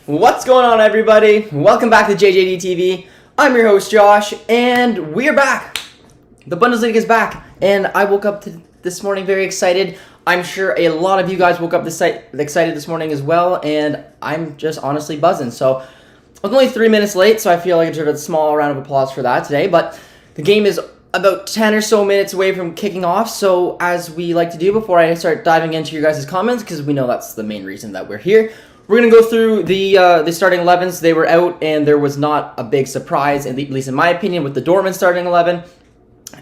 What's going on, everybody? Welcome back to JJD TV. I'm your host, Josh, and we're back. The Bundesliga is back, and I woke up this morning very excited. I'm sure a lot of you guys woke up excited this morning as well, and I'm just honestly buzzing. So, I was only 3 minutes late, so I feel like I deserve a small round of applause for that today, but the game is about 10 or so minutes away from kicking off, so as we like to do before I start diving into your guys' comments, because we know that's the main reason that we're here, we're going to go through the starting 11s. They were out, and there was not a big surprise, at least in my opinion, with the Dortmund starting 11.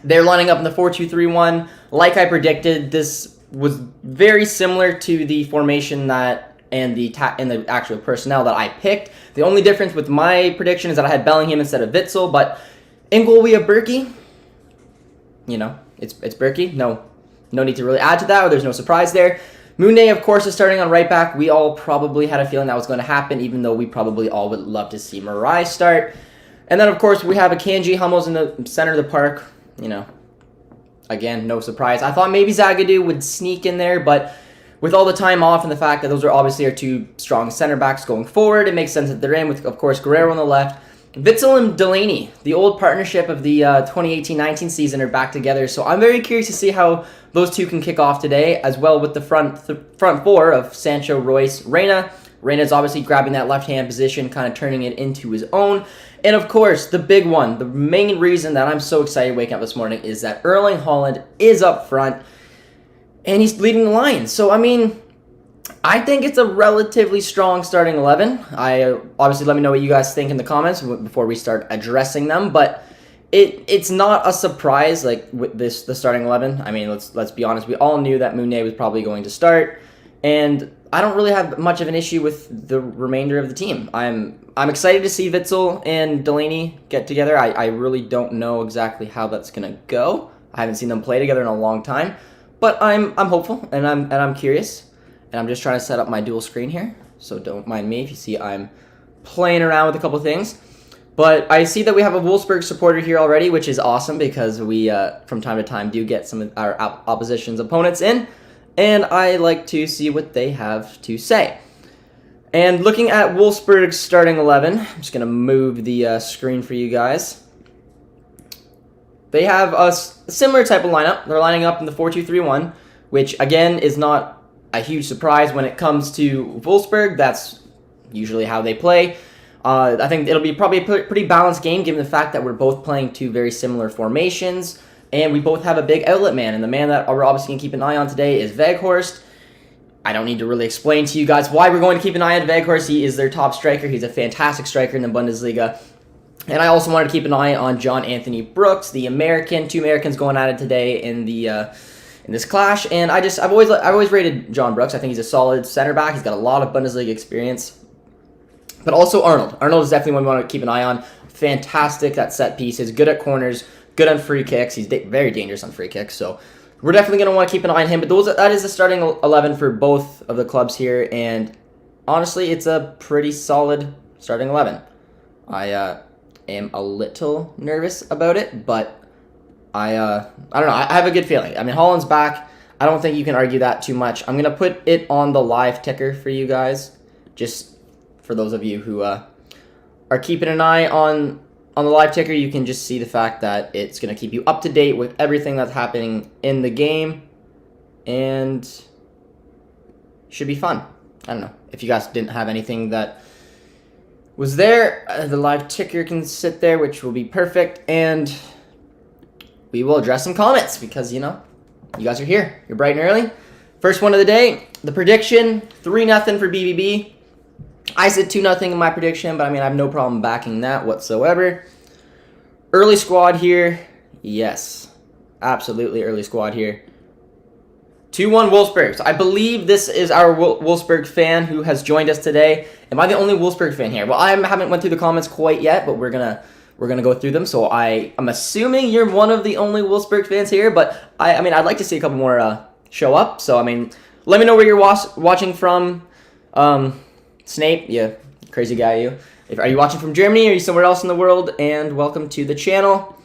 They're lining up in the 4-2-3-1. Like I predicted, this was very similar to the formation and the actual personnel that I picked. The only difference with my prediction is that I had Bellingham instead of Witsel, but in goal we have Berkey. You know, it's Berkey. No need to really add to that, or there's no surprise there. Moune, of course, is starting on right back. We all probably had a feeling that was going to happen, even though we probably all would love to see Marai start. And then, of course, we have Akanji, Hummels in the center of the park. You know, again, no surprise. I thought maybe Zagadou would sneak in there, but with all the time off and the fact that those are obviously our two strong center backs going forward, it makes sense that they're in with, of course, Guerrero on the left. Witsel and Delaney, the old partnership of the 2018-19 season, are back together. So I'm very curious to see how those two can kick off today, as well with the front four of Sancho, Royce, Reina. Reina's obviously grabbing that left-hand position, kind of turning it into his own. And of course, the big one, the main reason that I'm so excited waking up this morning is that Erling Haaland is up front, and he's leading the line. So, I mean, I think it's a relatively strong starting 11. Obviously, let me know what you guys think in the comments before we start addressing them. But it's not a surprise, like with the starting 11. I mean, let's be honest. We all knew that Moune was probably going to start, and I don't really have much of an issue with the remainder of the team. I'm excited to see Witsel and Delaney get together. I really don't know exactly how that's gonna go. I haven't seen them play together in a long time, but I'm hopeful and I'm curious. And I'm just trying to set up my dual screen here, so don't mind me if you see I'm playing around with a couple things. But I see that we have a Wolfsburg supporter here already, which is awesome because we, from time to time, do get some of our opposition's opponents in. And I like to see what they have to say. And looking at Wolfsburg's starting 11, I'm just going to move the screen for you guys. They have a similar type of lineup. They're lining up in the 4-2-3-1, which, again, is not a huge surprise when it comes to Wolfsburg. That's usually how they play. I think it'll be probably a pretty balanced game given the fact that we're both playing two very similar formations, and we both have a big outlet man, and the man that we're obviously going to keep an eye on today is Weghorst. I don't need to really explain to you guys why we're going to keep an eye on Weghorst. He is their top striker. He's a fantastic striker in the Bundesliga. And I also wanted to keep an eye on John Anthony Brooks, the American. Two Americans going at it today in this clash, and I've always rated John Brooks. I think he's a solid center back. He's got a lot of Bundesliga experience. But also Arnold. Arnold is definitely one we want to keep an eye on. Fantastic at set pieces, good at corners, good on free kicks. He's very dangerous on free kicks, so we're definitely going to want to keep an eye on him. But that is the starting 11 for both of the clubs here, and honestly, it's a pretty solid starting 11. I am a little nervous about it, but I don't know. I have a good feeling. I mean, Haaland's back. I don't think you can argue that too much. I'm going to put it on the live ticker for you guys, just for those of you who are keeping an eye on the live ticker. You can just see the fact that it's going to keep you up to date with everything that's happening in the game, and should be fun. I don't know. If you guys didn't have anything that was there, the live ticker can sit there, which will be perfect, and we will address some comments because, you know, you guys are here. You're bright and early. First one of the day, the prediction, 3-0 for BVB. I said 2-0 in my prediction, but I mean, I have no problem backing that whatsoever. Early squad here. Yes, absolutely early squad here. 2-1 Wolfsburg. So I believe this is our Wolfsburg fan who has joined us today. Am I the only Wolfsburg fan here? Well, I haven't went through the comments quite yet, but we're gonna go through them. So I'm assuming you're one of the only Wolfsburg fans here, but I mean, I'd like to see a couple more show up. So I mean, let me know where you're watching from. Snape, yeah, crazy guy you. Are you watching from Germany? Or are you somewhere else in the world? And welcome to the channel.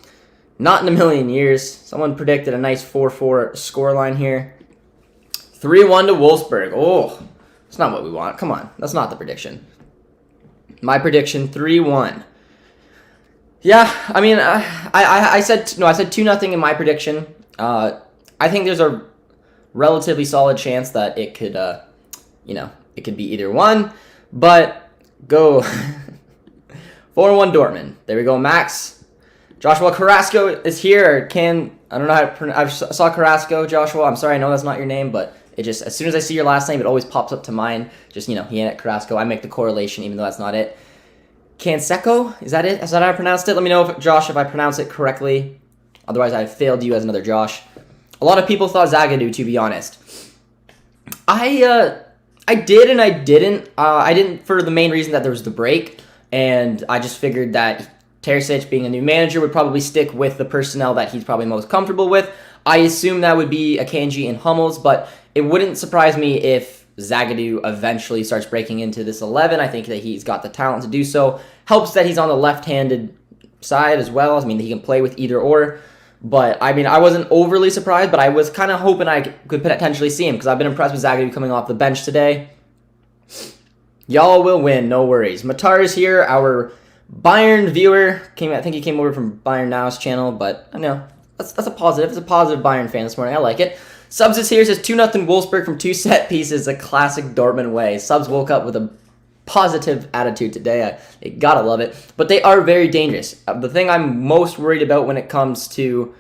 Not in a million years. Someone predicted a nice 4-4 scoreline here. 3-1 to Wolfsburg. Oh, that's not what we want. Come on, that's not the prediction. My prediction 3-1. Yeah, I mean, I said 2-0 in my prediction. I think there's a relatively solid chance that it could, it could be either one. But go 4-1 Dortmund. There we go, Max. Joshua Carrasco is here. I don't know how to pronounce. I saw Carrasco, Joshua. I'm sorry, I know that's not your name, but it just, as soon as I see your last name, it always pops up to mine. Just, Yannick Carrasco. I make the correlation, even though that's not it. Canseco? Is that it? Is that how I pronounced it? Let me know, Josh, if I pronounce it correctly. Otherwise, I failed you as another Josh. A lot of people thought Zagadou, to be honest. I did and I didn't. I didn't for the main reason that there was the break, and I just figured that Terzic, being a new manager, would probably stick with the personnel that he's probably most comfortable with. I assume that would be Akanji and Hummels, but it wouldn't surprise me if Zagadou eventually starts breaking into this 11. I think that he's got the talent to do so. Helps that he's on the left-handed side as well. I mean, he can play with either or. But, I mean, I wasn't overly surprised, but I was kind of hoping I could potentially see him because I've been impressed with Zagadou coming off the bench today. Y'all will win, no worries. Matar is here, our Bayern viewer. I think he came over from Bayern Now's channel, but I know that's a positive. It's a positive Bayern fan this morning. I like it. Subs is here, says 2-0 Wolfsburg from 2 set pieces, a classic Dortmund way. Subs woke up with a positive attitude today. I gotta love it. But they are very dangerous. The thing I'm most worried about when it comes to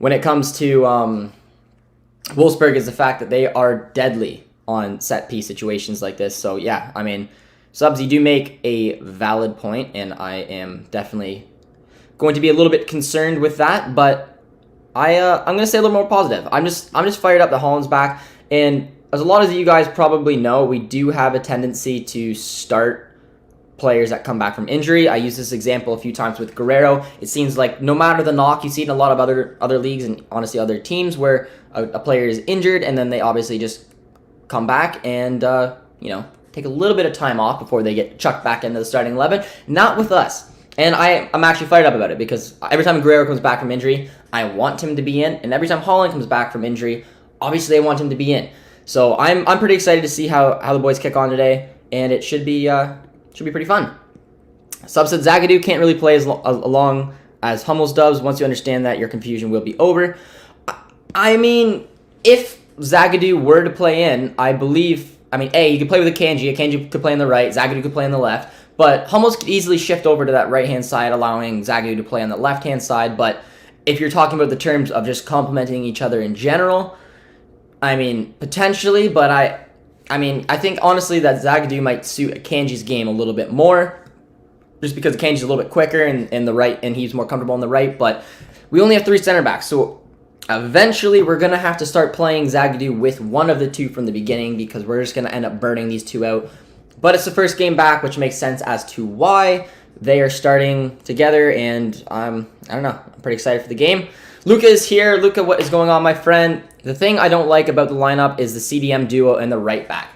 Wolfsburg is the fact that they are deadly on set piece situations like this. So yeah, I mean, Subs, you do make a valid point, and I am definitely going to be a little bit concerned with that, but I'm going to stay a little more positive. I'm just fired up that Haaland's back, and as a lot of you guys probably know, we do have a tendency to start players that come back from injury. I used this example a few times with Guerrero. It seems like no matter the knock, you see it in a lot of other leagues and honestly other teams where a player is injured and then they obviously just come back and take a little bit of time off before they get chucked back into the starting 11. Not with us. And I'm actually fired up about it because every time Guerrero comes back from injury, I want him to be in. And every time Haaland comes back from injury, obviously I want him to be in. So I'm pretty excited to see how the boys kick on today. And it should be pretty fun. Sub said Zagadou can't really play as long as Hummels does. Once you understand that, your confusion will be over. I mean, if Zagadou were to play in, you could play with Akanji. Akanji could play on the right. Zagadou could play on the left. But Hummels could easily shift over to that right-hand side, allowing Zagadou to play on the left-hand side. But if you're talking about the terms of just complementing each other in general, I mean, potentially. But I think, honestly, that Zagadou might suit Akanji's game a little bit more. Just because Akanji's a little bit quicker and the right, and he's more comfortable on the right. But we only have 3 center backs. So eventually, we're going to have to start playing Zagadou with one of the 2 from the beginning because we're just going to end up burning these 2 out. But it's the first game back, which makes sense as to why they are starting together, and I don't know. I'm pretty excited for the game. Luca is here. Luca, what is going on, my friend? The thing I don't like about the lineup is the CDM duo and the right back.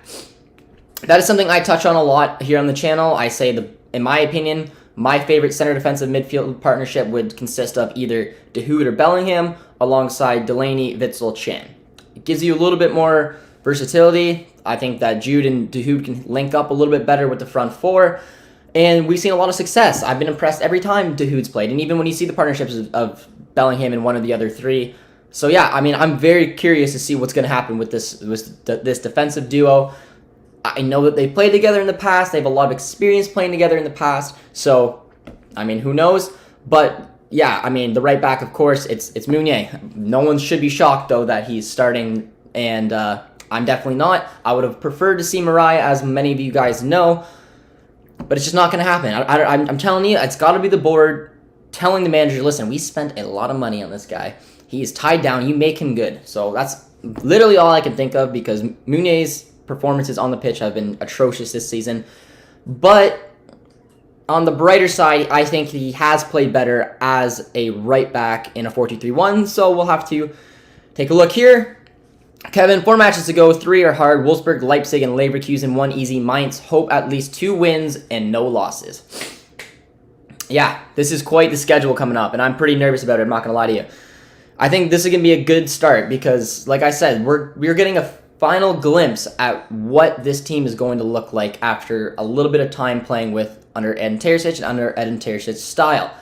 That is something I touch on a lot here on the channel. I say, in my opinion, my favorite center defensive midfield partnership would consist of either De Hood or Bellingham alongside Delaney, Witsel, Chan. It gives you a little bit more versatility. I think that Jude and De Hood can link up a little bit better with the front 4. And we've seen a lot of success. I've been impressed every time De Hood's played. And even when you see the partnerships of Bellingham and one of the other 3. So yeah, I mean, I'm very curious to see what's going to happen with this defensive duo. I know that they played together in the past. They have a lot of experience playing together in the past. So, I mean, who knows? But yeah, I mean, the right back, of course, it's Meunier. No one should be shocked, though, that he's starting, and I'm definitely not. I would have preferred to see Mariah, as many of you guys know, but it's just not going to happen. I'm telling you, it's got to be the board telling the manager, listen, we spent a lot of money on this guy. He is tied down. You make him good. So that's literally all I can think of because Meunier's performances on the pitch have been atrocious this season. But on the brighter side, I think he has played better as a right back in a 4-2-3-1. So we'll have to take a look here. Kevin, 4 matches to go. 3 are hard. Wolfsburg, Leipzig, and Leverkusen. 1 easy. Mainz hope at least 2 wins and no losses. Yeah, this is quite the schedule coming up, and I'm pretty nervous about it. I'm not going to lie to you. I think this is going to be a good start because, like I said, we're getting final glimpse at what this team is going to look like after a little bit of time playing with under Edin Terzic and under Edin Terzic's style.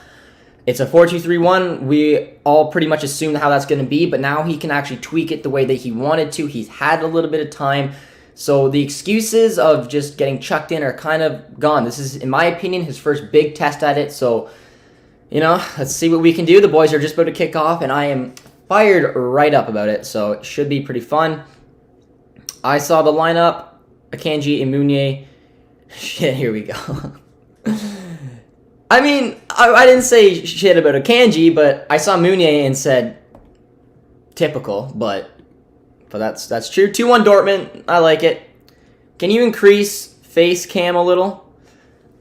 It's a 4-2-3-1. We all pretty much assumed how that's going to be, but now he can actually tweak it the way that he wanted to. He's had a little bit of time. So the excuses of just getting chucked in are kind of gone. This is, in my opinion, his first big test at it. So, let's see what we can do. The boys are just about to kick off, and I am fired right up about it. So it should be pretty fun. I saw the lineup. Akanji and Meunier. Shit, here we go. I mean, I didn't say shit about Akanji, but I saw Meunier and said, typical, but that's true. 2-1 Dortmund. I like it. Can you increase face cam a little?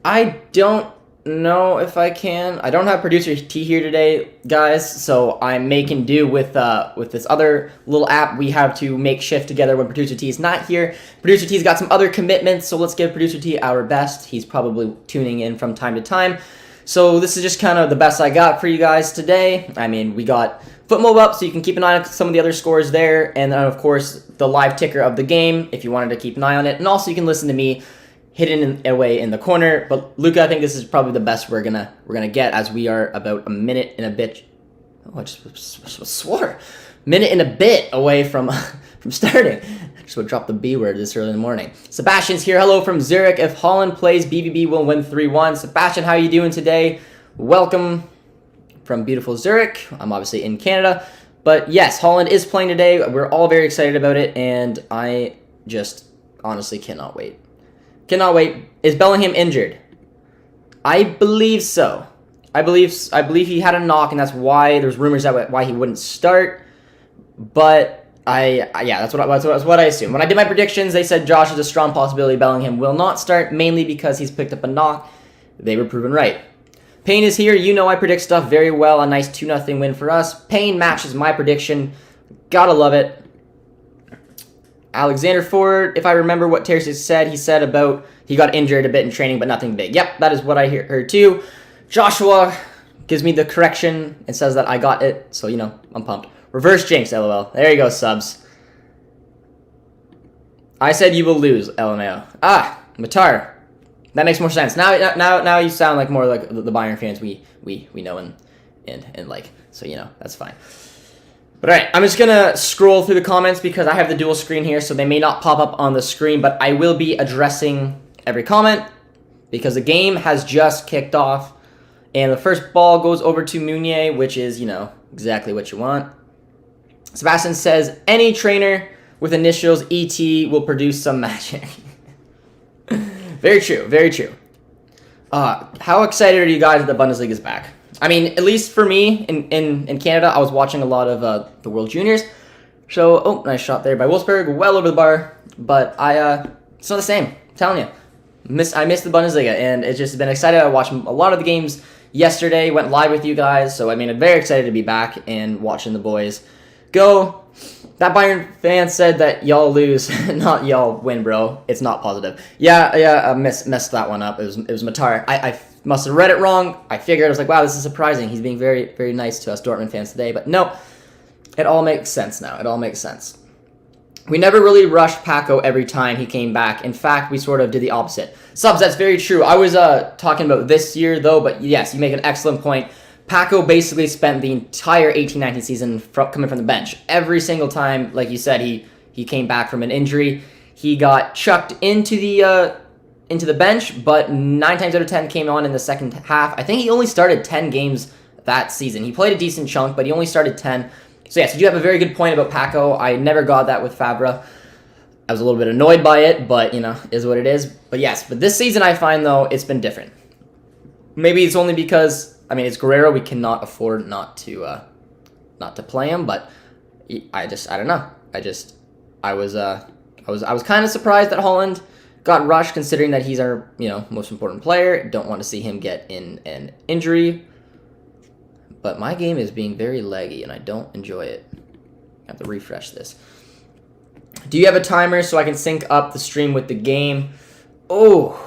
I don't know if I can. I don't have producer T here today, guys, so I'm making do with this other little app we have to make shift together when producer T is not here. Producer T's got some other commitments, so let's give producer T our best. He's probably tuning in from time to time. So this is just kind of the best I got for you guys today. I mean, we got FootMob up, so you can keep an eye on some of the other scores there, and then, of course, the live ticker of the game, if you wanted to keep an eye on it. And also, you can listen to me hidden away in the corner. But, Luca, I think this is probably the best we're gonna get, as we are about a minute and a bit... Oh, I just swore. Minute and a bit away from starting. I just would drop the B word this early in the morning. Sebastian's here. Hello from Zurich. If Haaland plays, BVB will win 3-1. Sebastian, how are you doing today? Welcome from beautiful Zurich. I'm obviously in Canada. But yes, Haaland is playing today. We're all very excited about it, and I just honestly cannot wait. Cannot wait. Is Bellingham injured? I believe so. I believe he had a knock, and that's why there's rumors that why he wouldn't start. But that's what I assumed. When I did my predictions, they said Josh is a strong possibility Bellingham will not start, mainly because he's picked up a knock. They were proven right. Payne is here. You know I predict stuff very well. A nice 2-0 win for us. Payne matches my prediction. Gotta love it. Alexander Ford, if I remember what Terzic said, he said about he got injured a bit in training, but nothing big. Yep, that is what I heard too. Joshua gives me the correction and says that I got it, so, I'm pumped. Reverse jinx, LOL. There you go, subs. I said you will lose, LMAO. Matar. That makes more sense. Now you sound like more like the Bayern fans we know and like. So, that's fine. But alright, I'm just going to scroll through the comments because I have the dual screen here, so they may not pop up on the screen, but I will be addressing every comment because the game has just kicked off. And the first ball goes over to Meunier, which is, exactly what you want. Sebastian says, any trainer with initials ET will produce some magic. Very true, very true. How excited are you guys that the Bundesliga is back? I mean, at least for me, in Canada, I was watching a lot of the World Juniors. So, nice shot there by Wolfsburg, well over the bar. But it's not the same, I'm telling you. I missed the Bundesliga, and it's just been excited. I watched a lot of the games yesterday, went live with you guys. So, I'm very excited to be back and watching the boys go. That Bayern fan said that y'all lose, not y'all win, bro. It's not positive. Yeah, I messed that one up. It was Matar. I must have read it wrong. I figured, I was like, wow, this is surprising. He's being very, very nice to us Dortmund fans today. But no, it all makes sense now. It all makes sense. We never really rushed Paco every time he came back. In fact, we sort of did the opposite. Subs, that's very true. I was talking about this year, though, but yes, you make an excellent point. Paco basically spent the entire 18-19 season coming from the bench. Every single time, like you said, he came back from an injury. He got chucked into the bench, but 9 times out of 10 came on in the second half. I think he only started 10 games that season. He played a decent chunk, but he only started 10. So yes, you do have a very good point about Paco. I never got that with Fabra. I was a little bit annoyed by it, but, is what it is. But yes, this season I find, though, it's been different. Maybe it's only because... it's Guerrero. We cannot afford not to play him, but I don't know. I was kind of surprised that Haaland got rushed, considering that he's our most important player. Don't want to see him get in an injury. But my game is being very laggy, and I don't enjoy it. I have to refresh this. Do you have a timer so I can sync up the stream with the game? Oh,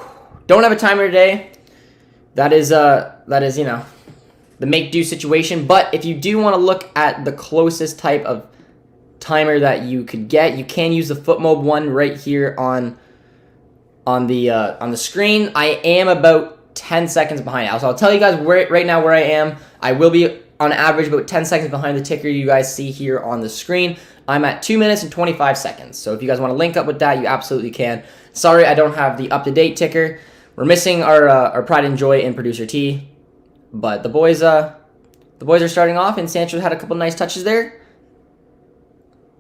don't have a timer today. That is the make-do situation. But if you do want to look at the closest type of timer that you could get. You can use the foot mode one right here on the screen. I am about 10 seconds behind now, so I'll tell you guys right now where I am. I will be on average about 10 seconds behind the ticker you guys see here on the screen. I'm at 2 minutes and 25 seconds. So if you guys want to link up with that, you absolutely can. Sorry, I don't have the up-to-date ticker. We're missing our pride and joy in producer T, but the boys are starting off, and Sancho had a couple nice touches there.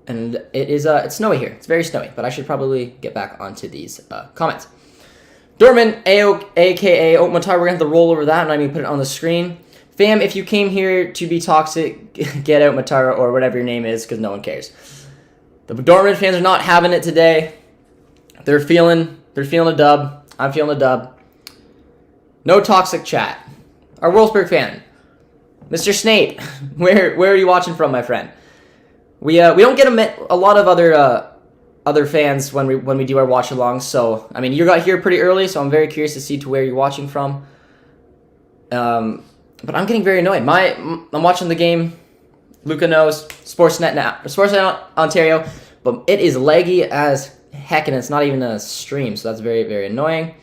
And it's snowy here. It's very snowy, but I should probably get back onto these comments. Dortmund, a.k.a. Otmatar, we're going to have to roll over that, and I'm going to put it on the screen. Fam, if you came here to be toxic, get out Matara or whatever your name is, because no one cares. The Dortmund fans are not having it today. They're feeling a dub. I'm feeling a dub. No toxic chat. Our Wolfsburg fan, Mr. Snape, where are you watching from, my friend? We don't get a lot of other fans when we do our watch alongs. So I mean, you got here pretty early, so I'm very curious to see to where you're watching from. But I'm getting very annoyed. I'm watching the game. Luca knows Sportsnet now, Sportsnet Ontario, but it is laggy as heck, and it's not even a stream, so that's very, very annoying.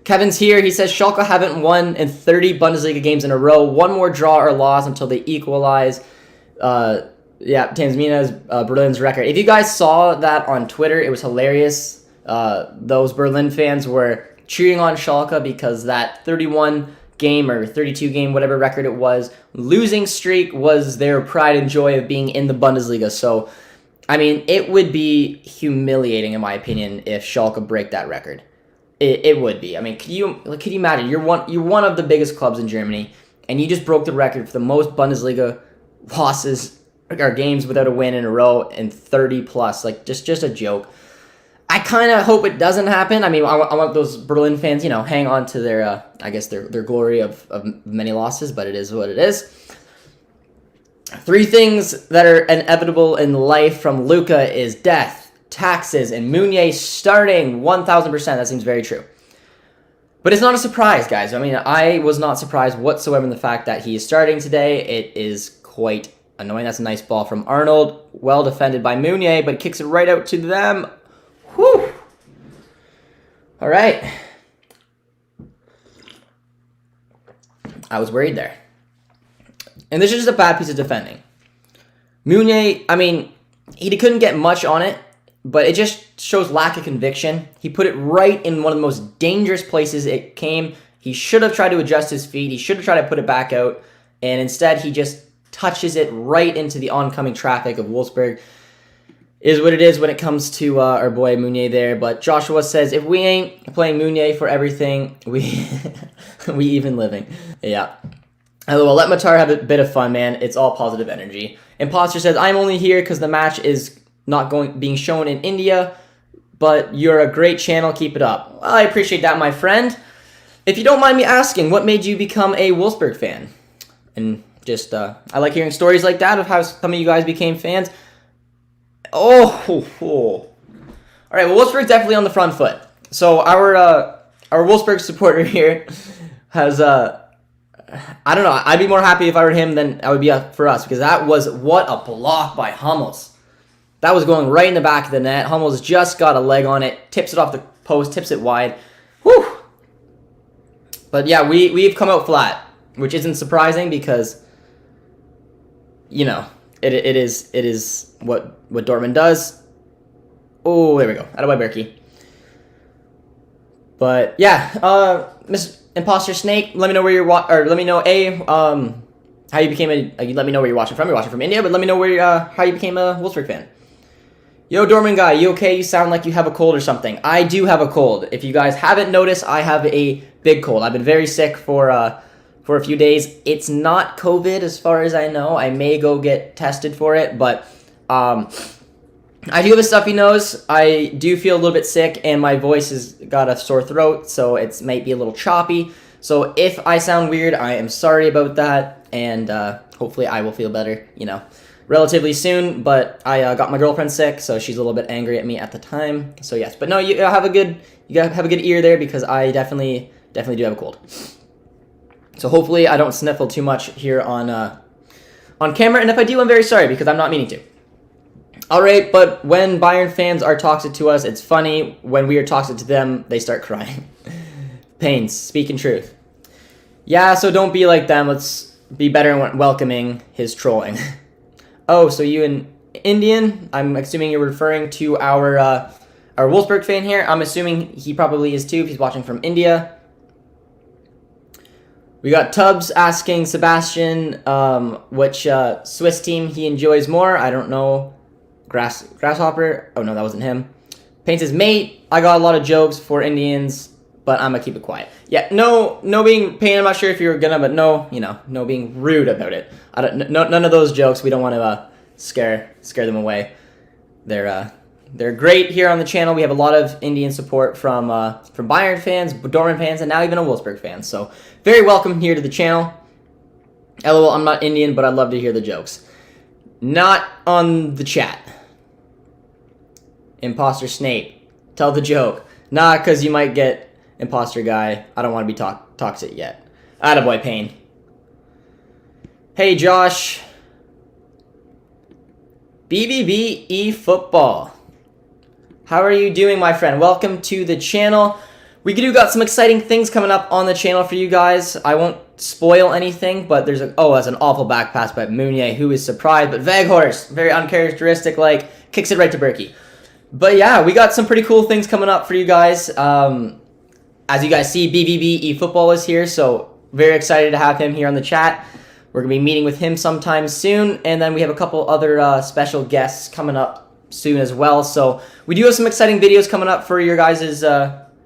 Kevin's here. He says Schalke haven't won in 30 Bundesliga games in a row. One more draw or loss until they equalize. Yeah, Tanzania's Berlin's record. If you guys saw that on Twitter, it was hilarious. Those Berlin fans were cheering on Schalke because that 31 game or 32 game, whatever record it was, losing streak was their pride and joy of being in the Bundesliga. So, I mean, it would be humiliating, in my opinion, if Schalke break that record. It would be. I mean, could you imagine? You're one of the biggest clubs in Germany, and you just broke the record for the most Bundesliga losses or games without a win in a row in 30 plus. Like, just a joke. I kind of hope it doesn't happen. I mean, I want those Berlin fans, hang on to their, I guess, their glory of many losses, but it is what it is. 3 things that are inevitable in life from Luca is death, taxes, and Meunier starting 1,000%. That seems very true. But it's not a surprise, guys. I mean, I was not surprised whatsoever in the fact that he is starting today. It is quite annoying. That's a nice ball from Arnold. Well defended by Meunier, but kicks it right out to them. Whew. All right. I was worried there. And this is just a bad piece of defending. Meunier, I mean, he couldn't get much on it, but it just shows lack of conviction. He put it right in one of the most dangerous places it came. He should have tried to adjust his feet. He should have tried to put it back out. And instead, he just touches it right into the oncoming traffic of Wolfsburg. Is what it is when it comes to our boy Meunier there. But Joshua says, if we ain't playing Meunier for everything, we even living. Yeah. LOL, let Matar have a bit of fun, man. It's all positive energy. Imposter says, I'm only here because the match is not being shown in India, but you're a great channel. Keep it up. Well, I appreciate that, my friend. If you don't mind me asking, what made you become a Wolfsburg fan? And just, I like hearing stories like that of how some of you guys became fans. Oh. All right, well, Wolfsburg's definitely on the front foot. So our Wolfsburg supporter here has, I don't know, I'd be more happy if I were him than I would be for us, because that was, what a block by Hummels. That was going right in the back of the net. Hummels just got a leg on it, tips it off the post, tips it wide. Whew. But yeah, we've come out flat, which isn't surprising because, it is what Dortmund does. Oh, there we go. Out of my Berkey. But yeah, Miss Imposter Snake, let me know where you're let me know how you became let me know where you're watching from. You're watching from India, but let me know where how you became a Wolfsburg fan. Yo, Dortmund guy, you okay? You sound like you have a cold or something. I do have a cold. If you guys haven't noticed, I have a big cold. I've been very sick for a few days. It's not COVID as far as I know. I may go get tested for it, but I do have a stuffy nose. I do feel a little bit sick, and my voice has got a sore throat, so it might be a little choppy. So if I sound weird, I am sorry about that, and hopefully I will feel better, relatively soon. But I got my girlfriend sick, so she's a little bit angry at me at the time. So yes, but no, you have a good ear there, because I definitely do have a cold. So hopefully I don't sniffle too much here on camera, and if I do, I'm very sorry, because I'm not meaning to. All right, but when Bayern fans are toxic to us, it's funny. When we are toxic to them, they start crying. Pains, speaking truth. Yeah, so don't be like them. Let's be better in welcoming his trolling. Oh, so you an Indian? I'm assuming you're referring to our Wolfsburg fan here. I'm assuming he probably is too if he's watching from India. We got Tubbs asking Sebastian which Swiss team he enjoys more. I don't know. Grasshopper. Oh, no, that wasn't him. Paint says, mate, I got a lot of jokes for Indians, but I'm going to keep it quiet. Yeah, no being Paint, I'm not sure if you're going to, but no being rude about it. None of those jokes. We don't want to scare them away. They're great here on the channel. We have a lot of Indian support from Bayern fans, Dortmund fans, and now even a Wolfsburg fan. So very welcome here to the channel. LOL, I'm not Indian, but I'd love to hear the jokes. Not on the chat. Imposter Snape, tell the joke. Nah, because you might get imposter guy. I don't want to be toxic yet. Attaboy, Payne. Hey, Josh. BVB eFootball. How are you doing, my friend? Welcome to the channel. We got some exciting things coming up on the channel for you guys. I won't spoil anything, but there's that's an awful back pass by Meunier, who is surprised, but Veghorst, very uncharacteristic, kicks it right to Berkey. But yeah, we got some pretty cool things coming up for you guys. As you guys see, BVB eFootball is here, so very excited to have him here on the chat. We're going to be meeting with him sometime soon, and then we have a couple other special guests coming up soon as well. So we do have some exciting videos coming up for your guys'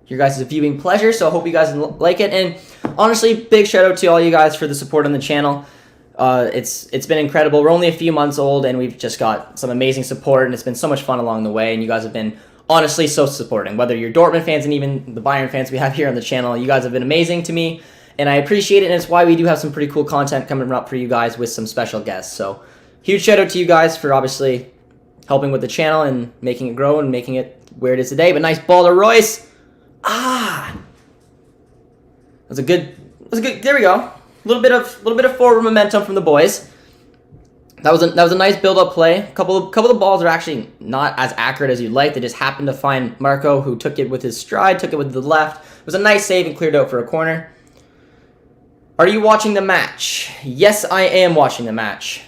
viewing pleasure, so I hope you guys like it. And honestly, big shout out to all you guys for the support on the channel. It's been incredible. We're only a few months old, and we've just got some amazing support, and it's been so much fun along the way, and you guys have been honestly so supporting. Whether you're Dortmund fans and even the Bayern fans we have here on the channel, you guys have been amazing to me, and I appreciate it, and it's why we do have some pretty cool content coming up for you guys with some special guests. So huge shout out to you guys for obviously helping with the channel and making it grow and making it where it is today. But nice ball to Royce. That's a good. There we go. A little bit of forward momentum from the boys. That was a nice build-up play. A couple of balls are actually not as accurate as you'd like. They just happened to find Marco, who took it with his stride, took it with the left. It was a nice save and cleared out for a corner. Are you watching the match? Yes, I am watching the match.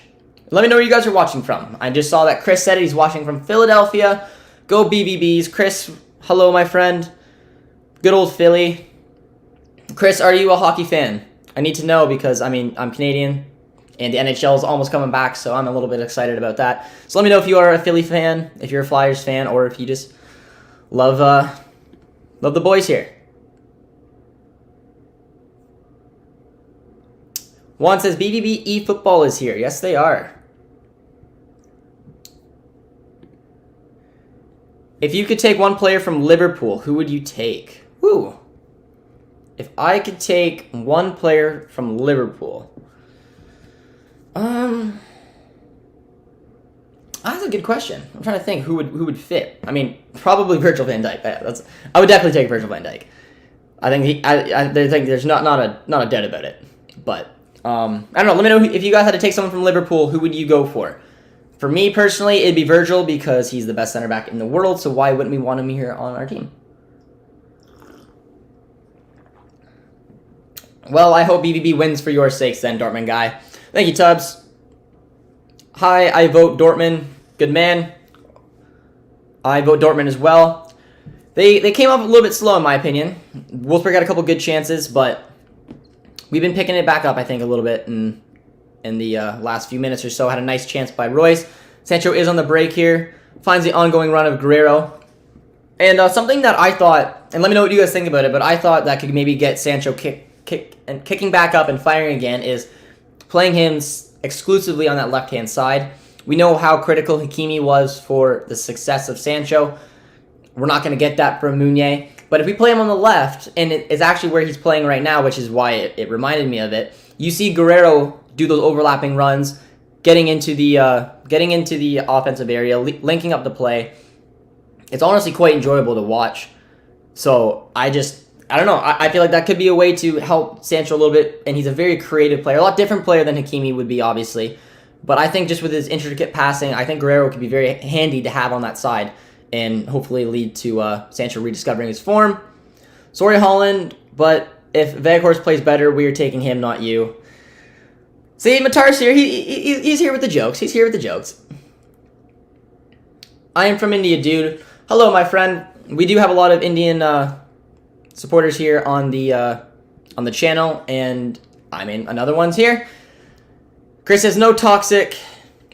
Let me know where you guys are watching from. I just saw that Chris said he's watching from Philadelphia. Go BVBs. Chris, hello, my friend. Good old Philly. Chris, are you a hockey fan? I need to know because, I'm Canadian, and the NHL is almost coming back, so I'm a little bit excited about that. So let me know if you are a Philly fan, if you're a Flyers fan, or if you just love the boys here. Juan says BVB eFootball is here. Yes, they are. If you could take one player from Liverpool, who would you take? Woo. If I could take one player from Liverpool, that's a good question. I'm trying to think who would fit. Probably Virgil van Dijk. I would definitely take Virgil van Dijk. I think there's not a doubt about it. But I don't know. Let me know if you guys had to take someone from Liverpool, who would you go for? For me personally, it'd be Virgil because he's the best center back in the world. So why wouldn't we want him here on our team? Well, I hope BVB wins for your sakes then, Dortmund guy. Thank you, Tubbs. Hi, I vote Dortmund. Good man. I vote Dortmund as well. They came up a little bit slow, in my opinion. Wolfsburg had a couple good chances, but we've been picking it back up, I think, a little bit in the last few minutes or so. Had a nice chance by Royce. Sancho is on the break here. Finds the ongoing run of Guerrero. And something that I thought, and let me know what you guys think about it, but I thought that could maybe get Sancho kicking back up and firing again is playing him exclusively on that left-hand side. We know how critical Hakimi was for the success of Sancho. We're not going to get that from Meunier. But if we play him on the left, and it's actually where he's playing right now, which is why it reminded me of it, you see Guerrero do those overlapping runs, getting into the offensive area, linking up the play. It's honestly quite enjoyable to watch. So I don't know. I feel like that could be a way to help Sancho a little bit, and he's a very creative player. A lot different player than Hakimi would be, obviously. But I think just with his intricate passing, I think Guerrero could be very handy to have on that side and hopefully lead to Sancho rediscovering his form. Sorry, Haaland, but if Weghorst plays better, we are taking him, not you. See, Matar's here. He's here with the jokes. He's here with the jokes. I am from India, dude. Hello, my friend. We do have a lot of Indian supporters here on the channel, and I mean another one's here. Chris says no toxic.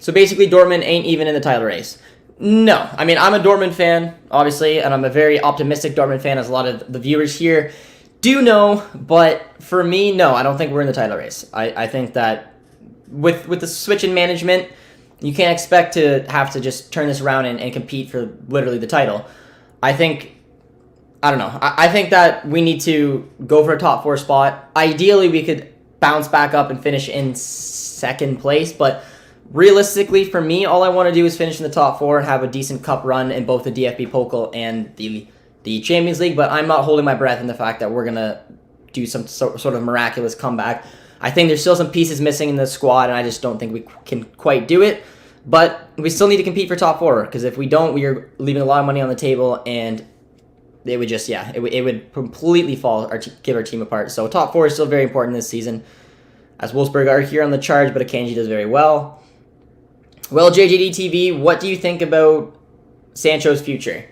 So basically, Dortmund ain't even in the title race. No, I mean I'm a Dortmund fan, obviously, and I'm a very optimistic Dortmund fan, as a lot of the viewers here do know. But for me, no, I don't think we're in the title race. I think that with the switch in management, you can't expect to have to just turn this around and compete for literally the title. I think that we need to go for a top 4 spot. Ideally, we could bounce back up and finish in second place, but realistically, for me, all I want to do is finish in the top 4 and have a decent cup run in both the DFB Pokal and the Champions League, but I'm not holding my breath in the fact that we're going to do some sort of miraculous comeback. I think there's still some pieces missing in the squad, and I just don't think we can quite do it. But we still need to compete for top 4, because if we don't, we are leaving a lot of money on the table, and it would just, it would completely give our team apart. So top 4 is still very important this season, as Wolfsburg are here on the charge, but Akanji does very well. Well, JJD TV, what do you think about Sancho's future?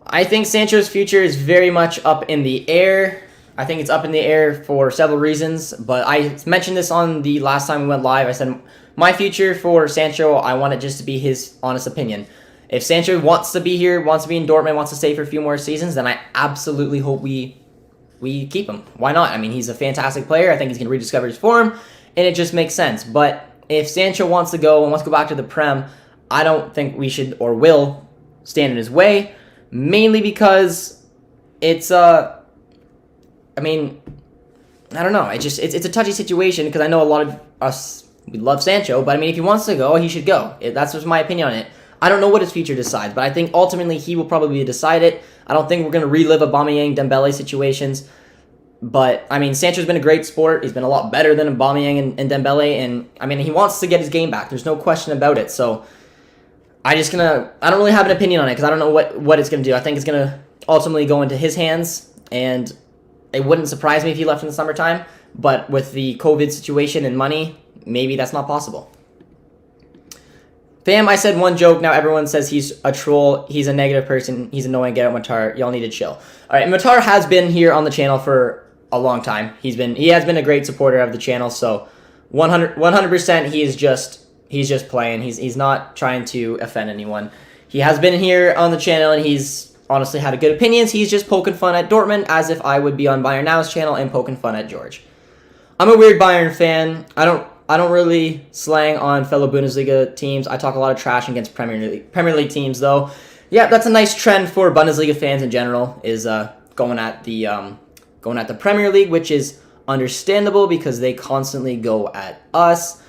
I think Sancho's future is very much up in the air. I think it's up in the air for several reasons, but I mentioned this on the last time we went live. I said my future for Sancho, I want it just to be his honest opinion. If Sancho wants to be here, wants to be in Dortmund, wants to stay for a few more seasons, then I absolutely hope we keep him. Why not? I mean, he's a fantastic player. I think he's going to rediscover his form, and it just makes sense. But if Sancho wants to go and wants to go back to the Prem, I don't think we should or will stand in his way, mainly because it's I mean, I don't know. It's a touchy situation, because I know a lot of us, we love Sancho, but I mean, if he wants to go, he should go. That's just my opinion on it. I don't know what his future decides, but I think ultimately he will probably decide it. I don't think we're going to relive Aubameyang, Dembele situations, but I mean, Sancho's been a great sport. He's been a lot better than Aubameyang and Dembele, and I mean, he wants to get his game back. There's no question about it. So I don't really have an opinion on it, because I don't know what it's going to do. I think it's going to ultimately go into his hands, and it wouldn't surprise me if he left in the summertime, but with the COVID situation and money, maybe that's not possible. Fam, I said one joke, now everyone says he's a troll, he's a negative person, he's annoying, get out Matar, y'all need to chill. Alright, Matar has been here on the channel for a long time. He has been a great supporter of the channel, so 100% he's just playing. He's not trying to offend anyone. He has been here on the channel, and he's honestly had good opinions. He's just poking fun at Dortmund, as if I would be on Bayern Now's channel and poking fun at George. I'm a weird Bayern fan. I don't really slang on fellow Bundesliga teams. I talk a lot of trash against Premier League teams, though. Yeah, that's a nice trend for Bundesliga fans in general, is going at the Premier League, which is understandable because they constantly go at us.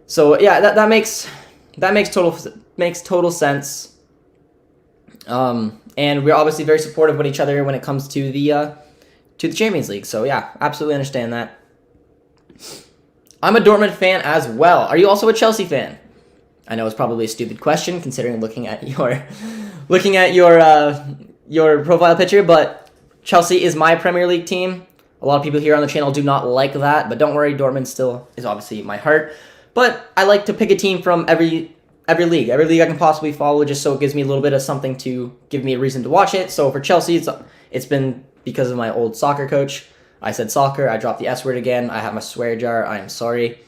So yeah, that makes total sense. And we're obviously very supportive of each other when it comes to the Champions League. So yeah, absolutely understand that. I'm a Dortmund fan as well. Are you also a Chelsea fan? I know it's probably a stupid question considering looking at your profile picture, but Chelsea is my Premier League team. A lot of people here on the channel do not like that, but don't worry, Dortmund still is obviously my heart. But I like to pick a team from every league I can possibly follow, just so it gives me a little bit of something to give me a reason to watch it. So for Chelsea, it's been because of my old soccer coach. I said soccer, I dropped the S word again, I have my swear jar, I'm sorry.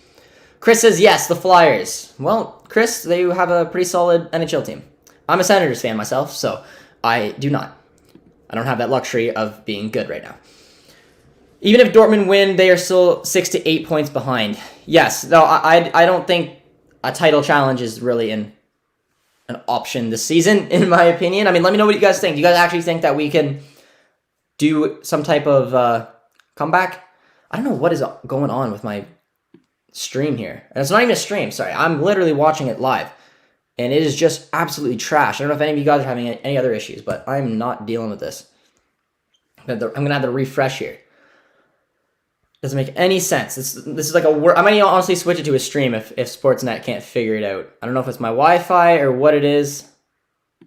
Chris says, yes, the Flyers. Well, Chris, they have a pretty solid NHL team. I'm a Senators fan myself, so I don't have that luxury of being good right now. Even if Dortmund win, they are still 6 to 8 points behind. Yes, no, I don't think a title challenge is really an option this season, in my opinion. I mean, let me know what you guys think. Do you guys actually think that we can do some type of comeback? I don't know what is going on with my stream here. And it's not even a stream, sorry. I'm literally watching it live. And it is just absolutely trash. I don't know if any of you guys are having any other issues, but I'm not dealing with this. I'm going to have to refresh here. Doesn't make any sense. This is like I might honestly switch it to a stream if Sportsnet can't figure it out. I don't know if it's my Wi-Fi or what it is,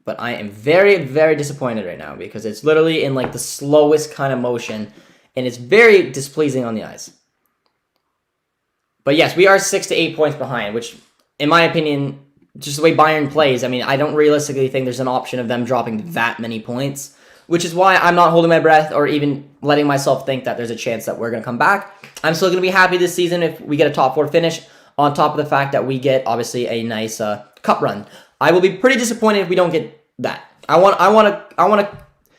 but I am very, very disappointed right now because it's literally in like the slowest kind of motion, and it's very displeasing on the eyes. But yes, we are 6 to 8 points behind, which, in my opinion, just the way Bayern plays, I mean, I don't realistically think there's an option of them dropping that many points, which is why I'm not holding my breath or even letting myself think that there's a chance that we're going to come back. I'm still going to be happy this season if we get a top 4 finish, on top of the fact that we get, obviously, a nice cup run. I will be pretty disappointed if we don't get that. I want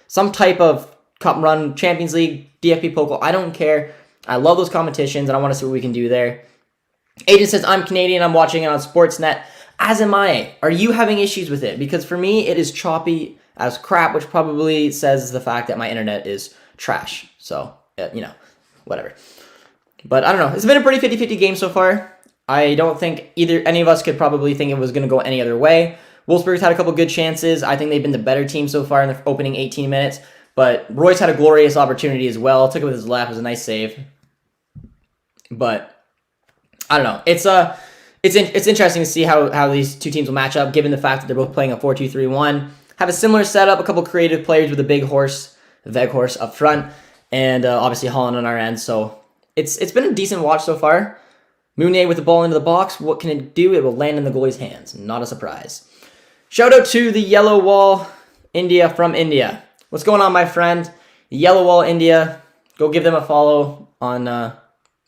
some type of cup run, Champions League, DFB Pokal. I don't care. I love those competitions, and I want to see what we can do there. Agent says, I'm Canadian. I'm watching it on Sportsnet. As am I. Are you having issues with it? Because for me, it is choppy as crap, which probably says the fact that my internet is trash. So, whatever. But I don't know. It's been a pretty 50-50 game so far. I don't think any of us could probably think it was going to go any other way. Wolfsburg's had a couple good chances. I think they've been the better team so far in the opening 18 minutes. But Royce had a glorious opportunity as well. Took it with his left. It was a nice save. But I don't know. It's interesting to see how these two teams will match up, given the fact that they're both playing a 4-2-3-1. Have a similar setup, a couple creative players with a big horse, Weghorst up front, and obviously Haaland on our end. So it's been a decent watch so far. Mounier with the ball into the box. What can it do? It will land in the goalie's hands. Not a surprise. Shout out to the Yellow Wall India from India. What's going on, my friend? Yellow Wall India. Go give them a follow on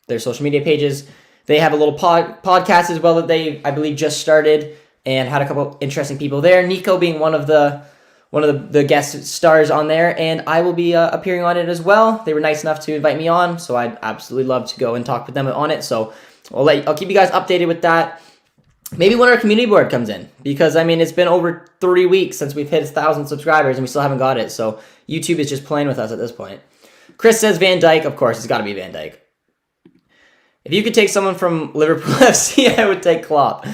their social media pages. They have a little podcast as well that they, I believe, just started and had a couple interesting people there. Nico being one of the guest stars on there, and I will be appearing on it as well. They were nice enough to invite me on, so I'd absolutely love to go and talk with them on it. So I'll keep you guys updated with that. Maybe when our community board comes in, because I mean it's been over 3 weeks since we've hit 1,000 subscribers and we still haven't got it. So YouTube is just playing with us at this point. Chris says Van Dijk. Of course, it's got to be Van Dijk. If you could take someone from Liverpool FC, I would take Klopp.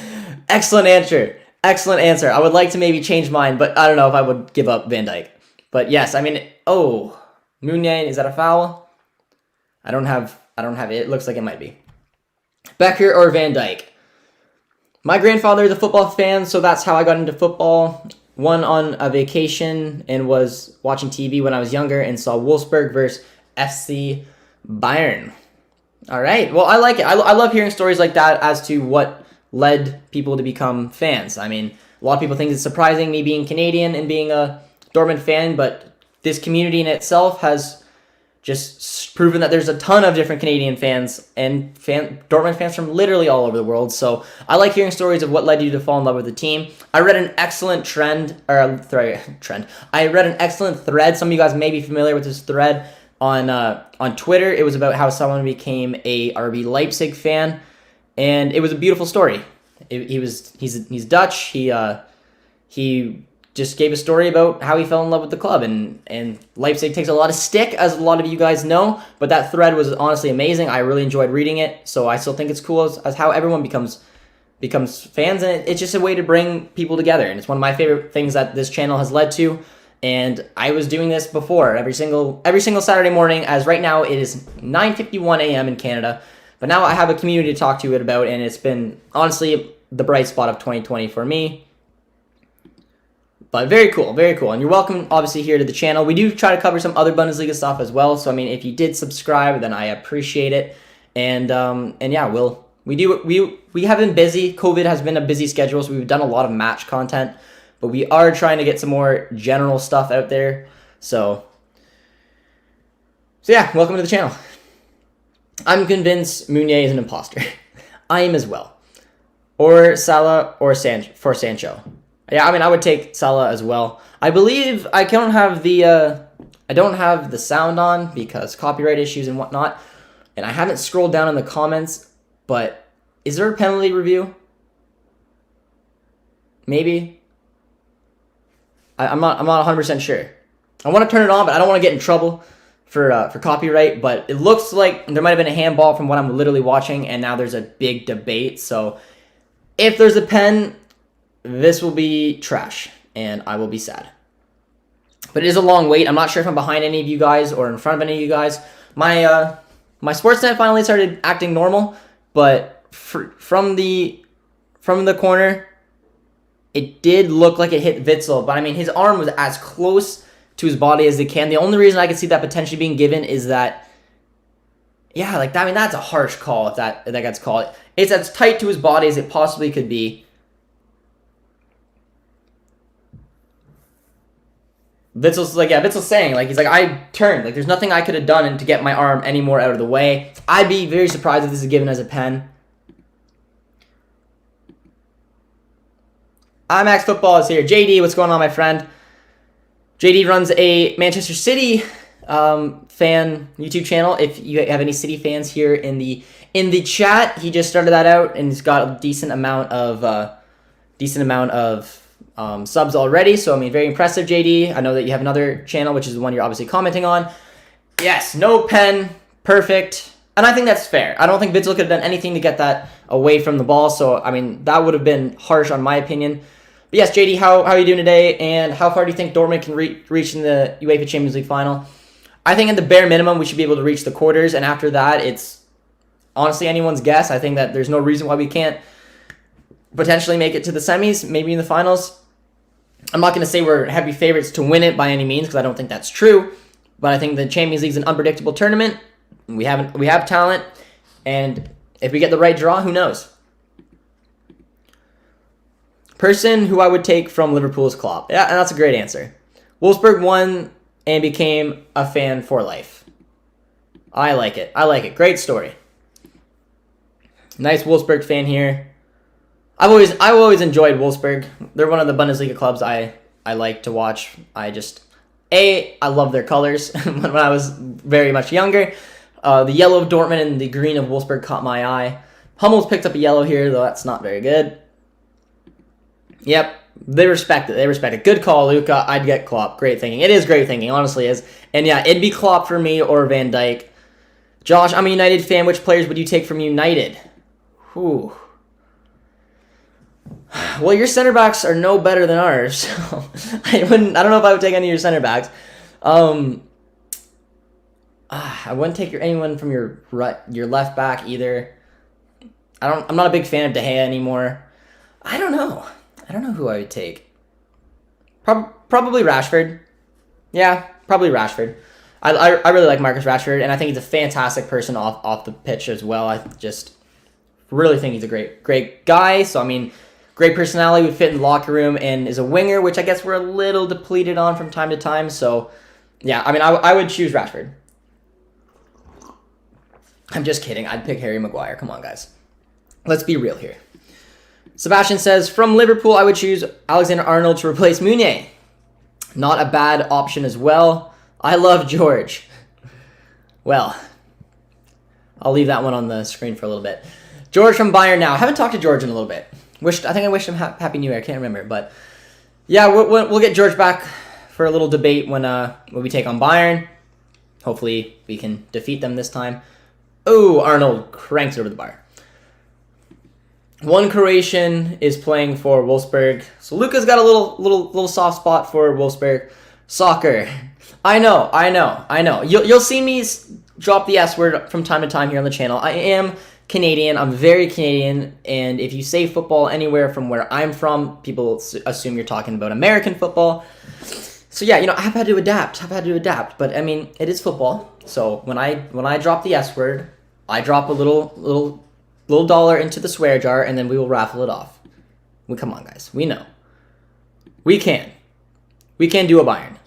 Excellent answer. Excellent answer. I would like to maybe change mine, but I don't know if I would give up Van Dijk. But yes, I mean, Mounier, is that a foul? I don't have it. It looks like it might be. Becker or Van Dijk? My grandfather is a football fan, so that's how I got into football. Went on a vacation and was watching TV when I was younger and saw Wolfsburg versus FC Bayern. All right. Well, I like it. I love hearing stories like that as to what led people to become fans. I mean, a lot of people think it's surprising me being Canadian and being a Dortmund fan, but this community in itself has just proven that there's a ton of different Canadian fans and Dortmund fans from literally all over the world. So I like hearing stories of what led you to fall in love with the team. I read an excellent trend. I read an excellent thread. Some of you guys may be familiar with this thread on Twitter. It was about how someone became a RB Leipzig fan, and it was a beautiful story. He's Dutch. He just gave a story about how he fell in love with the club, and Leipzig takes a lot of stick, as a lot of you guys know, but that thread was honestly amazing. I really enjoyed reading it, so I still think it's cool as how everyone becomes fans, and it's just a way to bring people together, and it's one of my favorite things that this channel has led to. And I was doing this before every single Saturday morning, as right now it is 9:51 a.m. in Canada. But now I have a community to talk to it about, and it's been honestly the bright spot of 2020 for me. But very cool, very cool. And you're welcome, obviously, here to the channel. We do try to cover some other Bundesliga stuff as well. So I mean, if you did subscribe, then I appreciate it. And yeah, we have been busy. COVID has been a busy schedule, so we've done a lot of match content. But we are trying to get some more general stuff out there. So yeah, welcome to the channel. I'm convinced Mounier is an imposter. I am as well. Or Salah or for Sancho. Yeah, I mean, I would take Salah as well. I believe I don't have the sound on because copyright issues and whatnot. And I haven't scrolled down in the comments, but is there a penalty review? Maybe. I'm not 100% sure. I want to turn it on, but I don't want to get in trouble for copyright. But it looks like there might have been a handball from what I'm literally watching, and now there's a big debate. So if there's a pen, this will be trash, and I will be sad. But it is a long wait. I'm not sure if I'm behind any of you guys or in front of any of you guys. My My Sportsnet finally started acting normal, but from the corner, it did look like it hit Witsel. But I mean, his arm was as close to his body as it can. The only reason I could see that potentially being given is that, yeah, like, I mean, that's a harsh call if that gets called. It's as tight to his body as it possibly could be. Witzel's saying, like, he's like, I turned. Like, there's nothing I could have done to get my arm any more out of the way. I'd be very surprised if this is given as a pen. IMAX Football is here. JD, what's going on, my friend? JD runs a Manchester City fan YouTube channel. If you have any City fans here in the chat, he just started that out and he's got a decent amount of subs already. So I mean, very impressive, JD. I know that you have another channel, which is the one you're obviously commenting on. Yes, no pen, perfect, and I think that's fair. I don't think Witsel could have done anything to get that away from the ball. So I mean, that would have been harsh on my opinion. But yes, JD, how are you doing today? And how far do you think Dortmund can reach in the UEFA Champions League final? I think at the bare minimum, we should be able to reach the quarters. And after that, it's honestly anyone's guess. I think that there's no reason why we can't potentially make it to the semis, maybe in the finals. I'm not going to say we're heavy favorites to win it by any means, because I don't think that's true. But I think the Champions League is an unpredictable tournament. We have talent. And if we get the right draw, who knows? Person who I would take from Liverpool is Klopp. Yeah, and that's a great answer. Wolfsburg won and became a fan for life. I like it. Great story. Nice Wolfsburg fan here. I've always enjoyed Wolfsburg. They're one of the Bundesliga clubs I like to watch. I love their colors. When I was very much younger, the yellow of Dortmund and the green of Wolfsburg caught my eye. Hummels picked up a yellow here, though that's not very good. Yep, they respect it. Good call, Luca. I'd get Klopp. Great thinking. It is great thinking, honestly is. And yeah, it'd be Klopp for me or Van Dijk. Josh, I'm a United fan. Which players would you take from United? Whew. Well, your center backs are no better than ours. So I don't know if I would take any of your center backs. I wouldn't take anyone from your left back either. I'm not a big fan of De Gea anymore. I don't know who I would take. Probably Rashford. Yeah, probably Rashford. I really like Marcus Rashford, and I think he's a fantastic person off the pitch as well. I just really think he's a great guy. So I mean, great personality, would fit in the locker room, and is a winger, which I guess we're a little depleted on from time to time. So yeah, I mean, I would choose Rashford. I'm just kidding. I'd pick Harry Maguire. Come on, guys. Let's be real here. Sebastian says, from Liverpool, I would choose Alexander-Arnold to replace Meunier. Not a bad option as well. I love George. Well, I'll leave that one on the screen for a little bit. George from Bayern now. I haven't talked to George in a little bit. I think I wished him Happy New Year. I can't remember. But yeah, we'll get George back for a little debate when we take on Bayern. Hopefully we can defeat them this time. Oh, Arnold cranks it over the bar. One Croatian is playing for Wolfsburg. So Luca's got a little soft spot for Wolfsburg. Soccer. I know. You'll see me drop the S word from time to time here on the channel. I am Canadian. I'm very Canadian. And if you say football anywhere from where I'm from, people assume you're talking about American football. So yeah, I've had to adapt. But I mean, it is football. So when I drop the S word, I drop a little dollar into the swear jar, and then we will raffle it off. Come on, guys. We know. We can do a Bayern.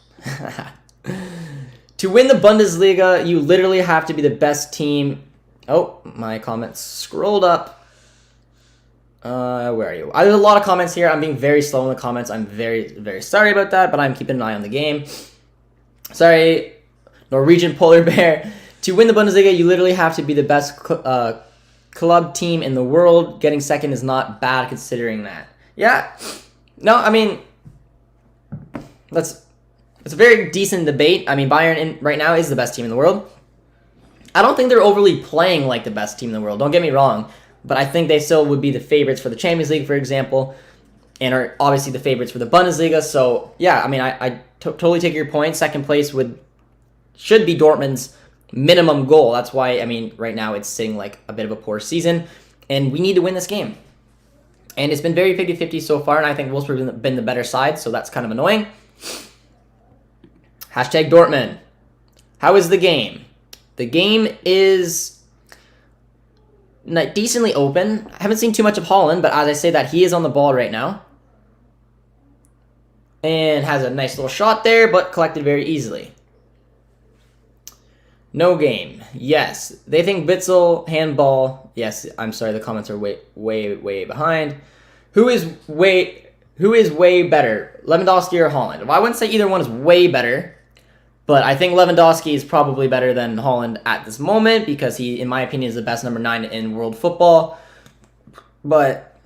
To win the Bundesliga, you literally have to be the best team. Oh, my comments scrolled up. Where are you? There's a lot of comments here. I'm being very slow in the comments. I'm very, very sorry about that, but I'm keeping an eye on the game. Sorry, Norwegian Polar Bear. To win the Bundesliga, you literally have to be the best club team in the world. Getting second is not bad considering that. Yeah. No, I mean, it's a very decent debate. I mean, Bayern right now is the best team in the world. I don't think they're overly playing like the best team in the world. Don't get me wrong. But I think they still would be the favorites for the Champions League, for example, and are obviously the favorites for the Bundesliga. So, yeah, I mean, I totally take your point. Second place should be Dortmund's minimum goal. That's why, I mean, right now it's sitting like a bit of a poor season, and we need to win this game. And it's been very 50-50 so far, and I think Wolfsburg has been the better side, so that's kind of annoying. Hashtag Dortmund. How is the game? The game is decently open. I haven't seen too much of Haaland, but as I say that, he is on the ball right now. And has a nice little shot there, but collected very easily. No game. Yes. They think Bitzel, handball. Yes, I'm sorry, the comments are way behind. Who is way better? Lewandowski or Haaland? Well, I wouldn't say either one is way better, but I think Lewandowski is probably better than Haaland at this moment because he, in my opinion, is the best number 9 in world football. But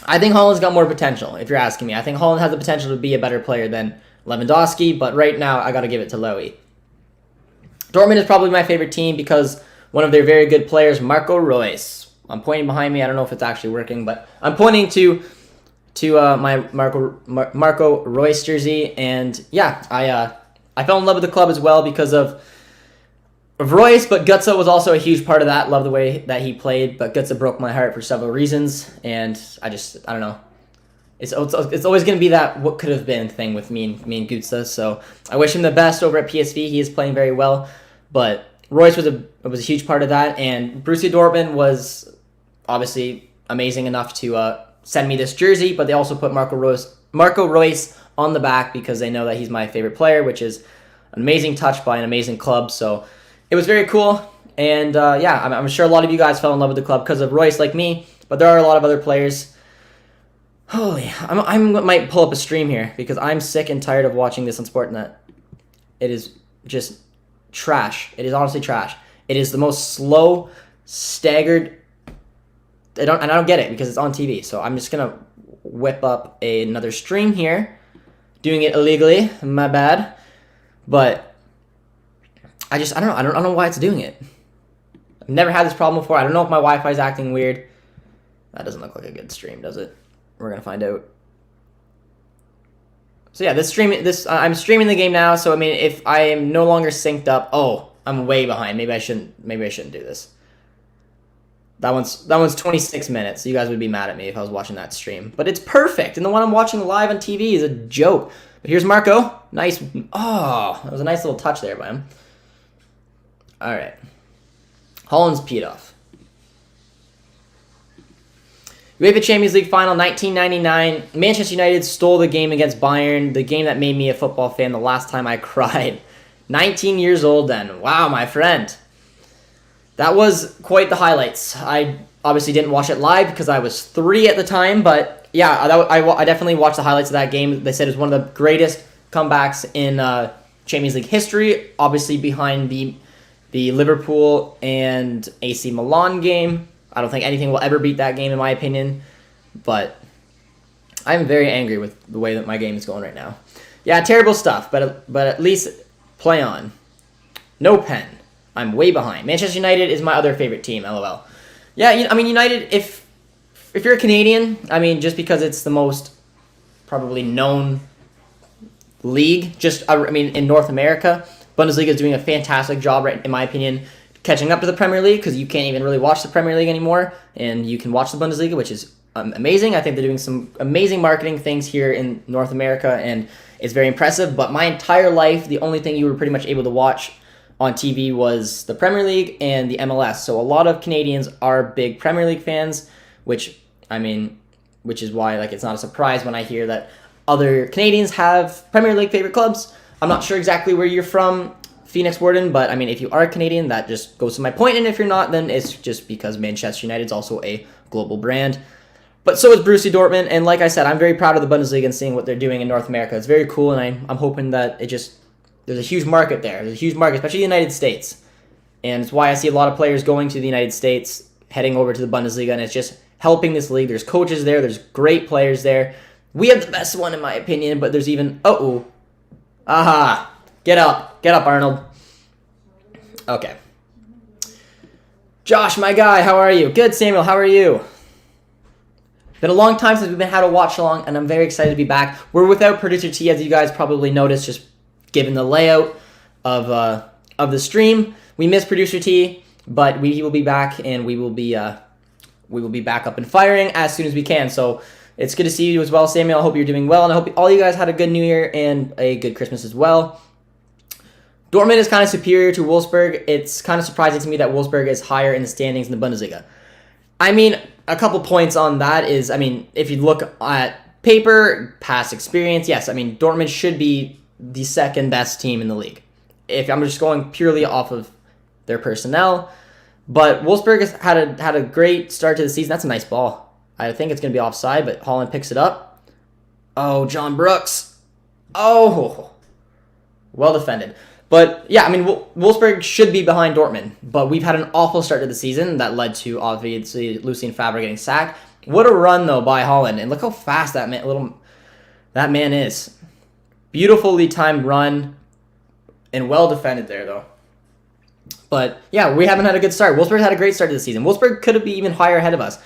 I think Haaland's got more potential, if you're asking me. I think Haaland has the potential to be a better player than Lewandowski, but right now I got to give it to Lowy. Dortmund is probably my favorite team because one of their very good players, Marco Reus. I'm pointing behind me. I don't know if it's actually working, but I'm pointing to my Marco Reus jersey, and yeah, I fell in love with the club as well because of Reus, but Götze was also a huge part of that. Love the way that he played, but Götze broke my heart for several reasons, and I don't know. It's always going to be that what could have been thing with me and Götze. So I wish him the best over at PSV. He is playing very well, but Reus was a huge part of that, and Borussia Dortmund was obviously amazing enough to send me this jersey, but they also put Marco Reus on the back because they know that he's my favorite player, which is an amazing touch by an amazing club. So it was very cool, and yeah, I'm sure a lot of you guys fell in love with the club because of Reus like me, but there are a lot of other players. Holy, I might pull up a stream here because I'm sick and tired of watching this on Sportnet. It is just trash. It is honestly trash. It is the most slow, staggered. I don't get it because it's on TV. So I'm just gonna whip up another stream here, doing it illegally. My bad, but I don't know. I don't know why it's doing it. I've never had this problem before. I don't know if my Wi-Fi is acting weird. That doesn't look like a good stream, does it? We're gonna find out. So yeah, I'm streaming the game now. So I mean, if I am no longer synced up, oh, I'm way behind. Maybe I shouldn't do this. That one's 26 minutes. So you guys would be mad at me if I was watching that stream. But it's perfect, and the one I'm watching live on TV is a joke. But here's Marco. Nice. Oh, that was a nice little touch there by him. All right. Haaland's peed off. UEFA Champions League final 1999. Manchester United stole the game against Bayern, the game that made me a football fan the last time I cried. 19 years old then. Wow, my friend. That was quite the highlights. I obviously didn't watch it live because I was 3 at the time, but yeah, I definitely watched the highlights of that game. They said it was one of the greatest comebacks in Champions League history, obviously behind the Liverpool and AC Milan game. I don't think anything will ever beat that game in my opinion, but I'm very angry with the way that my game is going right now. Yeah, terrible stuff, but at least play on. No pen. I'm way behind. Manchester United is my other favorite team, LOL. Yeah, I mean, United, if you're a Canadian, I mean, just because it's the most probably known league, in North America, Bundesliga is doing a fantastic job, right, in my opinion, catching up to the Premier League because you can't even really watch the Premier League anymore, and you can watch the Bundesliga, which is amazing. I think they're doing some amazing marketing things here in North America, and it's very impressive. But my entire life, the only thing you were pretty much able to watch on TV was the Premier League and the MLS. So a lot of Canadians are big Premier League fans, which is why it's not a surprise when I hear that other Canadians have Premier League favorite clubs. I'm not sure exactly where you're from, Phoenix Warden, but I mean, if you are Canadian, that just goes to my point, and if you're not, then it's just because Manchester United is also a global brand. But so is Borussia Dortmund, and like I said, I'm very proud of the Bundesliga and seeing what they're doing in North America. It's very cool, and I'm hoping that there's a huge market there. There's a huge market, especially the United States, and it's why I see a lot of players going to the United States, heading over to the Bundesliga, and it's just helping this league. There's coaches there. There's great players there. We have the best one, in my opinion, but there's even... Aha! Get up, Arnold. Okay. Josh, my guy, how are you? Good, Samuel, how are you? Been a long time since we've had a watch along, and I'm very excited to be back. We're without Producer T, as you guys probably noticed, just given the layout of the stream. We miss Producer T, but he will be back, and we will be back up and firing as soon as we can. So it's good to see you as well, Samuel. I hope you're doing well, and I hope all you guys had a good New Year and a good Christmas as well. Dortmund is kind of superior to Wolfsburg. It's kind of surprising to me that Wolfsburg is higher in the standings in the Bundesliga. I mean, a couple points on that is, I mean, if you look at paper, past experience, yes, I mean, Dortmund should be the second best team in the league. If I'm just going purely off of their personnel. But Wolfsburg has had a great start to the season. That's a nice ball. I think it's going to be offside, but Haaland picks it up. Oh, John Brooks. Oh, well defended. But, yeah, I mean, Wolfsburg should be behind Dortmund. But we've had an awful start to the season that led to, obviously, Lucien Favre getting sacked. What a run, though, by Haaland. And look how fast that man is. Beautifully timed run. And well defended there, though. But, yeah, we haven't had a good start. Wolfsburg had a great start to the season. Wolfsburg could have been even higher ahead of us.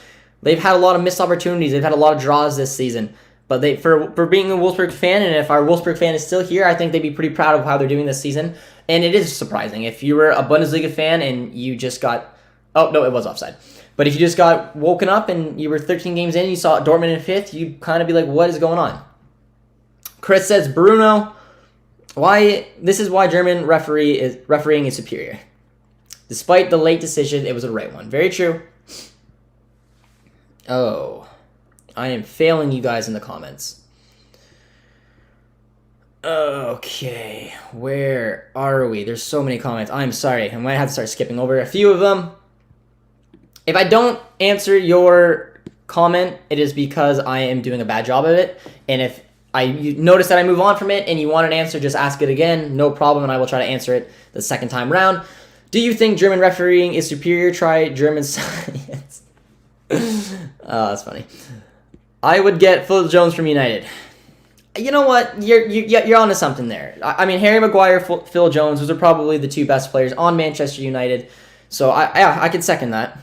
They've had a lot of missed opportunities. They've had a lot of draws this season. But for being a Wolfsburg fan, and if our Wolfsburg fan is still here, I think they'd be pretty proud of how they're doing this season. And it is surprising. If you were a Bundesliga fan and you just got... Oh, no, it was offside. But if you just got woken up and you were 13 games in and you saw Dortmund in 5th, you'd kind of be like, what is going on? Chris says, Bruno, this is why German refereeing is superior. Despite the late decision, it was the right one. Very true. Oh... I am failing you guys in the comments. Okay, where are we? There's so many comments. I'm sorry. I might have to start skipping over a few of them. If I don't answer your comment, it is because I am doing a bad job of it. And if you notice that I move on from it and you want an answer, just ask it again. No problem, and I will try to answer it the second time round. Do you think German refereeing is superior? Try German science. Oh, that's funny. I would get Phil Jones from United. You know what? You're onto something there. I mean, Harry Maguire, Phil Jones, those are probably the two best players on Manchester United. So, I can second that.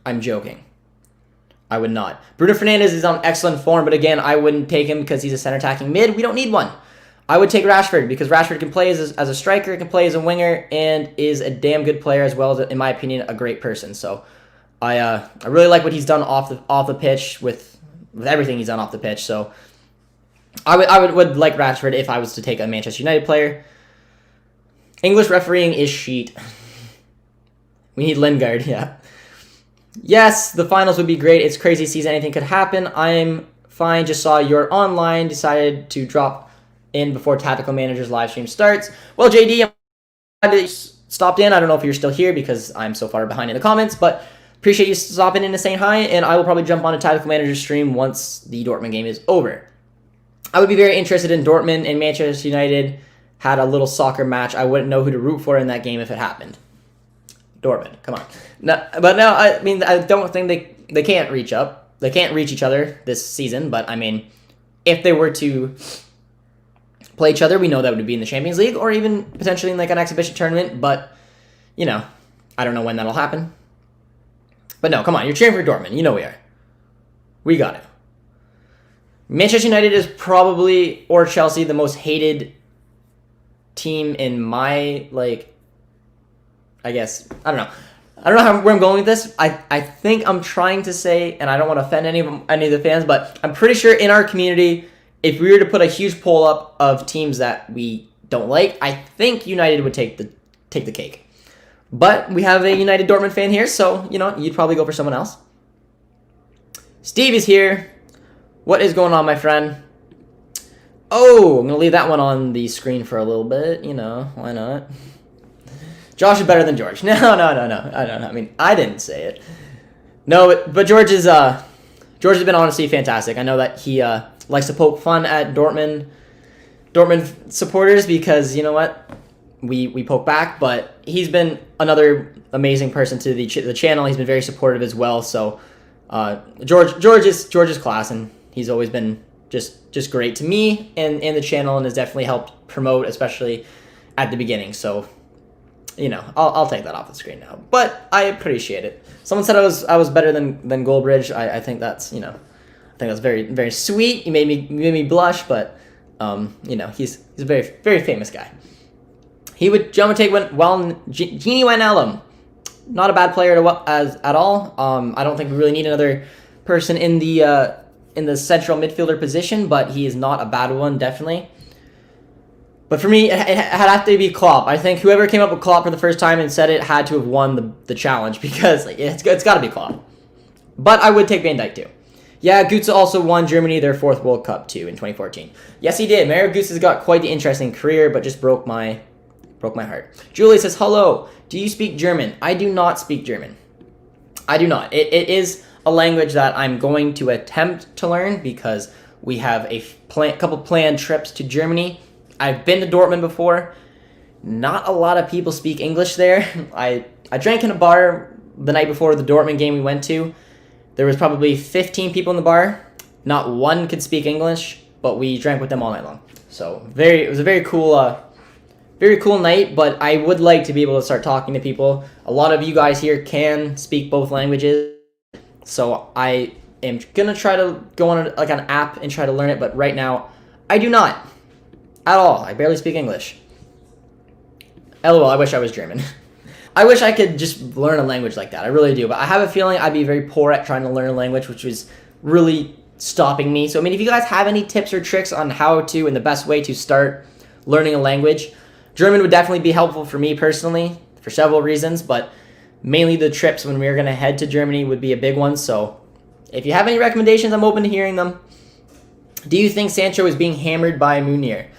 I'm joking. I would not. Bruno Fernandes is on excellent form, but again, I wouldn't take him because he's a center-attacking mid. We don't need one. I would take Rashford because Rashford can play as a striker, can play as a winger, and is a damn good player as well as, in my opinion, a great person. So, I really like what he's done off the pitch with everything he's done off the pitch. So I would like Rashford if I was to take a Manchester United player. English refereeing is shit. We need Lingard, yeah. Yes, the finals would be great. It's crazy season. Anything could happen. I'm fine. Just saw you're online. Decided to drop in before Tactical Manager's live stream starts. Well, JD, I stopped in. I don't know if you're still here because I'm so far behind in the comments, but appreciate you stopping in and saying hi, and I will probably jump on a Tactical Manager stream once the Dortmund game is over. I would be very interested in Dortmund and Manchester United had a little soccer match. I wouldn't know who to root for in that game if it happened. Dortmund, come on. But now, I mean, I don't think they can't reach up. They can't reach each other this season, but I mean, if they were to play each other, we know that would be in the Champions League or even potentially in like an exhibition tournament, but, you know, I don't know when that'll happen. But no, come on, you're cheering for Dortmund. You know we are. We got it. Manchester United is probably, or Chelsea, the most hated team in my, like, I guess, I don't know. I don't know where I'm going with this. I think I'm trying to say, and I don't want to offend any of the fans, but I'm pretty sure in our community, if we were to put a huge poll up of teams that we don't like, I think United would take the cake. But we have a United Dortmund fan here, so, you know, you'd probably go for someone else. Steve is here. What is going on, my friend? Oh, I'm going to leave that one on the screen for a little bit. You know, why not? Josh is better than George. No. I don't know. I mean, I didn't say it. No, but George has been honestly fantastic. I know that he likes to poke fun at Dortmund supporters because, you know what? We poke back, but he's been another amazing person to the channel. He's been very supportive as well. So George is class, and he's always been just great to me and the channel, and has definitely helped promote, especially at the beginning. So, you know, I'll take that off the screen now, but I appreciate it. Someone said I was better than Goldbridge. I think that's, you know, I think that's very, very sweet. You made me blush, but you know, he's a very, very famous guy. He would jump and take Genie Wijnaldum. Not a bad player at all. I don't think we really need another person in the central midfielder position, but he is not a bad one, definitely. But for me, it had to be Klopp. I think whoever came up with Klopp for the first time and said it had to have won the challenge, because it's got to be Klopp. But I would take Van Dijk too. Yeah, Götze also won Germany their 4th World Cup too in 2014. Yes, he did. Mario Götze has got quite the interesting career, but just broke my heart. Julie says, hello, do you speak German? I do not speak German. I do not. It is a language that I'm going to attempt to learn, because we have a couple planned trips to Germany. I've been to Dortmund before. Not a lot of people speak English there. I drank in a bar the night before the Dortmund game we went to. There was probably 15 people in the bar. Not one could speak English, but we drank with them all night long. So it was a very cool night, but I would like to be able to start talking to people. A lot of you guys here can speak both languages, so I am gonna try to go on an app and try to learn it, but right now I do not at all. I barely speak English. LOL, I wish I was German. I wish I could just learn a language like that. I really do, but I have a feeling I'd be very poor at trying to learn a language, which is really stopping me. So I mean, if you guys have any tips or tricks on how to and the best way to start learning a language, German would definitely be helpful for me personally for several reasons, but mainly the trips when we were going to head to Germany would be a big one. So if you have any recommendations, I'm open to hearing them. Do you think Sancho is being hammered by Meunier?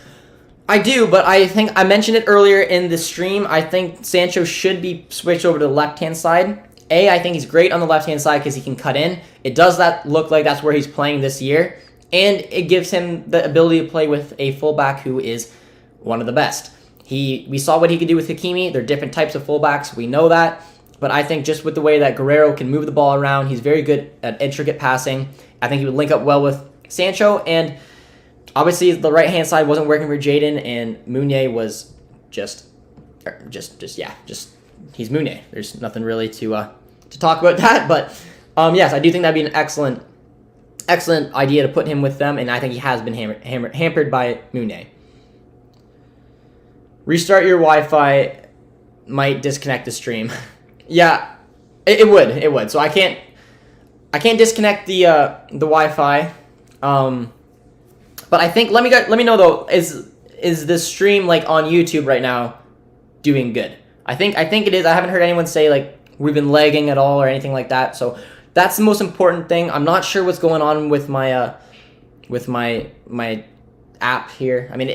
I do, but I think I mentioned it earlier in the stream. I think Sancho should be switched over to the left-hand side. I think he's great on the left-hand side because he can cut in. It does look like that's where he's playing this year, and it gives him the ability to play with a fullback who is one of the best. We saw what he could do with Hakimi. They're different types of fullbacks. We know that. But I think just with the way that Guerrero can move the ball around, he's very good at intricate passing. I think he would link up well with Sancho. And obviously the right-hand side wasn't working for Jadon, and Meunier was just he's Meunier. There's nothing really to talk about that. But yes, I do think that'd be an excellent idea to put him with them, and I think he has been hampered by Meunier. Restart your Wi-Fi might disconnect the stream. Yeah, it would. So I can't disconnect the Wi-Fi. But I think let me know though, is this stream like on YouTube right now doing good? I think it is. I haven't heard anyone say like we've been lagging at all or anything like that. So that's the most important thing. I'm not sure what's going on with my app here. I mean,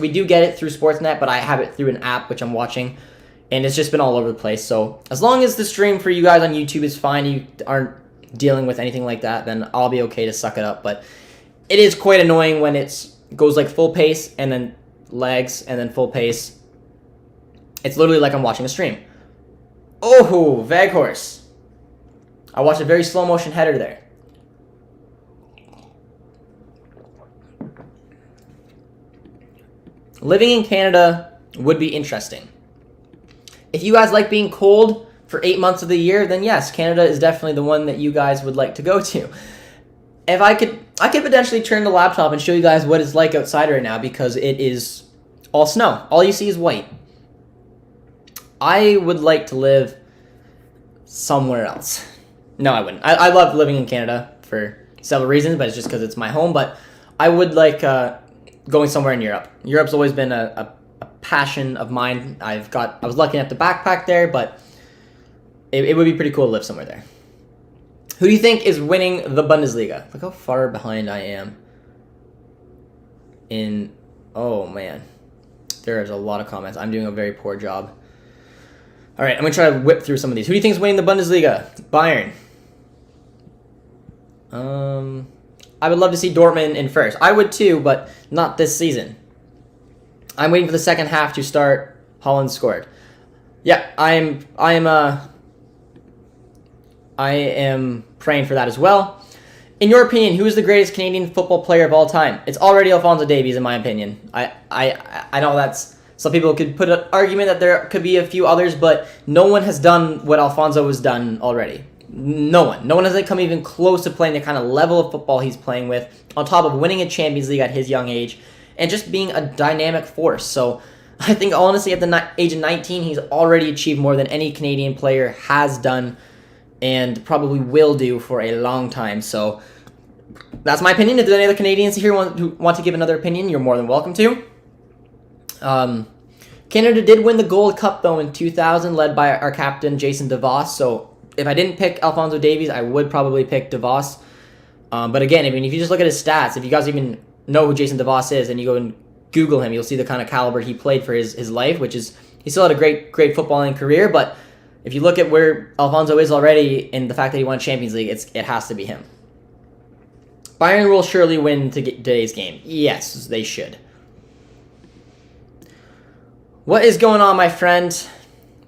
we do get it through Sportsnet, but I have it through an app which I'm watching, and it's just been all over the place. So as long as the stream for you guys on YouTube is fine, you aren't dealing with anything like that, then I'll be okay to suck it up. But it is quite annoying when it goes like full pace and then lags and then full pace. It's literally like I'm watching a stream. Oh, Vaghorse. I watched a very slow motion header there. Living in Canada would be interesting. If you guys like being cold for 8 months of the year, then yes, Canada is definitely the one that you guys would like to go to. If I could potentially turn the laptop and show you guys what it's like outside right now, because it is all snow. All you see is white. I would like to live somewhere else. No, I wouldn't. I love living in Canada for several reasons, but it's just because it's my home. But I would like going somewhere in Europe. Europe's always been a passion of mine. I was lucky enough to backpack there, but it would be pretty cool to live somewhere there. Who do you think is winning the Bundesliga? Look how far behind I am. Oh man, there's a lot of comments. I'm doing a very poor job. All right, I'm gonna try to whip through some of these. Who do you think is winning the Bundesliga? Bayern. I would love to see Dortmund in first. I would too, but not this season. I'm waiting for the second half to start. Haaland scored. Yeah, I am praying for that as well. In your opinion, who is the greatest Canadian football player of all time? It's already Alphonso Davies, in my opinion. I know that's... Some people could put an argument that there could be a few others, but no one has done what Alphonso has done already. No one has come even close to playing the kind of level of football he's playing with, on top of winning a Champions League at his young age, and just being a dynamic force. So I think honestly at the age of 19, he's already achieved more than any Canadian player has done and probably will do for a long time. So that's my opinion. If there's any other Canadians here who want to give another opinion, you're more than welcome to. Canada did win the Gold Cup, though, in 2000, led by our captain, Jason DeVos. So if I didn't pick Alphonso Davies, I would probably pick DeVos. But again, I mean, if you just look at his stats, if you guys even know who Jason DeVos is and you go and Google him, you'll see the kind of caliber he played for his life, which is, he still had a great footballing career. But if you look at where Alphonso is already and the fact that he won Champions League, it has to be him. Bayern will surely win today's game. Yes, they should. What is going on, my friend?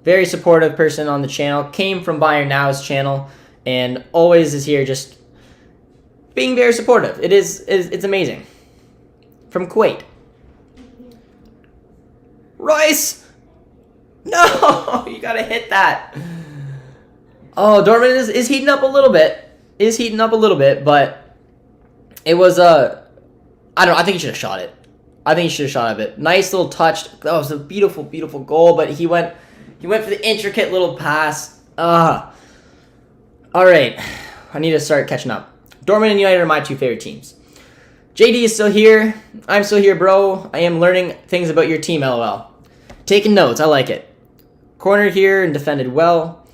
Very supportive person on the channel. Came from Bayern Now's channel and always is here just being very supportive. It's amazing. From Kuwait. Rice! No! You gotta hit that. Oh, Dortmund is heating up a little bit. But it was I think he should have shot it. I think he should have shot a bit. Nice little touch. That was a beautiful, beautiful goal, but he went for the intricate little pass. All right. I need to start catching up. Dortmund and United are my two favorite teams. JD is still here. I'm still here, bro. I am learning things about your team, LOL. Taking notes. I like it. Cornered here and defended well.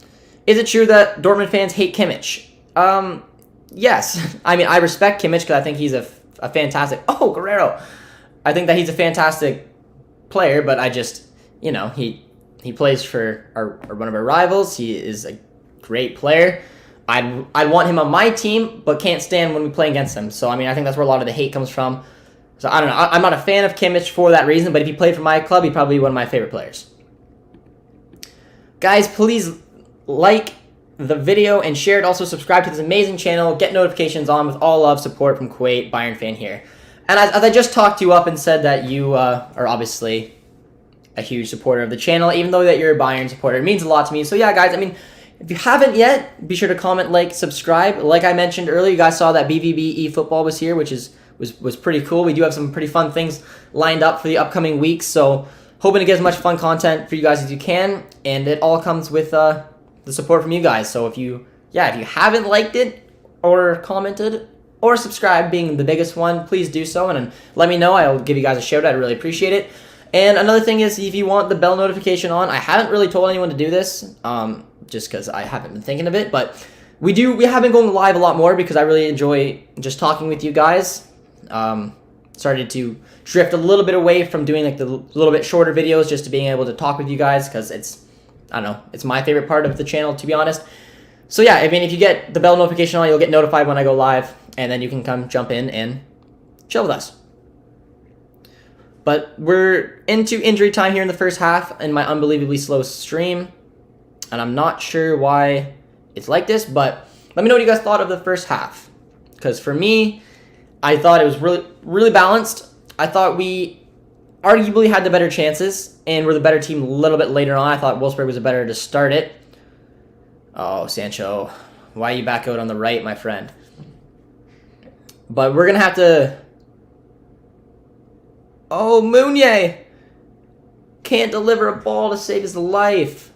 Is it true that Dortmund fans hate Kimmich? Yes. I mean, I respect Kimmich because I think he's a fantastic... Oh, Guerrero. I think that he's a fantastic player, but I just, he plays for one of our rivals. He is a great player. I'd want him on my team, but can't stand when we play against him. So, I mean, I think that's where a lot of the hate comes from. So, I don't know. I'm not a fan of Kimmich for that reason, but if he played for my club, he'd probably be one of my favorite players. Guys, please like the video and share it. Also, subscribe to this amazing channel. Get notifications on with all love, support from Kuwait, Bayern fan here. And as I just talked you up and said that you are obviously a huge supporter of the channel, even though that you're a Bayern supporter, it means a lot to me. So yeah, guys, I mean, if you haven't yet, be sure to comment, like, subscribe. Like I mentioned earlier, you guys saw that BVB eFootball was here, which was pretty cool. We do have some pretty fun things lined up for the upcoming weeks, so hoping to get as much fun content for you guys as you can, and it all comes with the support from you guys. So if you haven't liked it or commented or subscribe being the biggest one, please do so and let me know. I'll give you guys a shout out. I really appreciate it. And another thing is, if you want the bell notification on, I haven't really told anyone to do this, just because I haven't been thinking of it, but we have been going live a lot more because I really enjoy just talking with you guys. Started to drift a little bit away from doing like the little bit shorter videos just to being able to talk with you guys because it's my favorite part of the channel, to be honest. So yeah, I mean, if you get the bell notification on, you'll get notified when I go live, and then you can come jump in and chill with us. But we're into injury time here in the first half in my unbelievably slow stream, and I'm not sure why it's like this, but let me know what you guys thought of the first half. Because for me, I thought it was really, really balanced. I thought we arguably had the better chances, and we're the better team a little bit later on. I thought Wolfsburg was better to start it. Oh, Sancho, why are you back out on the right, my friend? But we're going to have to... Oh, Meunier can't deliver a ball to save his life.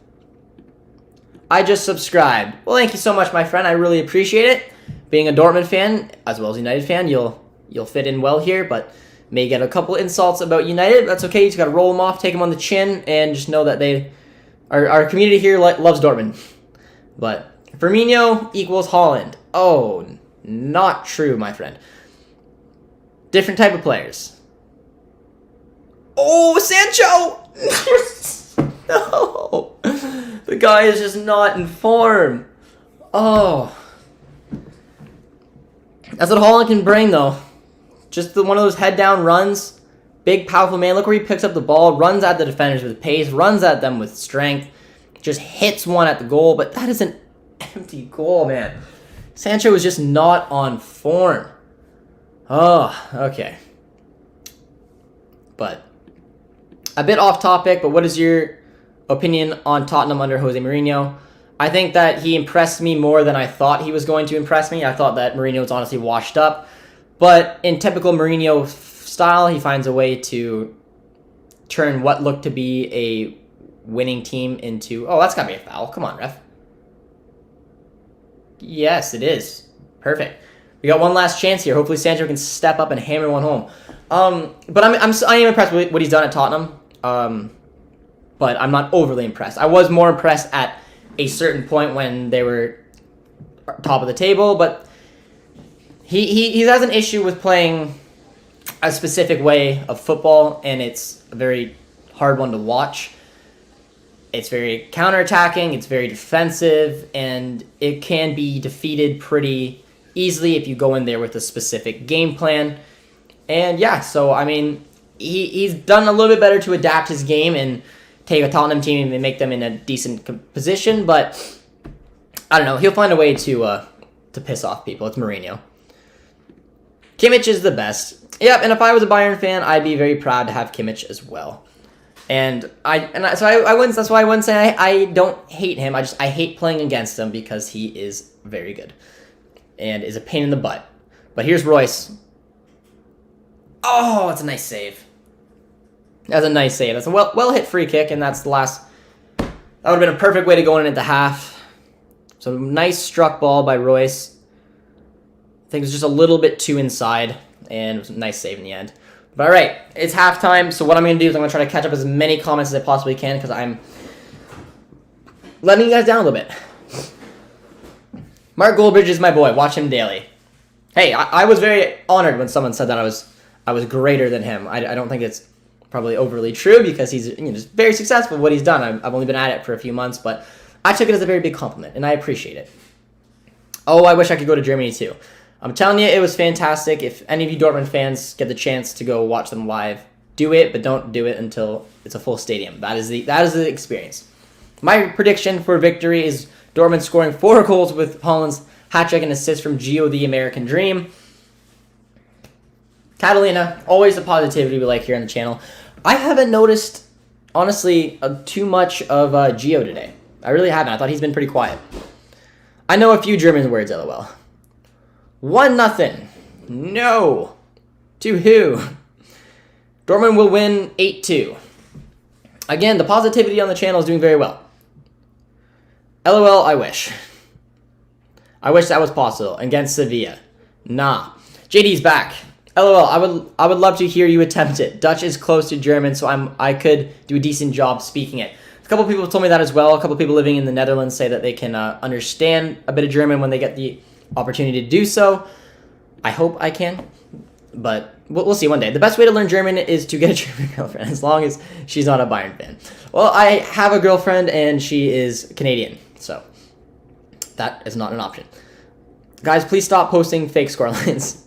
I just subscribed. Well, thank you so much, my friend. I really appreciate it. Being a Dortmund fan, as well as United fan, you'll fit in well here, but may get a couple insults about United. That's okay. You just got to roll them off, take them on the chin, and just know that our community here loves Dortmund. But Firmino equals Haaland. Oh, not true, my friend. Different type of players. Oh, Sancho! No! The guy is just not in form. Oh. That's what Haaland can bring, though. Just one of those head-down runs. Big, powerful man. Look where he picks up the ball, runs at the defenders with pace, runs at them with strength, just hits one at the goal. But that is an empty goal, man. Sancho is just not on form. Oh, okay. But a bit off topic, but what is your opinion on Tottenham under Jose Mourinho? I think that he impressed me more than I thought he was going to impress me. I thought that Mourinho was honestly washed up. But in typical Mourinho style, he finds a way to turn what looked to be a winning team into... Oh, that's got to be a foul. Come on, ref. Yes, it is. Perfect. We got one last chance here. Hopefully Sancho can step up and hammer one home. But I am impressed with what he's done at Tottenham. But I'm not overly impressed. I was more impressed at a certain point when they were top of the table, but he has an issue with playing a specific way of football, and it's a very hard one to watch. It's very counterattacking, it's very defensive, and it can be defeated pretty easily if you go in there with a specific game plan. And yeah, so I mean, he's done a little bit better to adapt his game and take a Tottenham team and make them in a decent position, but I don't know, he'll find a way to piss off people. It's Mourinho. Kimmich is the best. Yep, and if I was a Bayern fan, I'd be very proud to have Kimmich as well. So I wouldn't. That's why I wouldn't say I don't hate him. I hate playing against him because he is very good and is a pain in the butt. But here's Royce. Oh, it's a nice save. That's a nice save. That's a well hit free kick, and that's the last. That would have been a perfect way to go in at the half. So nice struck ball by Royce. I think it was just a little bit too inside, and it was a nice save in the end. But all right, it's halftime, so what I'm going to do is I'm going to try to catch up as many comments as I possibly can because I'm letting you guys down a little bit. Mark Goldbridge is my boy. Watch him daily. Hey, I was very honored when someone said that I was greater than him. I don't think it's probably overly true because he's just very successful at what he's done. I've only been at it for a few months, but I took it as a very big compliment, and I appreciate it. Oh, I wish I could go to Germany too. I'm telling you, it was fantastic. If any of you Dortmund fans get the chance to go watch them live, do it, but don't do it until it's a full stadium. That is the experience. My prediction for victory is Dortmund scoring 4 goals with Haaland's hat-trick and assist from Gio, the American Dream. Catalina, always the positivity we like here on the channel. I haven't noticed, honestly, too much of Gio today. I really haven't. I thought he's been pretty quiet. I know a few German words, lol. 1-0. No. To who? Dortmund will win 8-2. Again, the positivity on the channel is doing very well. LOL, I wish. I wish that was possible against Sevilla. Nah. JD's back. LOL, I would love to hear you attempt it. Dutch is close to German, so I could do a decent job speaking it. A couple people told me that as well. A couple people living in the Netherlands say that they can understand a bit of German when they get the opportunity to do so. I hope I can, but we'll see one day. The best way to learn German is to get a German girlfriend, as long as she's not a Bayern fan. Well, I have a girlfriend, and she is Canadian, so that is not an option. Guys, please stop posting fake scorelines.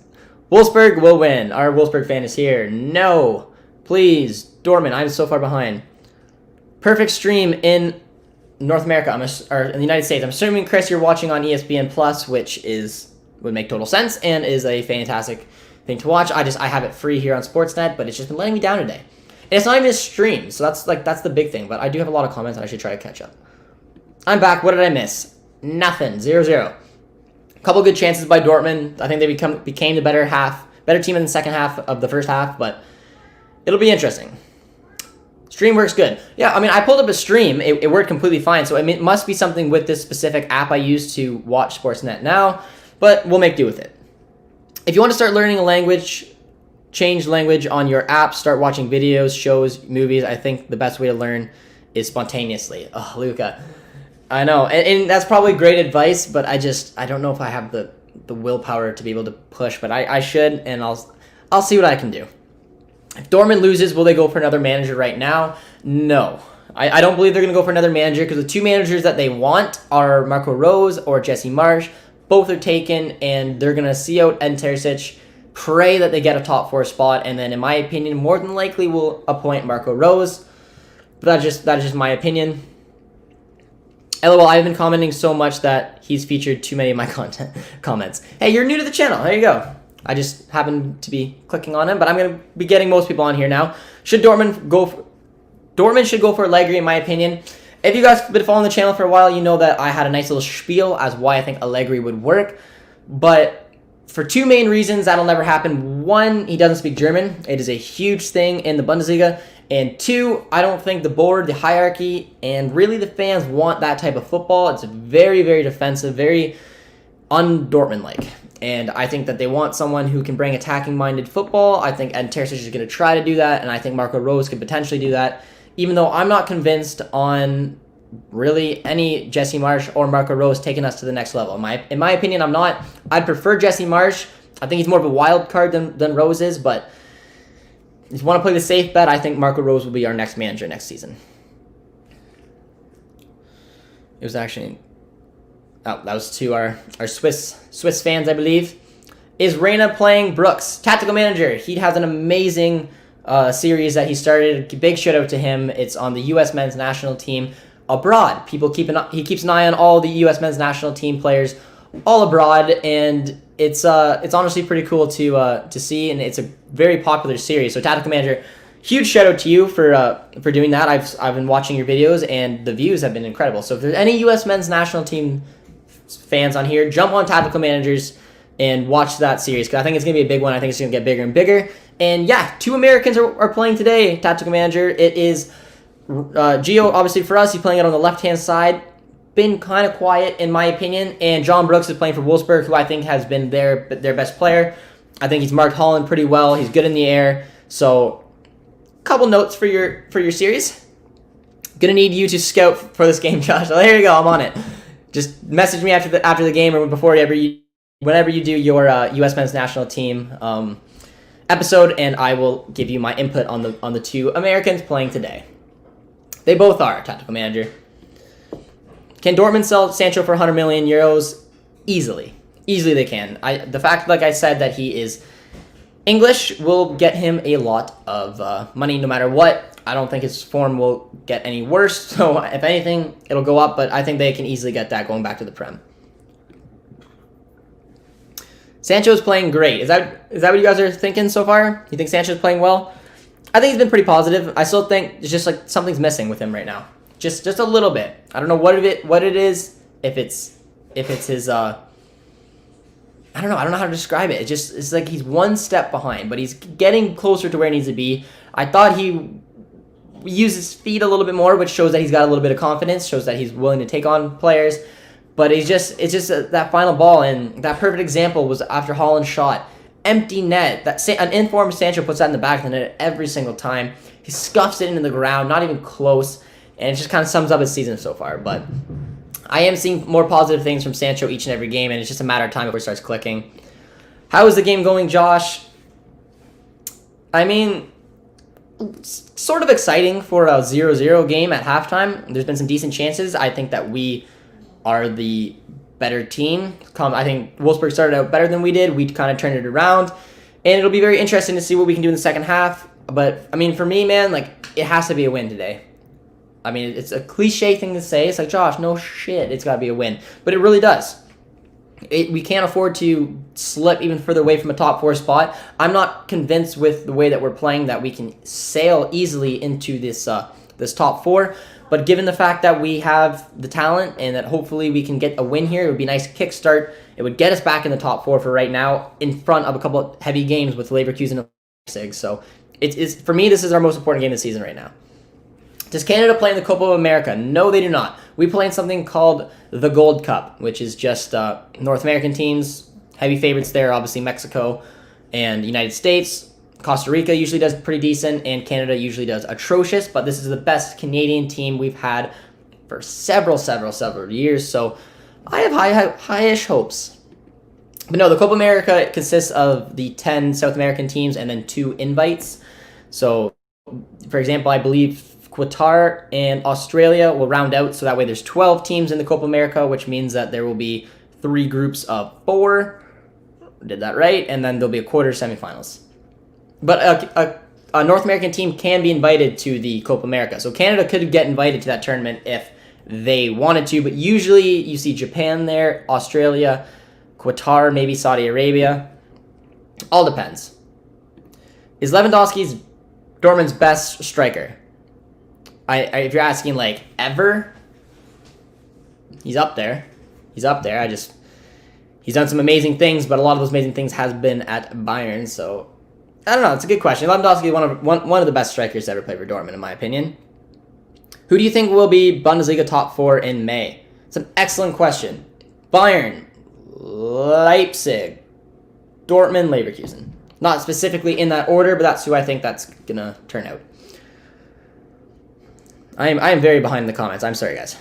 Wolfsburg will win. Our Wolfsburg fan is here. No, please. Dortmund, I'm so far behind. Perfect stream in North America, or in the United States. I'm assuming, Chris, you're watching on ESPN Plus, which would make total sense and is a fantastic thing to watch. I have it free here on Sportsnet, but it's just been letting me down today. And it's not even a stream, so that's the big thing. But I do have a lot of comments, and I should try to catch up. I'm back. What did I miss? Nothing. 0-0. A couple good chances by Dortmund. I think they became the better team in the second half of the first half, but it'll be interesting. Stream works good. Yeah, I mean, I pulled up a stream. It worked completely fine, so it must be something with this specific app I use to watch Sportsnet now, but we'll make do with it. If you want to start learning a language, change language on your app, start watching videos, shows, movies, I think the best way to learn is spontaneously. Oh, Luca. I know, and that's probably great advice, but I don't know if I have the willpower to be able to push, but I should, and I'll see what I can do. If Dortmund loses, will they go for another manager right now? No. I don't believe they're going to go for another manager because the two managers that they want are Marco Rose or Jesse Marsch. Both are taken, and they're going to see out Edin Terzic, pray that they get a top 4 spot, and then, in my opinion, more than likely will appoint Marco Rose. But that's just my opinion. LOL, I've been commenting so much that he's featured too many of my comments. Hey, you're new to the channel. There you go. I just happen to be clicking on him, but I'm going to be getting most people on here now. Dortmund should go for Allegri, in my opinion. If you guys have been following the channel for a while, you know that I had a nice little spiel as why I think Allegri would work. But for 2 main reasons, that'll never happen. 1, he doesn't speak German. It is a huge thing in the Bundesliga. And 2, I don't think the board, the hierarchy, and really the fans want that type of football. It's very, very defensive, very un-Dortmund-like. And I think that they want someone who can bring attacking-minded football. I think Ed Terzic is going to try to do that, and I think Marco Rose could potentially do that, even though I'm not convinced on really any Jesse Marsch or Marco Rose taking us to the next level. In my opinion, I'm not. I'd prefer Jesse Marsch. I think he's more of a wild card than Rose is, but if you want to play the safe bet, I think Marco Rose will be our next manager next season. It was actually... Oh, that was to our Swiss fans, I believe. Is Reina playing Brooks? Tactical manager. He has an amazing series that he started. Big shout out to him. It's on the U.S. men's national team abroad. He keeps an eye on all the U.S. men's national team players all abroad, and it's honestly pretty cool to see, and it's a very popular series. So Tactical Manager, huge shout out to you for doing that. I've been watching your videos, and the views have been incredible. So if there's any U.S. men's national team fans on here, jump on Tactical Managers and watch that series, because I think it's going to be a big one. I think it's going to get bigger and bigger. And yeah, 2 Americans are playing today, Tactical Manager. It is Gio, obviously for us, he's playing it on the left-hand side. Been kind of quiet, in my opinion. And John Brooks is playing for Wolfsburg, who I think has been their best player. I think he's marked Haaland pretty well. He's good in the air. So, couple notes for your series. Gonna need you to scout for this game, Josh. So there you go. I'm on it. Just message me after the game or whenever you do your U.S. men's national team episode, and I will give you my input on the 2 Americans playing today. They both are Tactical Manager. Can Dortmund sell Sancho for 100 million euros? Easily. Easily they can. The fact, like I said, that he is English will get him a lot of money no matter what. I don't think his form will get any worse. So, if anything, it'll go up. But I think they can easily get that going back to the Prem. Sancho's playing great. Is that what you guys are thinking so far? You think Sancho's playing well? I think he's been pretty positive. I still think it's just like something's missing with him right now. Just a little bit. I don't know what it is. If it's his I don't know how to describe it. It's like he's one step behind, but he's getting closer to where he needs to be. I thought he used his feet a little bit more, which shows that he's got a little bit of confidence, shows that he's willing to take on players. But it's just that final ball, and that perfect example was after Haaland shot. Empty net. An informed Sancho puts that in the back of the net every single time. He scuffs it into the ground, not even close, and it just kind of sums up his season so far. But I am seeing more positive things from Sancho each and every game, and it's just a matter of time before it starts clicking. How is the game going, Josh? I mean, sort of exciting for a 0-0 game at halftime. There's been some decent chances. I think that we are the better team. I think Wolfsburg started out better than we did. We kind of turned it around, and it'll be very interesting to see what we can do in the second half. But, I mean, for me, man, like, it has to be a win today. I mean, it's a cliche thing to say. It's like, Josh, no shit, it's got to be a win. But it really does. We can't afford to slip even further away from a top 4 spot. I'm not convinced with the way that we're playing that we can sail easily into this top 4. But given the fact that we have the talent and that hopefully we can get a win here, it would be a nice kickstart. It would get us back in the top 4 for right now, in front of a couple of heavy games with Leverkusen and Leipzig. So it's for me, this is our most important game of the season right now. Does Canada play in the Copa America? No, they do not. We play in something called the Gold Cup, which is just North American teams. Heavy favorites there, obviously Mexico and the United States. Costa Rica usually does pretty decent, and Canada usually does atrocious, but this is the best Canadian team we've had for several years, so I have high-ish hopes. But no, the Copa America consists of the 10 South American teams and then 2 invites. So, for example, I believe Qatar and Australia will round out, so that way there's 12 teams in the Copa America, which means that there will be 3 groups of 4. Did that right? And then there'll be a quarter semifinals. But a North American team can be invited to the Copa America. So Canada could get invited to that tournament if they wanted to. But usually you see Japan there, Australia, Qatar, maybe Saudi Arabia. All depends. Is Lewandowski's Dortmund's best striker? If you're asking, like, ever, he's up there. He's up there. He's done some amazing things, but a lot of those amazing things has been at Bayern, so I don't know. It's a good question. Lewandowski is one of the best strikers to ever play for Dortmund, in my opinion. Who do you think will be Bundesliga top 4 in May? It's an excellent question. Bayern, Leipzig, Dortmund, Leverkusen. Not specifically in that order, but that's who I think that's going to turn out. I am very behind in the comments. I'm sorry, guys.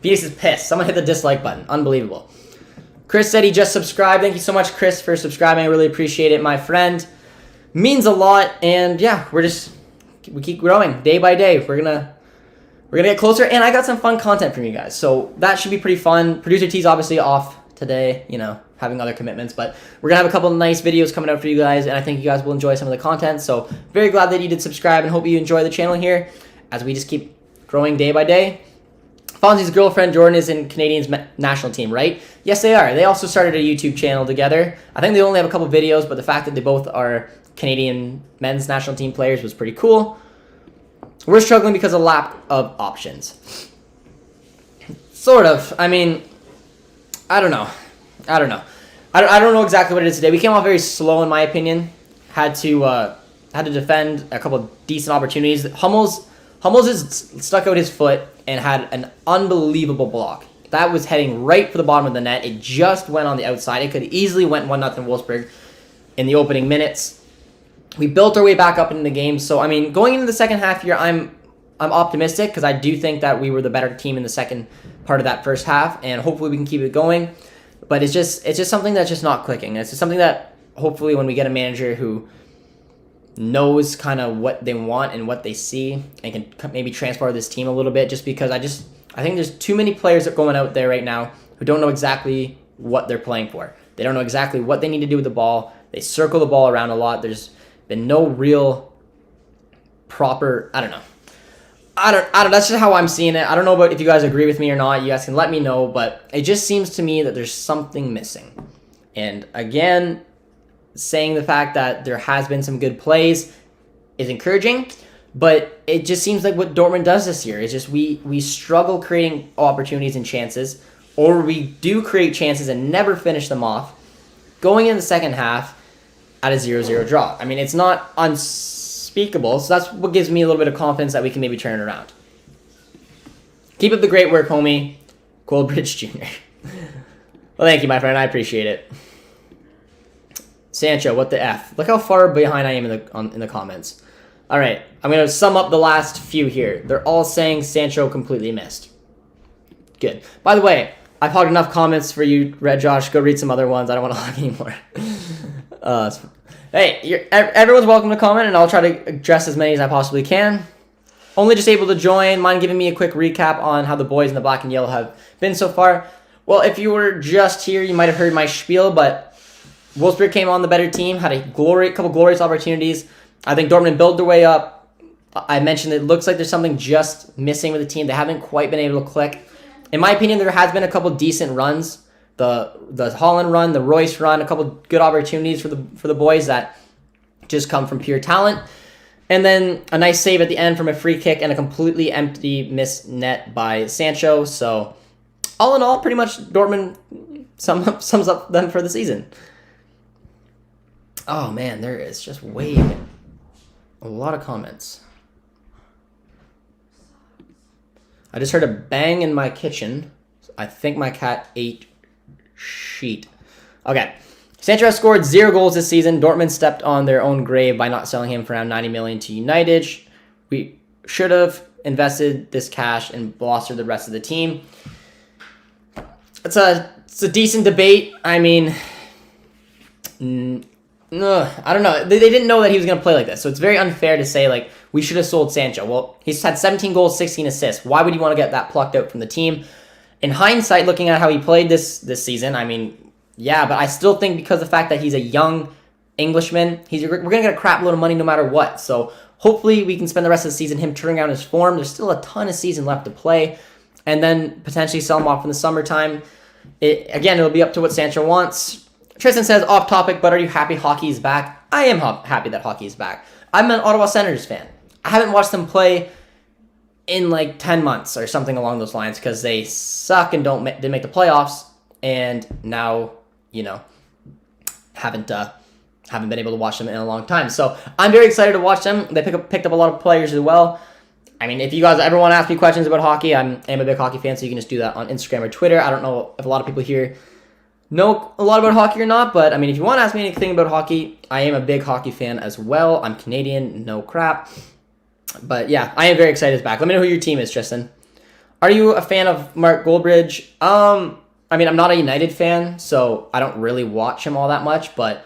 Beast is pissed. Someone hit the dislike button. Unbelievable. Chris said he just subscribed. Thank you so much, Chris, for subscribing. I really appreciate it, my friend. Means a lot, and yeah, we keep growing day by day. We're gonna get closer, and I got some fun content from you guys, so that should be pretty fun. Producer T's obviously off today, having other commitments, but we're gonna have a couple of nice videos coming out for you guys, and I think you guys will enjoy some of the content. So very glad that you did subscribe, and hope you enjoy the channel here as we just keep growing day by day. Fonzie's girlfriend Jordan is in Canadian's national team, right? Yes, they are. They also started a YouTube channel together. I think they only have a couple videos, but the fact that they both are Canadian men's national team players was pretty cool. We're struggling because of lack of options. Sort of. I mean, I don't know. I don't know exactly what it is today. We came off very slow, in my opinion. Had to defend a couple of decent opportunities. Hummels has stuck out his foot and had an unbelievable block. That was heading right for the bottom of the net. It just went on the outside. It could easily went 1-0 Wolfsburg in the opening minutes. We built our way back up into the game. So, I mean, going into the second half here, I'm optimistic because I do think that we were the better team in the second part of that first half, and hopefully we can keep it going. But it's just something that's just not clicking. It's just something that hopefully when we get a manager who knows kind of what they want and what they see and can maybe transport this team a little bit, just because I think there's too many players that are going out there right now who don't know exactly what they're playing for. They don't know exactly what they need to do with the ball. They circle the ball around a lot. There's been no real proper, I don't know. That's just how I'm seeing it. I don't know about if you guys agree with me or not. You guys can let me know, but it just seems to me that there's something missing. And again, saying the fact that there has been some good plays is encouraging, but it just seems like what Dortmund does this year is just we struggle creating opportunities and chances, or we do create chances and never finish them off, going in the second half at a 0-0 draw. I mean, it's not unspeakable, so that's what gives me a little bit of confidence that we can maybe turn it around. Keep up the great work, homie. Coldbridge Jr. Well, thank you, my friend. I appreciate it. Sancho, what the F? Look how far behind I am in the comments. All right, I'm going to sum up the last few here. They're all saying Sancho completely missed. Good. By the way, I've hogged enough comments for you, Red Josh. Go read some other ones. I don't want to hog anymore. Hey, everyone's welcome to comment, and I'll try to address as many as I possibly can. Only just able to join. Mind giving me a quick recap on how the boys in the black and yellow have been so far? Well, if you were just here, you might have heard my spiel, but Wolfsburg came on the better team, had a couple glorious opportunities. I think Dortmund built their way up. I mentioned it looks like there's something just missing with the team. They haven't quite been able to click. In my opinion, there has been a couple decent runs. The Haaland run, the Royce run, a couple good opportunities for the boys that just come from pure talent. And then a nice save at the end from a free kick and a completely empty missed net by Sancho. So all in all, pretty much Dortmund sums up them for the season. Oh man, there is just a lot of comments. I just heard a bang in my kitchen. I think my cat ate sheet. Okay. Sancho has scored 0 goals this season. Dortmund stepped on their own grave by not selling him for around 90 million to United. We should have invested this cash and bolstered the rest of the team. It's a decent debate. I mean, no, I don't know. They didn't know that he was going to play like this, so it's very unfair to say, like, we should have sold Sancho. Well, he's had 17 goals, 16 assists. Why would you want to get that plucked out from the team? In hindsight, looking at how he played this season, I mean, yeah, but I still think because of the fact that he's a young Englishman, we're going to get a crap load of money no matter what. So hopefully we can spend the rest of the season him turning around his form. There's still a ton of season left to play, and then potentially sell him off in the summertime. Again, it'll be up to what Sancho wants. Tristan says, off topic, but are you happy hockey is back? I am happy that hockey is back. I'm an Ottawa Senators fan. I haven't watched them play in like 10 months or something along those lines because they suck and didn't make the playoffs. And now, haven't been able to watch them in a long time. So I'm very excited to watch them. They picked up a lot of players as well. I mean, if you guys ever want to ask me questions about hockey, I am a big hockey fan, so you can just do that on Instagram or Twitter. I don't know if a lot of people here know a lot about hockey or not, but I mean, if you want to ask me anything about hockey, I am a big hockey fan as well. I'm Canadian, no crap. But yeah, I am very excited it's back. Let me know who your team is, Tristan. Are you a fan of Mark Goldbridge? I mean, I'm not a United fan, so I don't really watch him all that much, but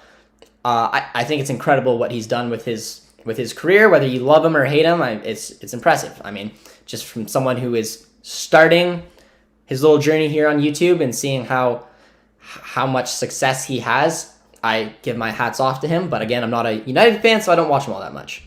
I think it's incredible what he's done with his career. Whether you love him or hate him, it's impressive. I mean, just from someone who is starting his little journey here on YouTube and seeing how much success he has, I give my hats off to him. But again, I'm not a United fan, so I don't watch him all that much.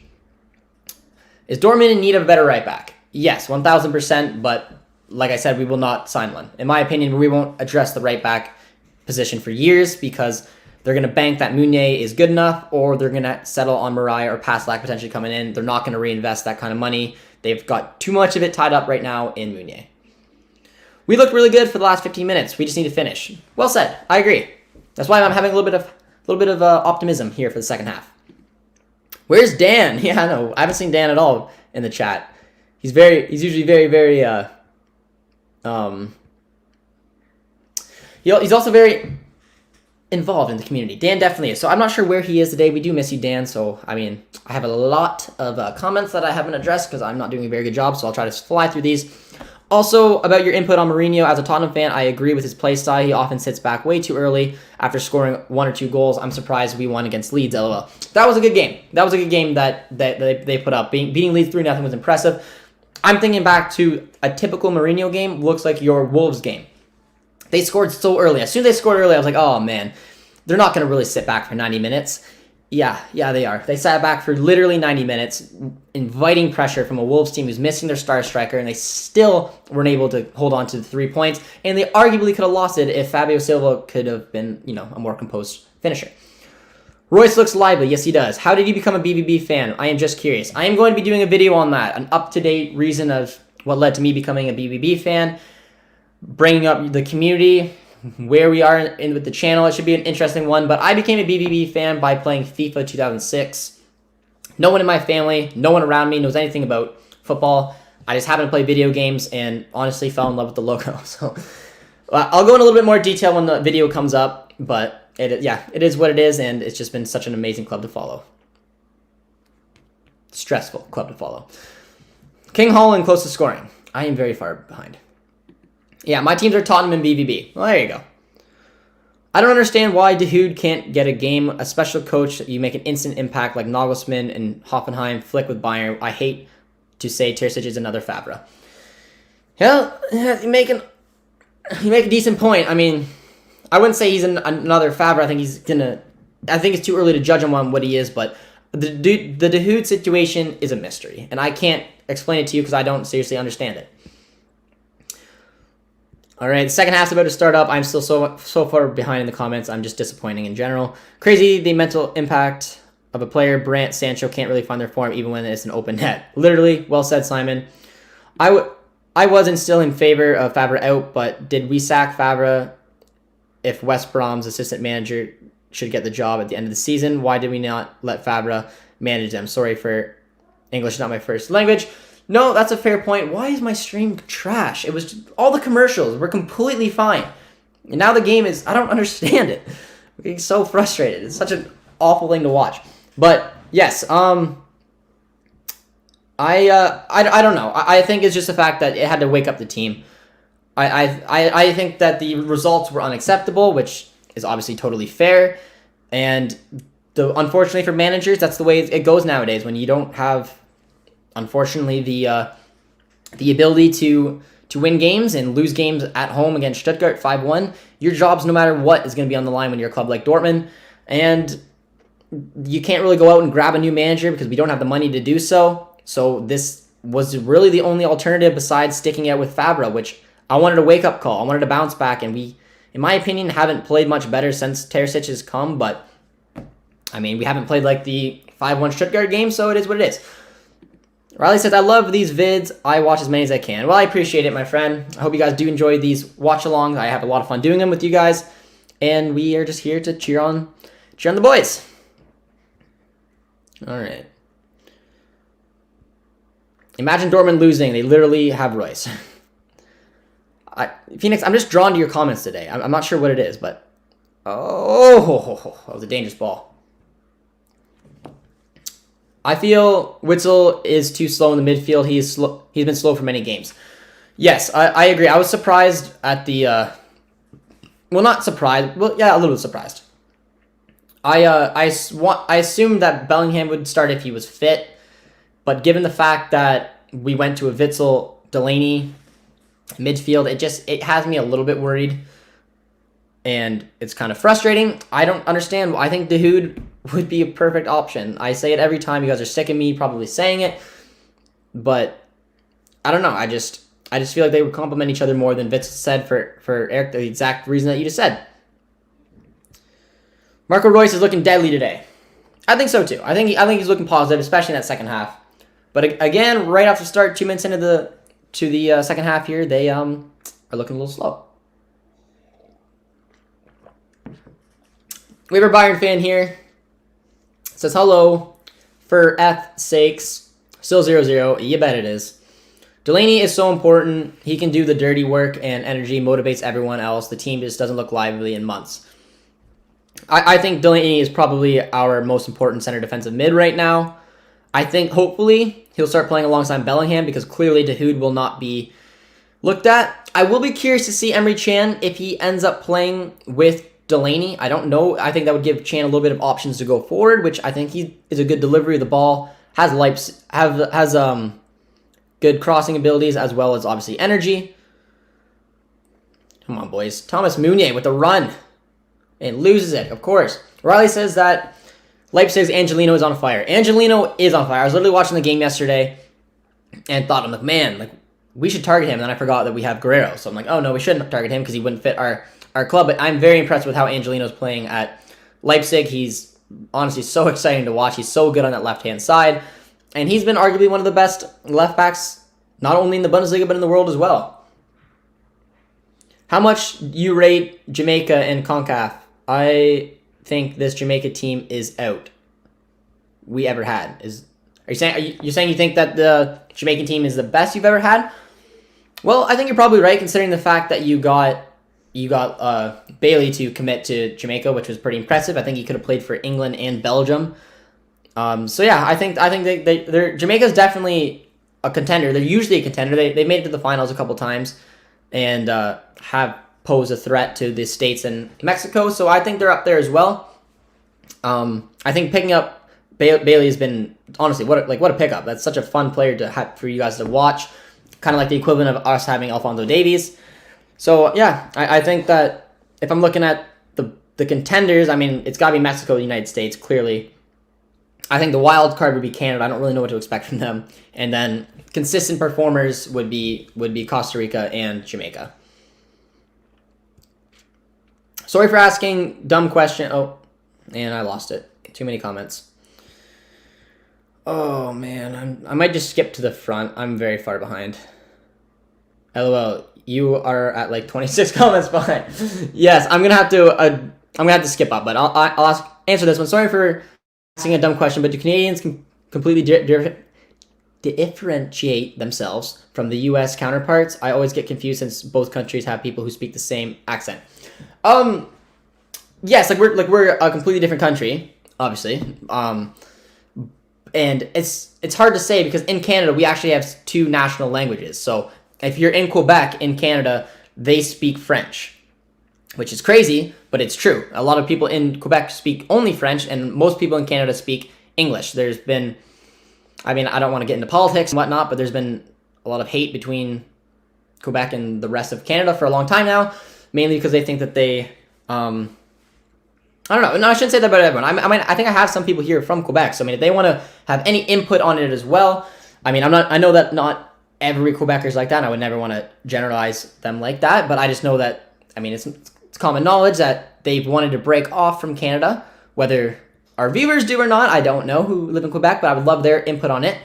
Is Dortmund in need of a better right back? Yes, 1,000%, but like I said, we will not sign one. In my opinion, we won't address the right back position for years because they're going to bank that Meunier is good enough, or they're going to settle on Mariah or Paslak potentially coming in. They're not going to reinvest that kind of money. They've got too much of it tied up right now in Meunier. We looked really good for the last 15 minutes. We just need to finish. Well said. I agree. That's why I'm having a little bit of optimism here for the second half. Where's Dan? Yeah, I know. I haven't seen Dan at all in the chat. He's usually very he's also very involved in the community. Dan definitely is. So I'm not sure where he is today. We do miss you, Dan. So, I mean, I have a lot of comments that I haven't addressed because I'm not doing a very good job. So I'll try to fly through these. Also, about your input on Mourinho, as a Tottenham fan, I agree with his play style. He often sits back way too early after scoring 1 or 2 goals. I'm surprised we won against Leeds, LOL. That was a good game. That was a good game that they put up. Beating Leeds 3-0 was impressive. I'm thinking back to a typical Mourinho game. Looks like your Wolves game. They scored so early. As soon as they scored early, I was like, oh, man. They're not going to really sit back for 90 minutes. Yeah, they are. They sat back for literally 90 minutes, inviting pressure from a Wolves team who's missing their star striker, and they still weren't able to hold on to the 3 points, and they arguably could have lost it if Fabio Silva could have been, a more composed finisher. Royce looks lively. Yes, he does. How did you become a BVB fan? I am just curious. I am going to be doing a video on that, an up-to-date reason of what led to me becoming a BVB fan, bringing up the community, where we are with the channel. It should be an interesting one, but I became a BVB fan by playing FIFA 2006. No one in my family, no one around me knows anything about football. I just happen to play video games and honestly fell in love with the logo. So I'll go in a little bit more detail when the video comes up, but it is what it is, and it's just been such an amazing club to follow. Stressful club to follow. King Haaland close to scoring. I am very far behind. Yeah, my teams are Tottenham and BVB. Well, there you go. I don't understand why Dahoud can't get a game, a special coach that you make an instant impact like Nagelsmann and Hoffenheim, Flick with Bayern. I hate to say Terzic is another Favre. Yeah, you make a decent point. I mean, I wouldn't say he's another Favre. I think it's too early to judge him on what he is, but the Dahoud situation is a mystery, and I can't explain it to you because I don't seriously understand it. All right, the second half's about to start up. I'm still so far behind in the comments. I'm just disappointing in general. Crazy the mental impact of a player. Brandt, Sancho can't really find their form even when it's an open net. Literally, well said, Simon. I was and still in favor of Favre out, but did we sack Favre if West Brom's assistant manager should get the job at the end of the season? Why did we not let Favre manage them? Sorry for English, not my first language. No, that's a fair point. Why is my stream trash? It was just, all the commercials were completely fine. And now the game is, I don't understand it. I'm getting so frustrated. It's such an awful thing to watch. But yes, I don't know. I think it's just the fact that it had to wake up the team. I think that the results were unacceptable, which is obviously totally fair. And unfortunately for managers, that's the way it goes nowadays. When you don't have, unfortunately, the ability to win games and lose games at home against Stuttgart 5-1, your jobs, no matter what, is going to be on the line when you're a club like Dortmund. And you can't really go out and grab a new manager because we don't have the money to do so. So this was really the only alternative besides sticking out with Favre, which I wanted a wake-up call. I wanted to bounce back, and we, in my opinion, haven't played much better since Terzic has come. But, I mean, we haven't played like the 5-1 Stuttgart game, so it is what it is. Riley says, I love these vids. I watch as many as I can. Well, I appreciate it, my friend. I hope you guys do enjoy these watch-alongs. I have a lot of fun doing them with you guys. And we are just here to cheer on Cheer on the boys. All right. Imagine Dortmund losing. They literally have Royce. Phoenix, I'm just drawn to your comments today. I'm not sure what it is, but... Oh, that was a dangerous ball. I feel Witzel is too slow in the midfield. He's been slow for many games. Yes, I agree. I was surprised at the... well, not surprised. Well, yeah, a little bit surprised. I assumed that Bellingham would start if he was fit, but given the fact that we went to a Witzel, Delaney midfield, it has me a little bit worried, and it's kind of frustrating. I don't understand. I think Dahoud would be a perfect option. I say it every time. You guys are sick of me probably saying it, but I don't know. I just feel like they would complement each other more than Witzel said for Eric, the exact reason that you just said. Marco Reus is looking deadly today. I think so too. I think he's looking positive, especially in that second half. But again, right off the start, 2 minutes into the second half here, they are looking a little slow. We have a Bayern fan here. Says hello. For F's sakes, still 0-0. You bet it is. Delaney is so important. He can do the dirty work, and energy motivates everyone else. The team just doesn't look lively in months. I think Delaney is probably our most important center defensive mid right now. I think hopefully he'll start playing alongside Bellingham because clearly Dahoud will not be looked at. I will be curious to see Emre Can if he ends up playing with Delaney. I don't know. I think that would give Can a little bit of options to go forward, which I think he is a good delivery of the ball, has good crossing abilities as well as obviously energy. Come on, boys. Thomas Meunier with the run. And loses it, of course. Riley says that Leipzig's Angelino is on fire. Angelino is on fire. I was literally watching the game yesterday and thought, I'm like, man, like we should target him. And then I forgot that we have Guerrero. So I'm like, oh, no, we shouldn't target him because he wouldn't fit our club. But I'm very impressed with how Angelino's playing at Leipzig. He's honestly so exciting to watch. He's so good on that left-hand side. And he's been arguably one of the best left backs, not only in the Bundesliga, but in the world as well. How much you rate Jamaica and CONCACAF? I think this Jamaica team is out. We ever had. Are you saying you think that the Jamaican team is the best you've ever had? Well, I think you're probably right considering the fact that you got Bailey to commit to Jamaica, which was pretty impressive. I think he could have played for England and Belgium. So yeah, I think Jamaica's definitely a contender. They're usually a contender. They made it to the finals a couple times and have pose a threat to the States and Mexico, so I think they're up there as well. I think picking up Bailey has been, honestly, what a pickup. That's such a fun player to have for you guys to watch, kind of like the equivalent of us having Alphonso Davies. So yeah, I think that if I'm looking at the contenders, I mean, it's got to be Mexico, the United States, clearly. I think the wild card would be Canada. I don't really know what to expect from them. And then consistent performers would be Costa Rica and Jamaica. Sorry for asking dumb question. Oh, and I lost it. Too many comments. Oh, man. I might just skip to the front. I'm very far behind. LOL. You are at like 26 comments behind. Yes, I'm gonna have to skip up, but I'll answer this one. Sorry for asking a dumb question, but do Canadians completely differentiate themselves from the U.S. counterparts? I always get confused since both countries have people who speak the same accent. Yes, we're a completely different country, obviously. And it's hard to say because in Canada we actually have two national languages. So if you're in Quebec in Canada, they speak French, which is crazy, but it's true. A lot of people in Quebec speak only French, and most people in Canada speak English. There's been, I mean, I don't want to get into politics and whatnot, but there's been a lot of hate between Quebec and the rest of Canada for a long time now, mainly because they think that they, I don't know. No, I shouldn't say that about everyone. I think I have some people here from Quebec, so I mean, if they want to have any input on it as well, I mean, I know that not every Quebecer's like that, and I would never want to generalize them like that, but I just know that, I mean, it's common knowledge that they've wanted to break off from Canada. Whether our viewers do or not, I don't know, who live in Quebec, but I would love their input on it.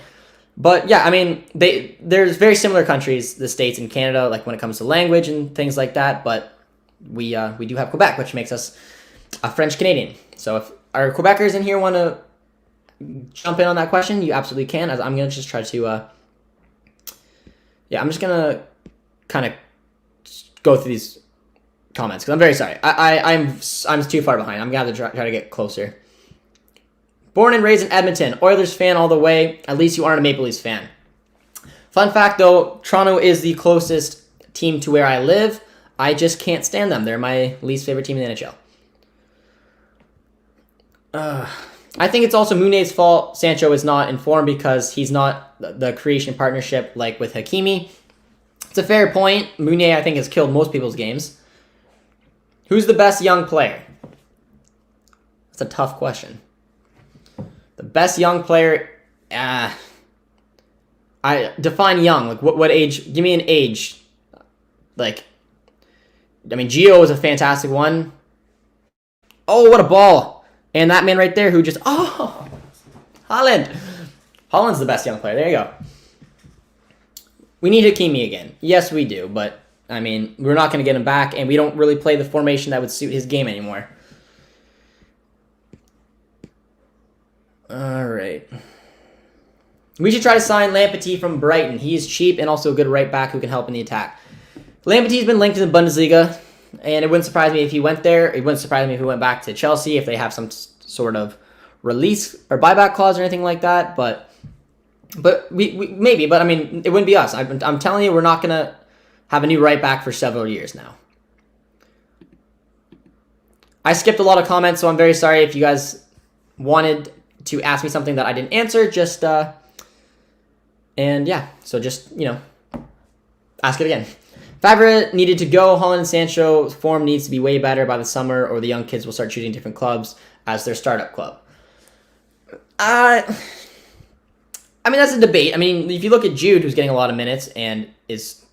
But yeah, I mean, there's very similar countries, the States and Canada, like when it comes to language and things like that, but we do have Quebec, which makes us a French Canadian. So our Quebecers in here want to jump in on that question, you absolutely can. As I'm going to just try to, I'm just going to kind of go through these comments because I'm very sorry. I'm too far behind. I'm going to have to try to get closer. Born and raised in Edmonton, Oilers fan all the way. At least you aren't a Maple Leafs fan. Fun fact though, Toronto is the closest team to where I live. I just can't stand them. They're my least favorite team in the NHL. I think it's also Munier's fault Sancho is not informed because he's not the creation partnership like with Hakimi. It's a fair point. Munier, I think, has killed most people's games. Who's the best young player? That's a tough question. The best young player, I define young. Like what age? Give me an age. Like, I mean, Gio is a fantastic one. Oh, what a ball! And that man right there who just Haaland. Haaland's the best young player. There you go. We need Hakimi again. Yes, we do, but I mean, we're not going to get him back, and we don't really play the formation that would suit his game anymore. All right. We should try to sign Lampetit from Brighton. He's cheap and also a good right back who can help in the attack. Lampetit's been linked to the Bundesliga, and it wouldn't surprise me if he went there. It wouldn't surprise me if he went back to Chelsea if they have some sort of release or buyback clause or anything like that. But we maybe. But I mean, it wouldn't be us. I'm telling you, we're not gonna have a new right back for several years now. I skipped a lot of comments, so I'm very sorry if you guys wanted to ask me something that I didn't answer. Just and yeah, so just ask it again. Favre needed to go. Haaland and Sancho's form needs to be way better by the summer, or the young kids will start choosing different clubs as their startup club. I mean, that's a debate. I mean, if you look at Jude, who's getting a lot of minutes and is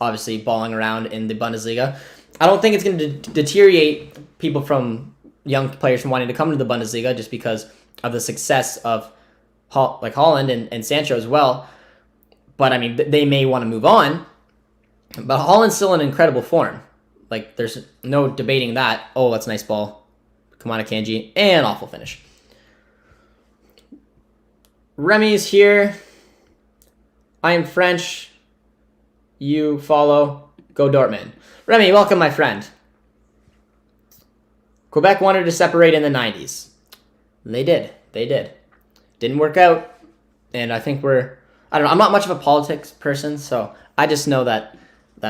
obviously balling around in the Bundesliga, I don't think it's going to deteriorate young players from wanting to come to the Bundesliga just because of the success of Haaland and Sancho as well. But I mean, they may want to move on. But Haaland's still in incredible form. Like, there's no debating that. Oh, that's a nice ball. Kamada Kanji. And awful finish. Remy's here. I am French. You follow. Go Dortmund. Remy, welcome, my friend. Quebec wanted to separate in the 90s. They did. Didn't work out. And I think I don't know. I'm not much of a politics person, so I just know that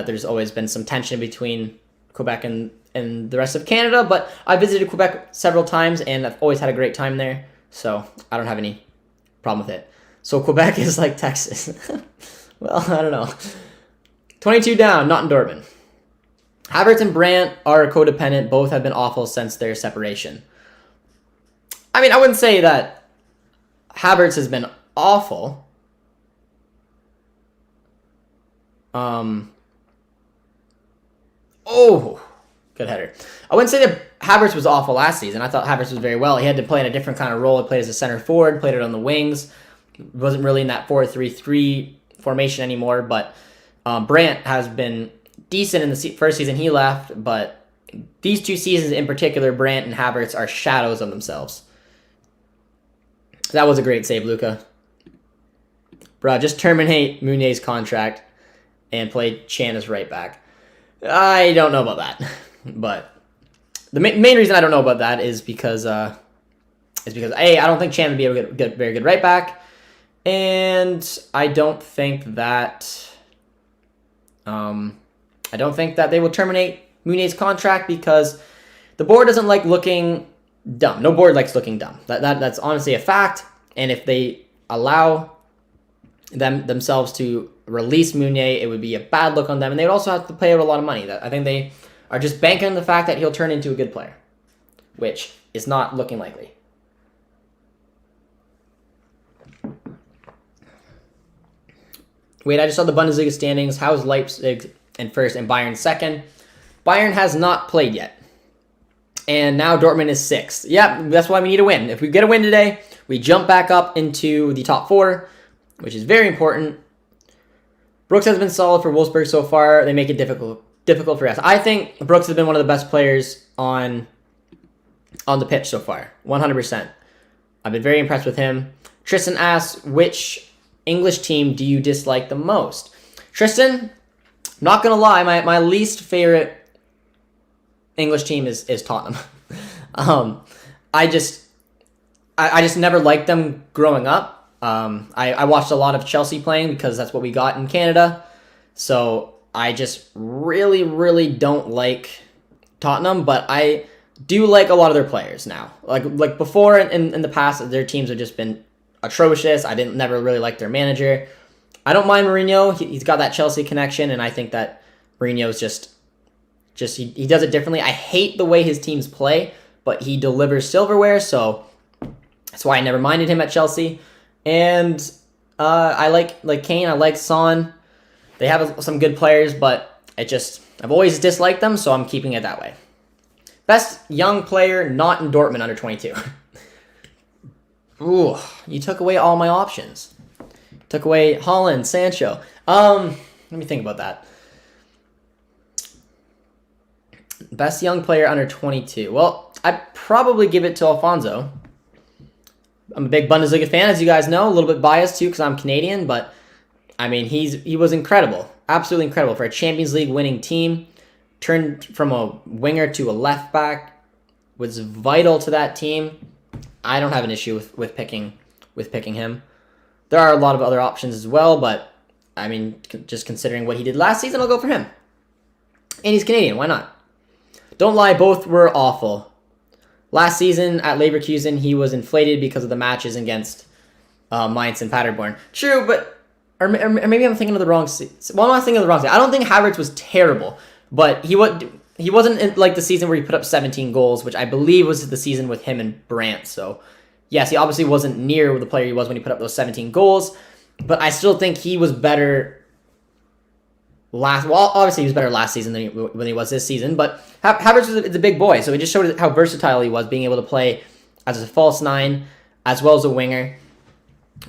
there's always been some tension between Quebec and the rest of Canada, but I visited Quebec several times, and I've always had a great time there, so I don't have any problem with it. So Quebec is like Texas. Well, I don't know. 22 down, not in Dortmund. Havertz and Brandt are codependent. Both have been awful since their separation. I mean, I wouldn't say that Havertz has been awful. Oh, good header. I wouldn't say that Havertz was awful last season. I thought Havertz was very well. He had to play in a different kind of role. He played as a center forward, played it on the wings. Wasn't really in that 4-3-3 formation anymore, but Brandt has been decent in the first season he left, but these two seasons in particular, Brandt and Havertz are shadows of themselves. That was a great save, Luca. Bruh, just terminate Munier's contract and play Chan as right back. I don't know about that, but the main reason I don't know about that is because A, I don't think Chan would be a very good right back, and I don't think that they will terminate Munier's contract because the board doesn't like looking dumb. No board likes looking dumb. That's honestly a fact, and if they allow themselves to release Munier, it would be a bad look on them, and they would also have to pay out a lot of money. I think they are just banking on the fact that he'll turn into a good player, which is not looking likely. Wait, I just saw the Bundesliga standings. How's Leipzig in first and Bayern second? Bayern has not played yet. And now Dortmund is sixth. Yep, that's why we need a win. If we get a win today, we jump back up into the top four, which is very important. Brooks has been solid for Wolfsburg so far. They make it difficult for us. I think Brooks has been one of the best players on on the pitch so far. 100%. I've been very impressed with him. Tristan asks, which English team do you dislike the most? Tristan, not going to lie, my least favorite English team is Tottenham. I just never liked them growing up. I watched a lot of Chelsea playing because that's what we got in Canada. So I just really, really don't like Tottenham, but I do like a lot of their players now. Like before in the past, their teams have just been atrocious. I never really like their manager. I don't mind Mourinho. He's got that Chelsea connection, and I think that Mourinho's just he does it differently. I hate the way his teams play, but he delivers silverware, so that's why I never minded him at Chelsea. And I like Kane. I like Son. They have some good players, but I've always disliked them, so I'm keeping it that way. Best young player not in Dortmund under 22. Ooh, you took away all my options. Took away Haaland, Sancho. Let me think about that. Best young player under 22. Well, I'd probably give it to Alfonso. I'm a big Bundesliga fan, as you guys know. A little bit biased, too, because I'm Canadian. But, I mean, he was incredible. Absolutely incredible. For a Champions League winning team. Turned from a winger to a left back. Was vital to that team. I don't have an issue with picking him. There are a lot of other options as well, but, I mean, just considering what he did last season, I'll go for him. And he's Canadian. Why not? Don't lie, both were awful. Last season at Leverkusen, he was inflated because of the matches against Mainz and Paderborn. True, but or maybe I'm thinking of the wrong season. Well, I'm not thinking of the wrong season. I don't think Havertz was terrible, but he wasn't in, like the season where he put up 17 goals, which I believe was the season with him and Brandt. So, yes, he obviously wasn't near the player he was when he put up those 17 goals, but I still think he was better obviously he was better last season than when he was this season, but Havertz is a big boy, so it just showed how versatile he was, being able to play as a false nine as well as a winger.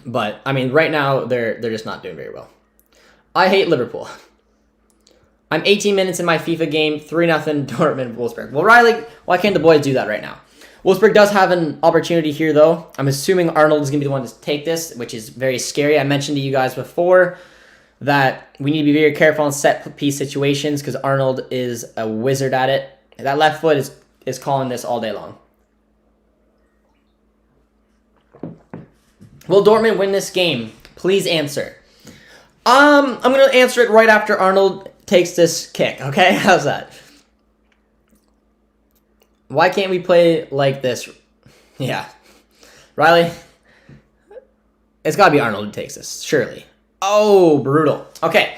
But, I mean, right now, they're just not doing very well. I hate Liverpool. I'm 18 minutes in my FIFA game, 3-0 Dortmund Wolfsburg. Well, Riley, why can't the boys do that right now? Wolfsburg does have an opportunity here, though. I'm assuming Arnold is going to be the one to take this, which is very scary. I mentioned to you guys before that we need to be very careful in set-piece situations because Arnold is a wizard at it. That left foot is calling this all day long. Will Dortmund win this game? Please answer. I'm going to answer it right after Arnold takes this kick, okay? How's that? Why can't we play like this? Yeah. Riley, it's got to be Arnold who takes this, surely. Oh, brutal. Okay.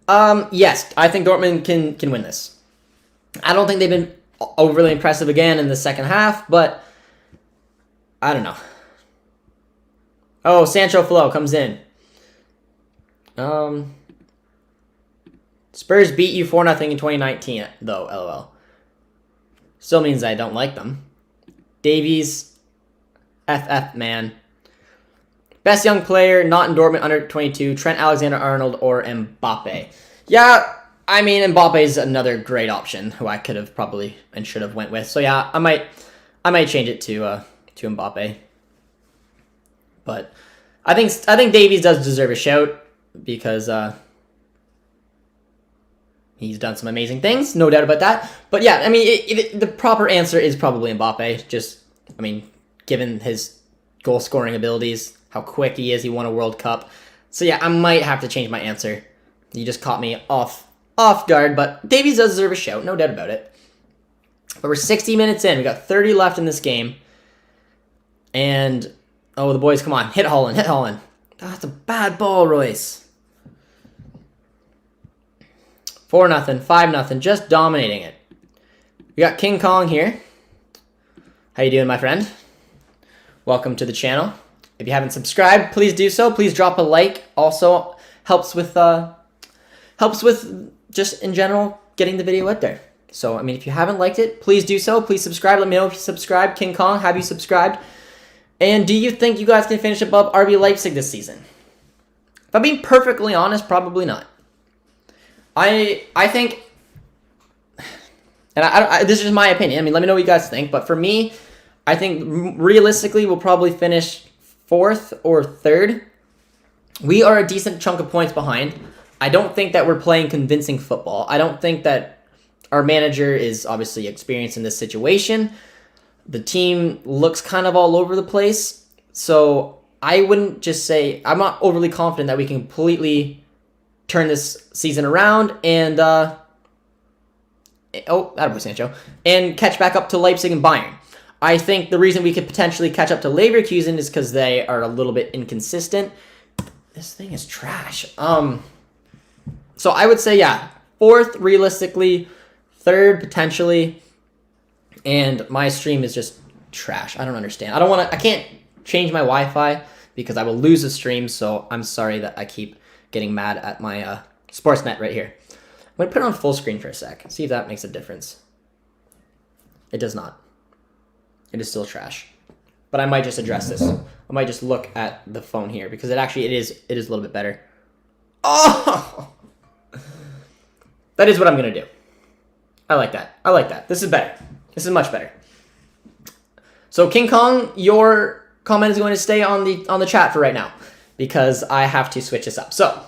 Yes, I think Dortmund can win this. I don't think they've been overly impressive again in the second half, but I don't know. Oh, Sancho Flo comes in. Spurs beat you 4-0 in 2019, though, LOL. Still means I don't like them. Davies, FF, man. Best young player, not in Dortmund, under 22, Trent Alexander-Arnold or Mbappe. Yeah, I mean, Mbappe is another great option who I could have probably and should have went with. So yeah, I might change it to Mbappe. But I think Davies does deserve a shout because he's done some amazing things, no doubt about that. But yeah, I mean, the proper answer is probably Mbappe. Just, I mean, given his goal scoring abilities, how quick he is, he won a World Cup. So yeah, I might have to change my answer. You just caught me off guard, but Davies does deserve a shout, no doubt about it. But we're 60 minutes in. We got 30 left in this game. And, oh, the boys, come on. Hit Haaland, hit Haaland. Oh, that's a bad ball, Royce. 4-0, 5-0, just dominating it. We got King Kong here. How you doing, my friend? Welcome to the channel. If you haven't subscribed, please do so. Please drop a like. Also helps with just in general getting the video out there. So, I mean, if you haven't liked it, please do so. Please subscribe. Let me know if you subscribed. King Kong, have you subscribed? And do you think you guys can finish above RB Leipzig this season? If I'm being perfectly honest, probably not. I think, and this is just my opinion. I mean, let me know what you guys think. But for me, I think realistically we'll probably finish 4th or 3rd. We are a decent chunk of points behind. I don't think that we're playing convincing football. I don't think that our manager is obviously experienced in this situation. The team looks kind of all over the place. So I wouldn't just say, I'm not overly confident that we can completely turn this season around and, attaboy Sancho, and catch back up to Leipzig and Bayern. I think the reason we could potentially catch up to Leverkusen is because they are a little bit inconsistent. This thing is trash. So I would say, yeah, 4th realistically, 3rd potentially, and my stream is just trash. I don't understand. I can't change my Wi-Fi because I will lose the stream, so I'm sorry that I keep getting mad at my Sportsnet right here. I'm going to put it on full screen for a sec, see if that makes a difference. It does not. It is still trash. But I might just address this. I might just look at the phone here because it is a little bit better. Oh! That is what I'm going to do. I like that. I like that. This is better. This is much better. So King Kong, your comment is going to stay on the chat for right now because I have to switch this up. So,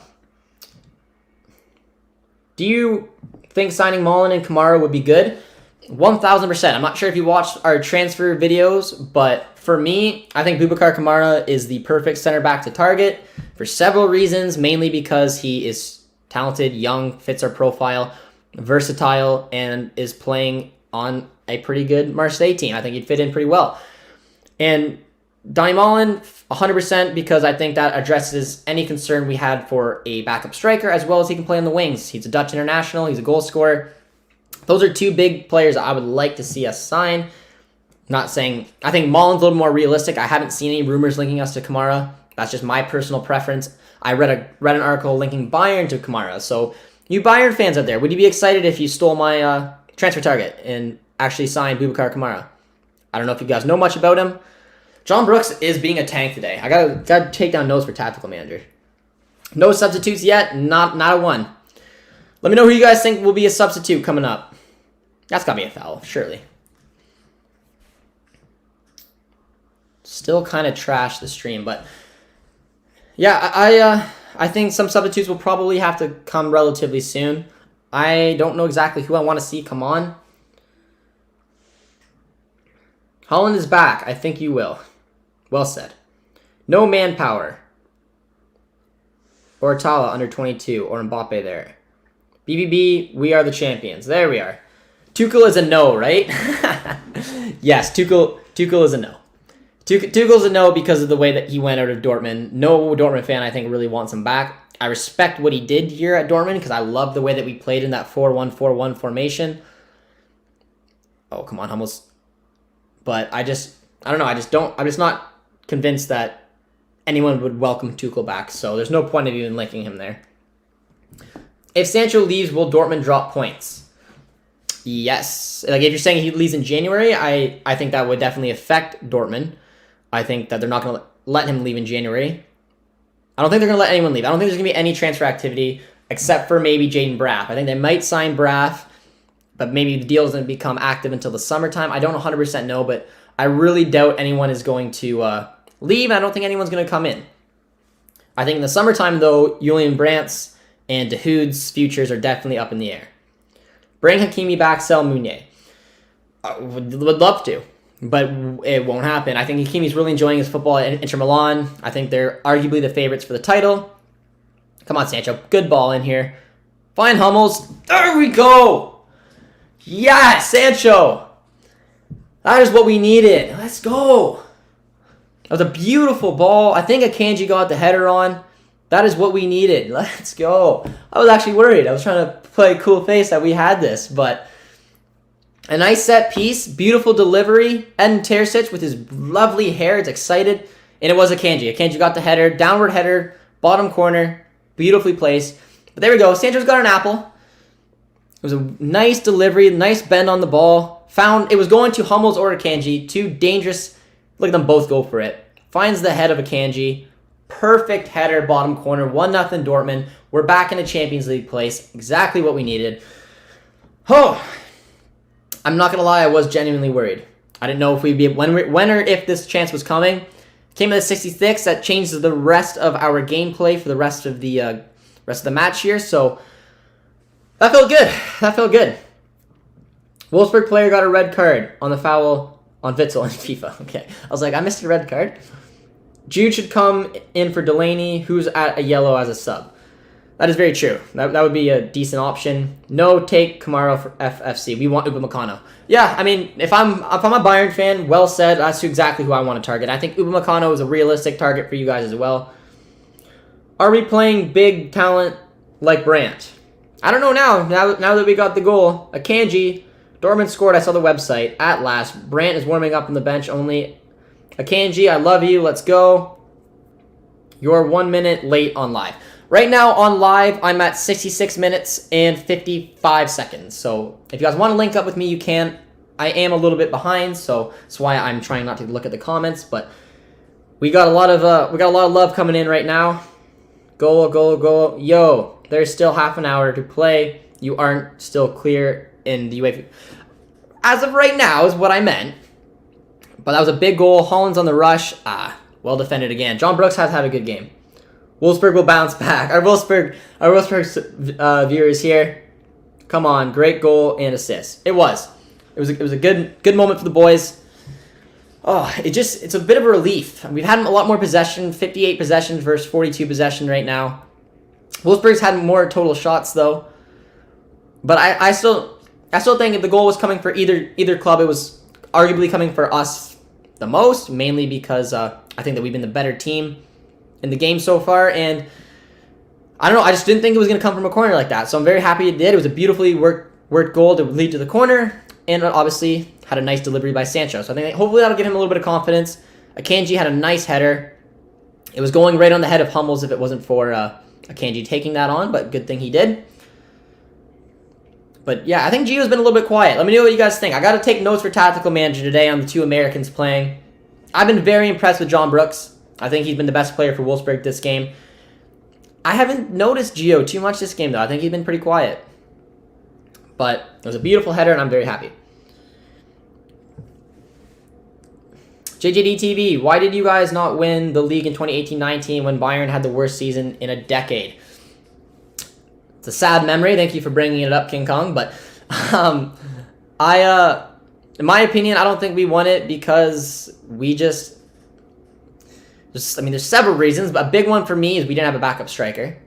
do you think signing Haaland and Kamara would be good? 1,000%. I'm not sure if you watched our transfer videos, but for me, I think Boubacar Kamara is the perfect center back to target for several reasons, mainly because he is talented, young, fits our profile, versatile, and is playing on a pretty good Marseille team. I think he'd fit in pretty well. And Donny Haaland, 100%, because I think that addresses any concern we had for a backup striker, as well as he can play on the wings. He's a Dutch international. He's a goal scorer. Those are 2 big players I would like to see us sign. Not saying, I think Haaland's a little more realistic. I haven't seen any rumors linking us to Kamara. That's just my personal preference. I read an article linking Bayern to Kamara. So you Bayern fans out there, would you be excited if you stole my transfer target and actually signed Boubacar Kamara? I don't know if you guys know much about him. John Brooks is being a tank today. I gotta take down notes for Tactical Manager. No substitutes yet. Not a one. Let me know who you guys think will be a substitute coming up. That's gotta be a foul, surely. Still kind of trash the stream, but yeah, I think some substitutes will probably have to come relatively soon. I don't know exactly who I want to see come on. Haaland is back. I think you will. Well said. No manpower. Or Tala under 22, or Mbappe there. BVB, we are the champions. There we are. Tuchel is a no, right? Yes, Tuchel is a no. Tuchel's a no because of the way that he went out of Dortmund. No Dortmund fan, I think, really wants him back. I respect what he did here at Dortmund because I love the way that we played in that 4-1-4-1 formation. Oh, come on, Hummels. But I don't know. I'm just not convinced that anyone would welcome Tuchel back. So there's no point of even linking him there. If Sancho leaves, will Dortmund drop points? Yes. Like if you're saying he leaves in January, I think that would definitely affect Dortmund. I think that they're not going to let him leave in January. I don't think they're going to let anyone leave. I don't think there's going to be any transfer activity except for maybe Jaden Braff. I think they might sign Braff, but maybe the deal doesn't become active until the summertime. I don't 100% know, but I really doubt anyone is going to leave. I don't think anyone's going to come in. I think in the summertime, though, Julian Brandt's and Dahoud's futures are definitely up in the air. Bring Hakimi back, sell Meunier. Would love to, but it won't happen. I think Hakimi's really enjoying his football at Inter Milan. I think they're arguably the favorites for the title. Come on, Sancho. Good ball in here. Fine, Hummels. There we go. Yes, Sancho. That is what we needed. Let's go. That was a beautiful ball. I think Akanji got the header on. That is what we needed. Let's go. I was actually worried. I was trying to play a cool face that we had this, but a nice set piece, beautiful delivery. Edin Terzic with his lovely hair. It's excited. And it was Akanji. Akanji got the header, downward header, bottom corner, beautifully placed. But there we go. Sancho's got an apple. It was a nice delivery, nice bend on the ball. It was going to Hummels or Akanji. Two dangerous. Look at them both go for it. Finds the head of Akanji. Perfect header, bottom corner. 1-0 Dortmund. We're back in a Champions League place. Exactly what we needed. Oh, I'm not going to lie. I was genuinely worried. I didn't know if we'd be when or if this chance was coming. Came to the 66. That changed the rest of our gameplay for the rest of the match here. So that felt good. That felt good. Wolfsburg player got a red card on the foul on Witzel in FIFA. Okay, I was like, I missed a red card. Jude should come in for Delaney, who's at a yellow as a sub. That is very true. That would be a decent option. No, take Kamara for FFC. We want Upamecano. Yeah, I mean, if I'm a Bayern fan, well said. That's exactly who I want to target. I think Upamecano is a realistic target for you guys as well. Are we playing big talent like Brandt? I don't know now that we got the goal. Akanji, Dortmund scored. I saw the website at last. Brandt is warming up on the bench only. Akanji, I love you. Let's go. You're 1 minute late on live. Right now on live, I'm at 66 minutes and 55 seconds. So if you guys want to link up with me, you can. I am a little bit behind, so that's why I'm trying not to look at the comments. But we got a lot of love coming in right now. Goal. Yo, there's still half an hour to play. You aren't still clear in the UEFA. As of right now is what I meant. But that was a big goal. Haaland's on the rush. Well defended again. John Brooks has had a good game. Wolfsburg will bounce back. Our Wolfsburg viewers here. Come on, great goal and assist. It was a good moment for the boys. Oh, it's a bit of a relief. We've had a lot more possession, 58 possessions versus 42 possession right now. Wolfsburg's had more total shots though. But I still think if the goal was coming for either club, it was arguably coming for us the most, mainly because I think that we've been the better team in the game so far, and I don't know, I just didn't think it was going to come from a corner like that, so I'm very happy it did. It was a beautifully worked goal to lead to the corner, and obviously had a nice delivery by Sancho, so I think hopefully that'll give him a little bit of confidence. Akanji had a nice header. It was going right on the head of Hummels if it wasn't for Akanji taking that on, but good thing he did. But yeah, I think Gio's been a little bit quiet. Let me know what you guys think. I got to take notes for Tactical Manager today on the two Americans playing. I've been very impressed with John Brooks. I think he's been the best player for Wolfsburg this game. I haven't noticed Gio too much this game, though. I think he's been pretty quiet. But it was a beautiful header, and I'm very happy. JJD TV, why did you guys not win the league in 2018-19 when Bayern had the worst season in a decade? It's a sad memory. Thank you for bringing it up, King Kong. But in my opinion, I don't think we won it because we there's several reasons, but a big one for me is we didn't have a backup striker.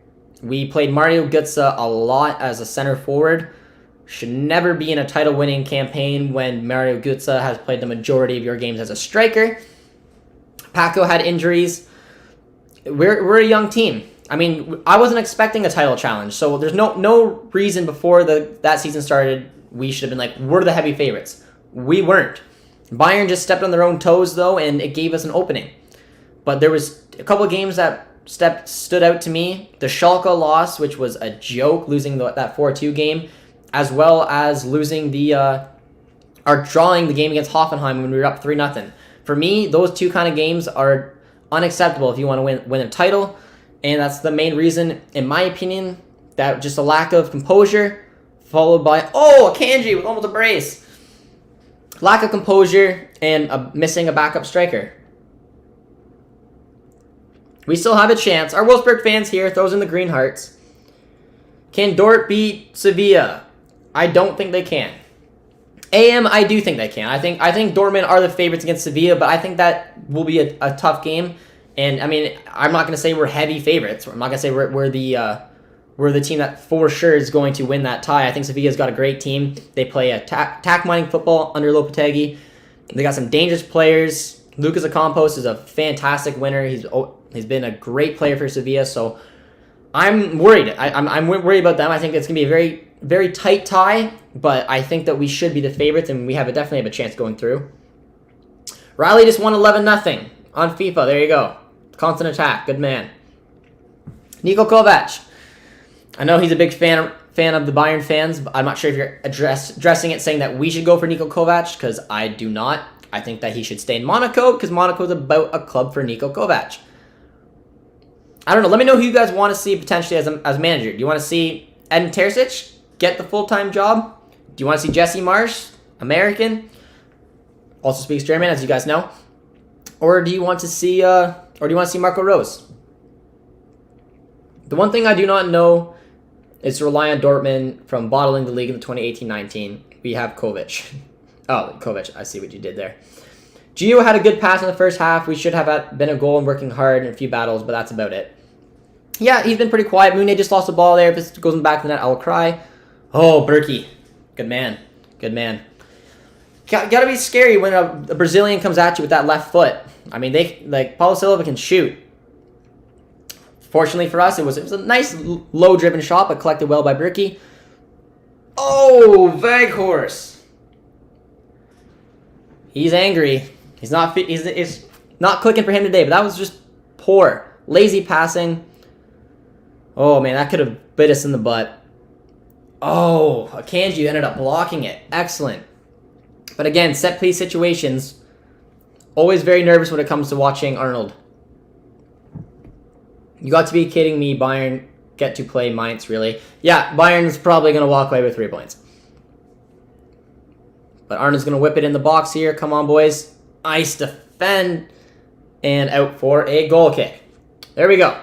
We played Mario Götze a lot as a center forward. Should never be in a title-winning campaign when Mario Götze has played the majority of your games as a striker. Paco had injuries. We're a young team. I mean, I wasn't expecting a title challenge, so there's no reason before that season started we should have been like, we're the heavy favorites. We weren't. Bayern just stepped on their own toes, though, and it gave us an opening. But there was a couple of games that stood out to me. The Schalke loss, which was a joke, losing that 4-2 game, as well as losing drawing the game against Hoffenheim when we were up 3-0. For me, those two kind of games are unacceptable if you want to win a title, and that's the main reason, in my opinion, that just a lack of composure, followed by, Akanji with almost a brace. Lack of composure and missing a backup striker. We still have a chance. Our Wolfsburg fans here throws in the green hearts. Can Dort beat Sevilla? I don't think they can. I do think they can. I think Dortmund are the favorites against Sevilla, but I think that will be a tough game. And I mean, I'm not going to say we're heavy favorites. I'm not going to say we're the team that for sure is going to win that tie. I think Sevilla's got a great team. They play attack mining football under Lopetegui. They got some dangerous players. Lucas Ocampos is a fantastic winner. He's been a great player for Sevilla, so I'm worried. I'm worried about them. I think it's going to be a very, very tight tie, but I think that we should be the favorites, and we definitely have a chance going through. Riley just won 11-0 on FIFA. There you go. Constant attack. Good man. Niko Kovac. I know he's a big fan of the Bayern fans, but I'm not sure if you're addressing it saying that we should go for Niko Kovac, because I do not. I think that he should stay in Monaco, because Monaco is about a club for Niko Kovac. I don't know. Let me know who you guys want to see potentially as manager. Do you want to see Edin Terzic get the full-time job? Do you want to see Jesse Marsch, American? also speaks German, as you guys know. Or do you want to see Marco Rose? The one thing I do not know is to rely on Dortmund from bottling the league in the 2018-19. We have Kovic. Oh, Kovic, I see what you did there. Gio had a good pass in the first half. We should have been a goal and working hard in a few battles, but that's about it. Yeah, he's been pretty quiet. Mounier just lost the ball there. If this goes in the back of the net, I will cry. Oh, Berkey. Good man. Good man. Gotta be scary when a Brazilian comes at you with that left foot. I mean, Paulo Silva can shoot. Fortunately for us, it was a nice low-driven shot, but collected well by Berkey. Oh, Weghorst. He's angry. He's not clicking for him today, but that was just poor. Lazy passing. Oh, man, that could have bit us in the butt. Oh, Akanji ended up blocking it. Excellent. But again, set-piece situations. Always very nervous when it comes to watching Arnold. You got to be kidding me. Bayern get to play Mainz, really. Yeah, Bayern's probably going to walk away with 3 points. But Arnold's going to whip it in the box here. Come on, boys. Nice defend. And out for a goal kick. There we go.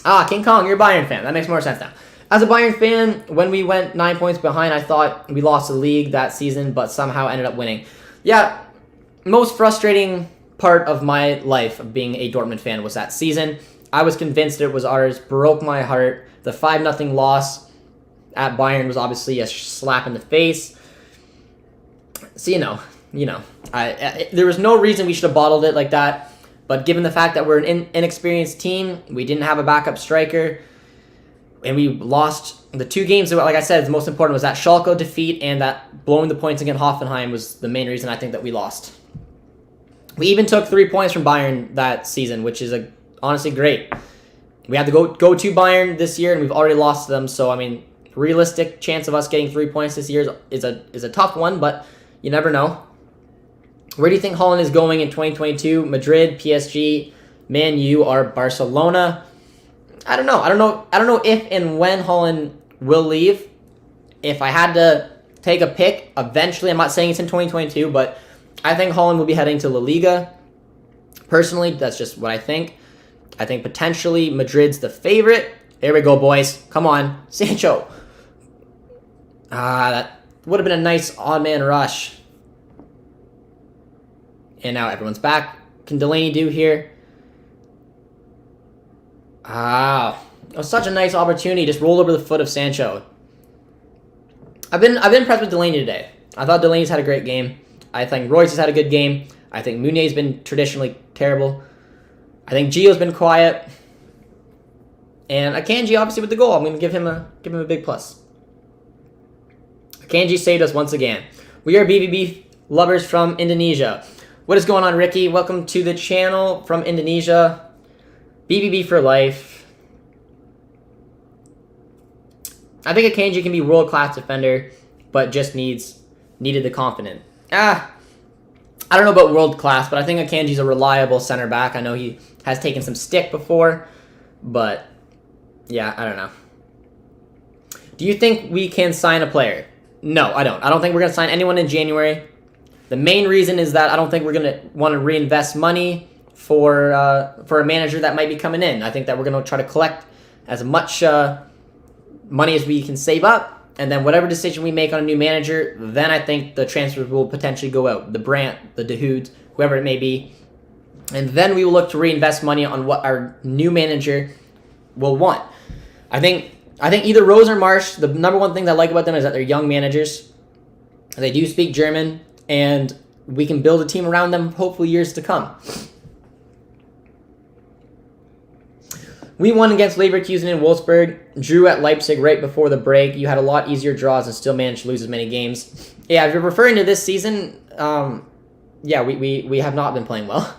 Ah, King Kong, you're a Bayern fan. That makes more sense now. As a Bayern fan, when we went 9 points behind, I thought we lost the league that season, but somehow ended up winning. Yeah, most frustrating part of my life of being a Dortmund fan was that season. I was convinced it was ours. Broke my heart. The 5-0 loss at Bayern was obviously a slap in the face. So, there was no reason we should have bottled it like that. But given the fact that we're an inexperienced team, we didn't have a backup striker, and we lost the 2 games. Like I said, the most important was that Schalke defeat, and that blowing the points against Hoffenheim was the main reason I think that we lost. We even took 3 points from Bayern that season, which is honestly great. We had to go to Bayern this year, and we've already lost to them. So, I mean, realistic chance of us getting 3 points this year is a tough one, but you never know. Where do you think Haaland is going in 2022? Madrid, PSG, Man U, or Barcelona? I don't know. I don't know if and when Haaland will leave. If I had to take a pick, eventually, I'm not saying it's in 2022, but I think Haaland will be heading to La Liga. Personally, that's just what I think. I think potentially Madrid's the favorite. There we go, boys. Come on. Sancho. That would have been a nice odd man rush. And now everyone's back. Can Delaney do here? It was such a nice opportunity. Just roll over the foot of Sancho. I've been impressed with Delaney today. I thought Delaney's had a great game. I think Royce has had a good game. I think Mounier's been traditionally terrible. I think Gio's been quiet. And Akanji obviously with the goal. I'm going to give him a big plus. Akanji saved us once again. We are BVB lovers from Indonesia. What is going on, Ricky? Welcome to the channel from Indonesia. BVB for life. I think Akanji can be world-class defender, but just needed the confidence. I don't know about world-class, but I think Akanji's a reliable center back. I know he has taken some stick before, but yeah, I don't know. Do you think we can sign a player? No, I don't. I don't think we're going to sign anyone in January. The main reason is that I don't think we're going to want to reinvest money for a manager that might be coming in. I think that we're going to try to collect as much money as we can save up, and then whatever decision we make on a new manager, then I think the transfers will potentially go out. The Brandt, the DeHood, whoever it may be. And then we will look to reinvest money on what our new manager will want. I think either Rose or Marsh, the number one thing that I like about them is that they're young managers. They do speak German, and we can build a team around them hopefully years to come. We won against Leverkusen and Wolfsburg, drew at Leipzig right before the break. You had a lot easier draws and still managed to lose as many games. Yeah, if you're referring to this season, yeah, we have not been playing well.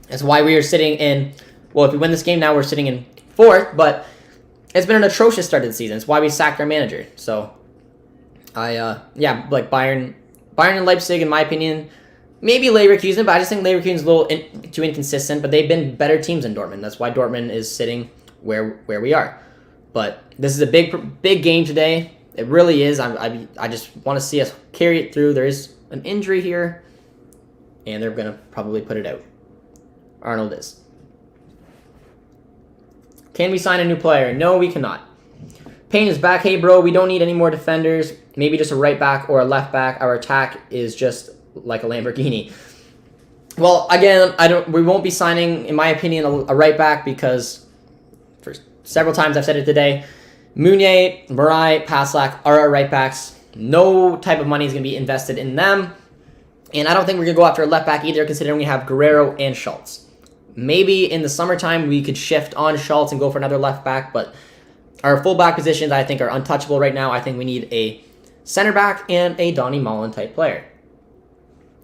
That's why we are sitting in, well, if we win this game now, we're sitting in 4th, but it's been an atrocious start to the season. It's why we sacked our manager. So, yeah, like Bayern and Leipzig, in my opinion, maybe Leverkusen, but I just think Leverkusen's a little too inconsistent, but they've been better teams than Dortmund. That's why Dortmund is sitting where we are. But this is a big game today. It really is. I just want to see us carry it through. There is an injury here, and they're going to probably put it out. Arnold is. Can we sign a new player? No, we cannot. Payne is back. Hey, bro, we don't need any more defenders. Maybe just a right back or a left back. Our attack is just like a Lamborghini. Well, again, we won't be signing, in my opinion, a right back because for several times I've said it today, Meunier, Marai, Paslak are our right backs. No type of money is going to be invested in them. And I don't think we're going to go after a left back either, considering we have Guerrero and Schultz. Maybe in the summertime we could shift on Schultz and go for another left back, but our full back positions I think are untouchable right now. I think we need a center back and a Donny Mullen type player.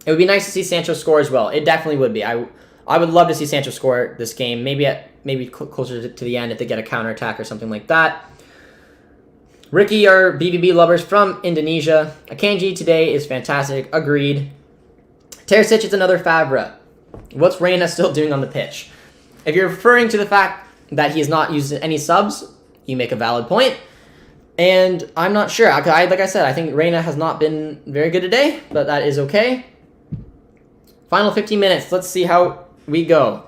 It would be nice to see Sancho score as well. It definitely would be. I would love to see Sancho score this game, maybe closer to the end if they get a counterattack or something like that. Ricky, our BVB lovers from Indonesia. Akanji today is fantastic. Agreed. Terzic is another Fabra. What's Reina still doing on the pitch? If you're referring to the fact that he has not used any subs, you make a valid point. And I'm not sure. Like I said, I think Reina has not been very good today, but that is okay. Final 15 minutes. Let's see how we go.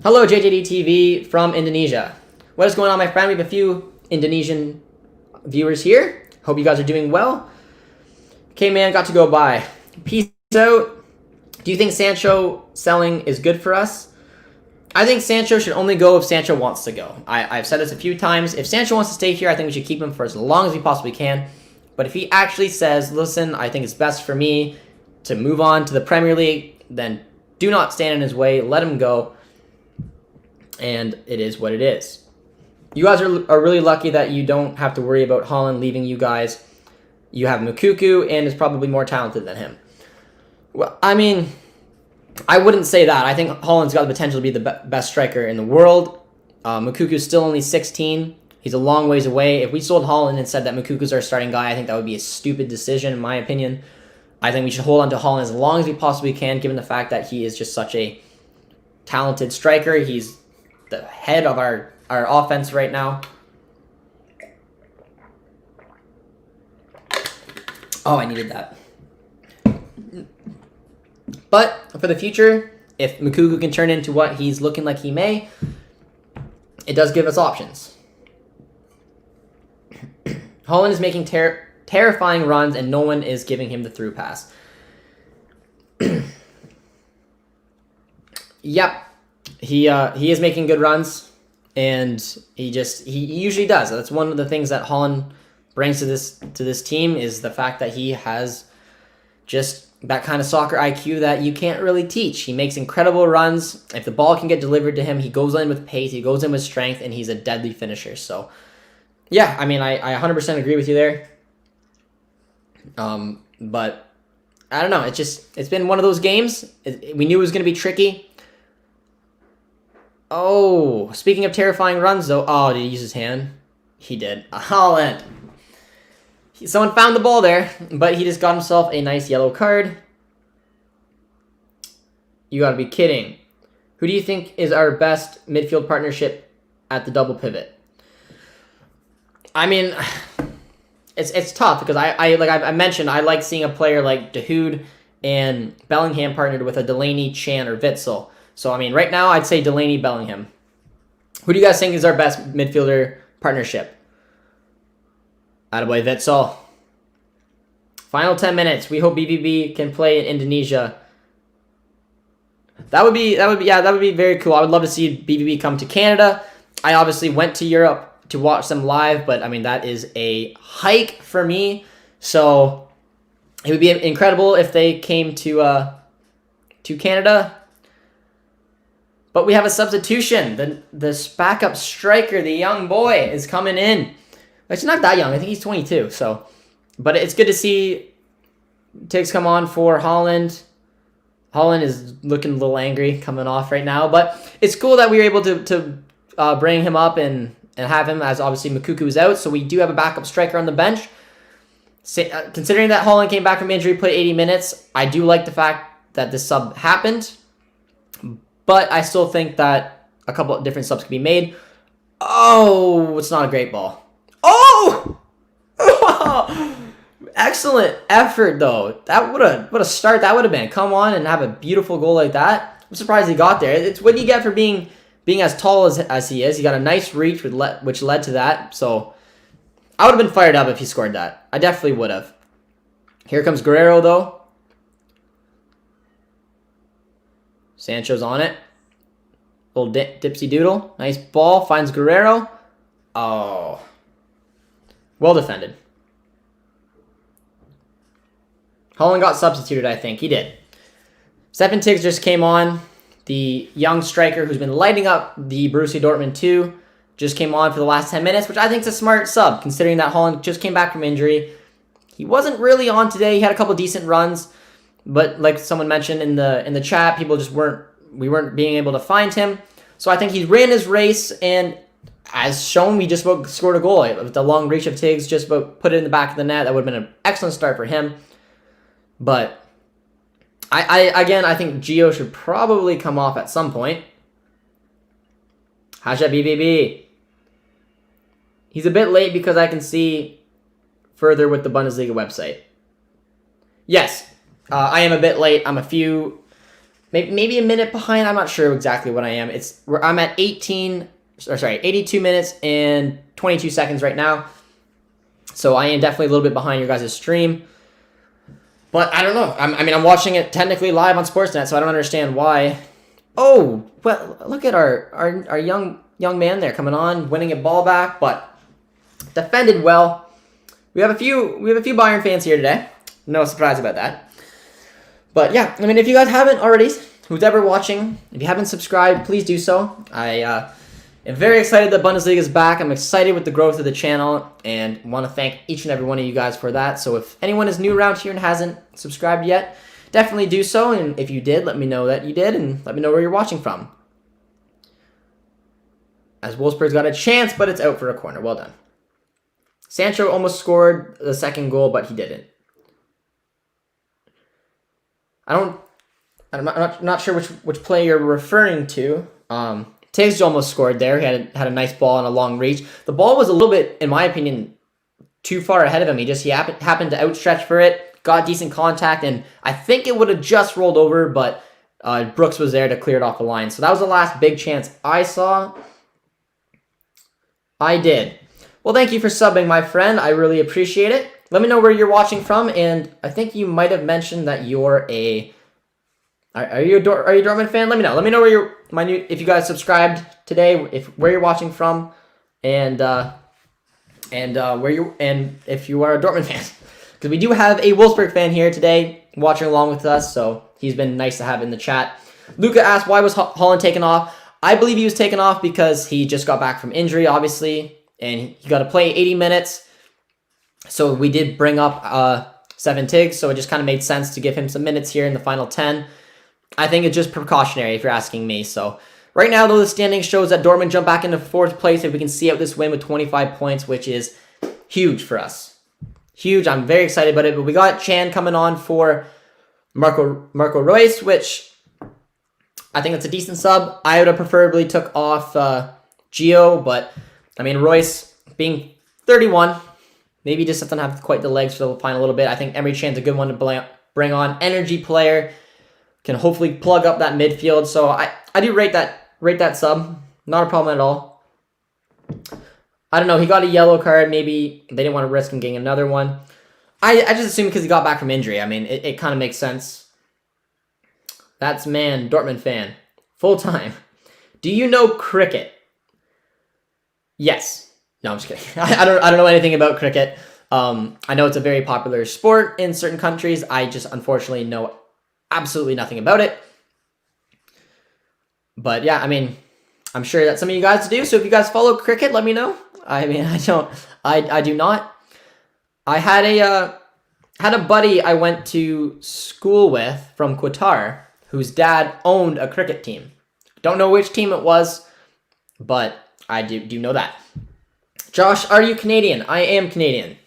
Hello, JJD TV from Indonesia. What is going on, my friend? We have a few Indonesian viewers here. Hope you guys are doing well. Okay, man, got to go by. Peace out. Do you think Sancho selling is good for us? I think Sancho should only go if Sancho wants to go. I've said this a few times. If Sancho wants to stay here, I think we should keep him for as long as we possibly can. But if he actually says, listen, I think it's best for me to move on to the Premier League, then do not stand in his way. Let him go. And it is what it is. You guys are really lucky that you don't have to worry about Haaland leaving you guys. You have Mukuku and is probably more talented than him. Well, I mean, I wouldn't say that. I think Haaland's got the potential to be the best striker in the world. Mukuku's still only 16. He's a long ways away. If we sold Haaland and said that Mukuku's our starting guy, I think that would be a stupid decision, in my opinion. I think we should hold on to Haaland as long as we possibly can, given the fact that he is just such a talented striker. He's the head of our offense right now. Oh, I needed that. But for the future, if Mukuku can turn into what he's looking like he may, it does give us options. Haaland is making terrifying runs, and no one is giving him the through pass. Yep, he is making good runs, and he usually does. That's one of the things that Haaland brings to this team, is the fact that he has just that kind of soccer IQ that you can't really teach. He makes incredible runs. If the ball can get delivered to him, he goes in with pace, he goes in with strength, and he's a deadly finisher. So, yeah, I mean, I 100% agree with you there. But I don't know. It's been one of those games. We knew it was going to be tricky. Oh, speaking of terrifying runs, though. Oh, did he use his hand? He did. Haaland. Someone found the ball there, but he just got himself a nice yellow card. You gotta be kidding. Who do you think is our best midfield partnership at the double pivot? I mean, it's tough because I mentioned, I like seeing a player like Dahoud and Bellingham partnered with a Delaney, Chan, or Witsel. So, I mean, right now, I'd say Delaney, Bellingham. Who do you guys think is our best midfielder partnership? Attaboy Witsel. Final 10 minutes. We hope BVB can play in Indonesia. That would be very cool. I would love to see BVB come to Canada. I obviously went to Europe to watch them live, but I mean, that is a hike for me. So it would be incredible if they came to Canada. But we have a substitution. The backup striker, the young boy, is coming in. He's not that young. I think he's 22. So, but it's good to see Tiggs come on for Haaland. Haaland is looking a little angry coming off right now, but it's cool that we were able to bring him up and have him, as obviously Mukuku is out. So we do have a backup striker on the bench. Considering that Haaland came back from injury, played 80 minutes, I do like the fact that this sub happened, but I still think that a couple of different subs could be made. Oh, it's not a great ball. Oh! Excellent effort, though. That what a start that would have been. Come on and have a beautiful goal like that. I'm surprised he got there. It's what you get for being as tall as he is. He got a nice reach, which led to that. So I would have been fired up if he scored that. I definitely would have. Here comes Guerrero, though. Sancho's on it. Little dipsy doodle. Nice ball. Finds Guerrero. Oh. Well defended. Haaland got substituted, I think. He did. Stefan Tiggs just came on. The young striker who's been lighting up the Borussia Dortmund 2 just came on for the last 10 minutes, which I think is a smart sub, considering that Haaland just came back from injury. He wasn't really on today. He had a couple decent runs, but like someone mentioned in the chat, people just we weren't being able to find him. So I think he ran his race, and as shown, we just about scored a goal. With the long reach of Tiggs, just about put it in the back of the net. That would have been an excellent start for him. But I think Gio should probably come off at some point. Hashtag BVB. He's a bit late because I can see further with the Bundesliga website. Yes, I am a bit late. I'm a few, maybe a minute behind. I'm not sure exactly what I am. I'm at 82 minutes and 22 seconds right now. So I am definitely a little bit behind your guys' stream. But I don't know. I'm watching it technically live on Sportsnet, so I don't understand why. Oh, well, look at our young man there coming on, winning a ball back, but defended well. We have a few Bayern fans here today. No surprise about that. But yeah, I mean, if you guys haven't already, who's ever watching, if you haven't subscribed, please do so. I am very excited that Bundesliga is back. I'm excited with the growth of the channel and want to thank each and every one of you guys for that. So if anyone is new around here and hasn't subscribed yet, definitely do so. And if you did, let me know that you did and let me know where you're watching from. As Wolfsburg's got a chance, but it's out for a corner. Well done. Sancho almost scored the second goal, but he didn't. I'm not sure which play you're referring to. Tiggs almost scored there. He had a nice ball and a long reach. The ball was a little bit, in my opinion, too far ahead of him. He happened to outstretch for it, got decent contact, and I think it would have just rolled over, but Brooks was there to clear it off the line. So that was the last big chance I saw. I did. Well, thank you for subbing, my friend. I really appreciate it. Let me know where you're watching from, and I think you might have mentioned that you're a... Are you a Dortmund fan? Let me know. Let me know where if you guys subscribed today, where you're watching from, and if you are a Dortmund fan, because we do have a Wolfsburg fan here today watching along with us, so he's been nice to have in the chat. Luca asked, why was Haaland taken off? I believe he was taken off because he just got back from injury, obviously, and he got to play 80 minutes. So we did bring up Stefan Tiggs, so it just kind of made sense to give him some minutes here in the final 10. I think it's just precautionary if you're asking me. So right now, though, the standing shows that Dortmund jump back into 4th place if we can see out this win with 25 points, which is huge for us. Huge. I'm very excited about it. But we got Chan coming on for Marco Reus, which I think that's a decent sub. I would have preferably took off Gio, but I mean, Reus being 31, maybe just doesn't have quite the legs for the final little bit. I think Emre Can's a good one to bring on. Energy player. Can hopefully plug up that midfield. So I do rate that sub. Not a problem at all. I don't know. He got a yellow card. Maybe they didn't want to risk him getting another one. I just assume because he got back from injury. I mean, it kind of makes sense. That's man, Dortmund fan. Full time. Do you know cricket? Yes. No, I'm just kidding. I don't know anything about cricket. I know it's a very popular sport in certain countries. I just unfortunately know absolutely nothing about it. But yeah, I mean, I'm sure that some of you guys do. So if you guys follow cricket, let me know. I mean, I do not. I had a buddy I went to school with from Qatar whose dad owned a cricket team. Don't know which team it was, but I do know that. Josh, are you Canadian? I am Canadian.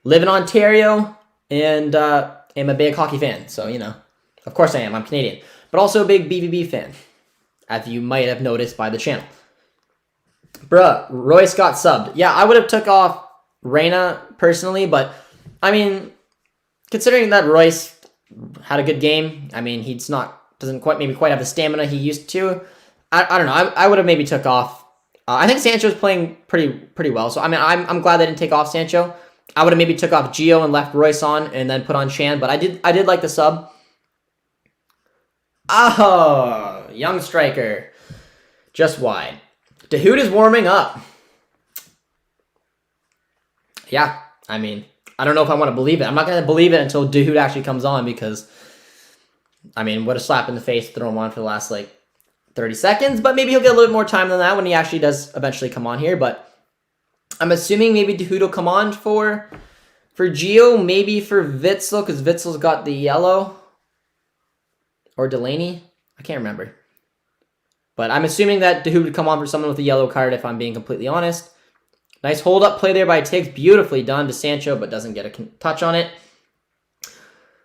Live in Ontario and am a big hockey fan. So, you know. Of course I am. I'm Canadian. But also a big BVB fan, as you might have noticed by the channel. Bruh, Royce got subbed. Yeah, I would have took off Reyna personally, but, I mean, considering that Royce had a good game, I mean, doesn't maybe quite have the stamina he used to. I don't know. I would have maybe took off. I think Sancho's playing pretty well. So I mean, I'm glad they didn't take off Sancho. I would have maybe took off Gio and left Royce on, and then put on Chan. But I did like the sub. Oh, young striker, just wide. Dahoud is warming up. Yeah, I mean, I don't know if I want to believe it. I'm not going to believe it until Dahoud actually comes on because, I mean, what a slap in the face to throw him on for the last, like, 30 seconds. But maybe he'll get a little bit more time than that when he actually does eventually come on here. But I'm assuming maybe Dahoud will come on for Gio, maybe for Witsel, because Witzel's got the yellow. Or Delaney. I can't remember. But I'm assuming that Dahoud would come on for someone with a yellow card, if I'm being completely honest. Nice hold-up play there by Tiggs. Beautifully done to Sancho, but doesn't get a touch on it.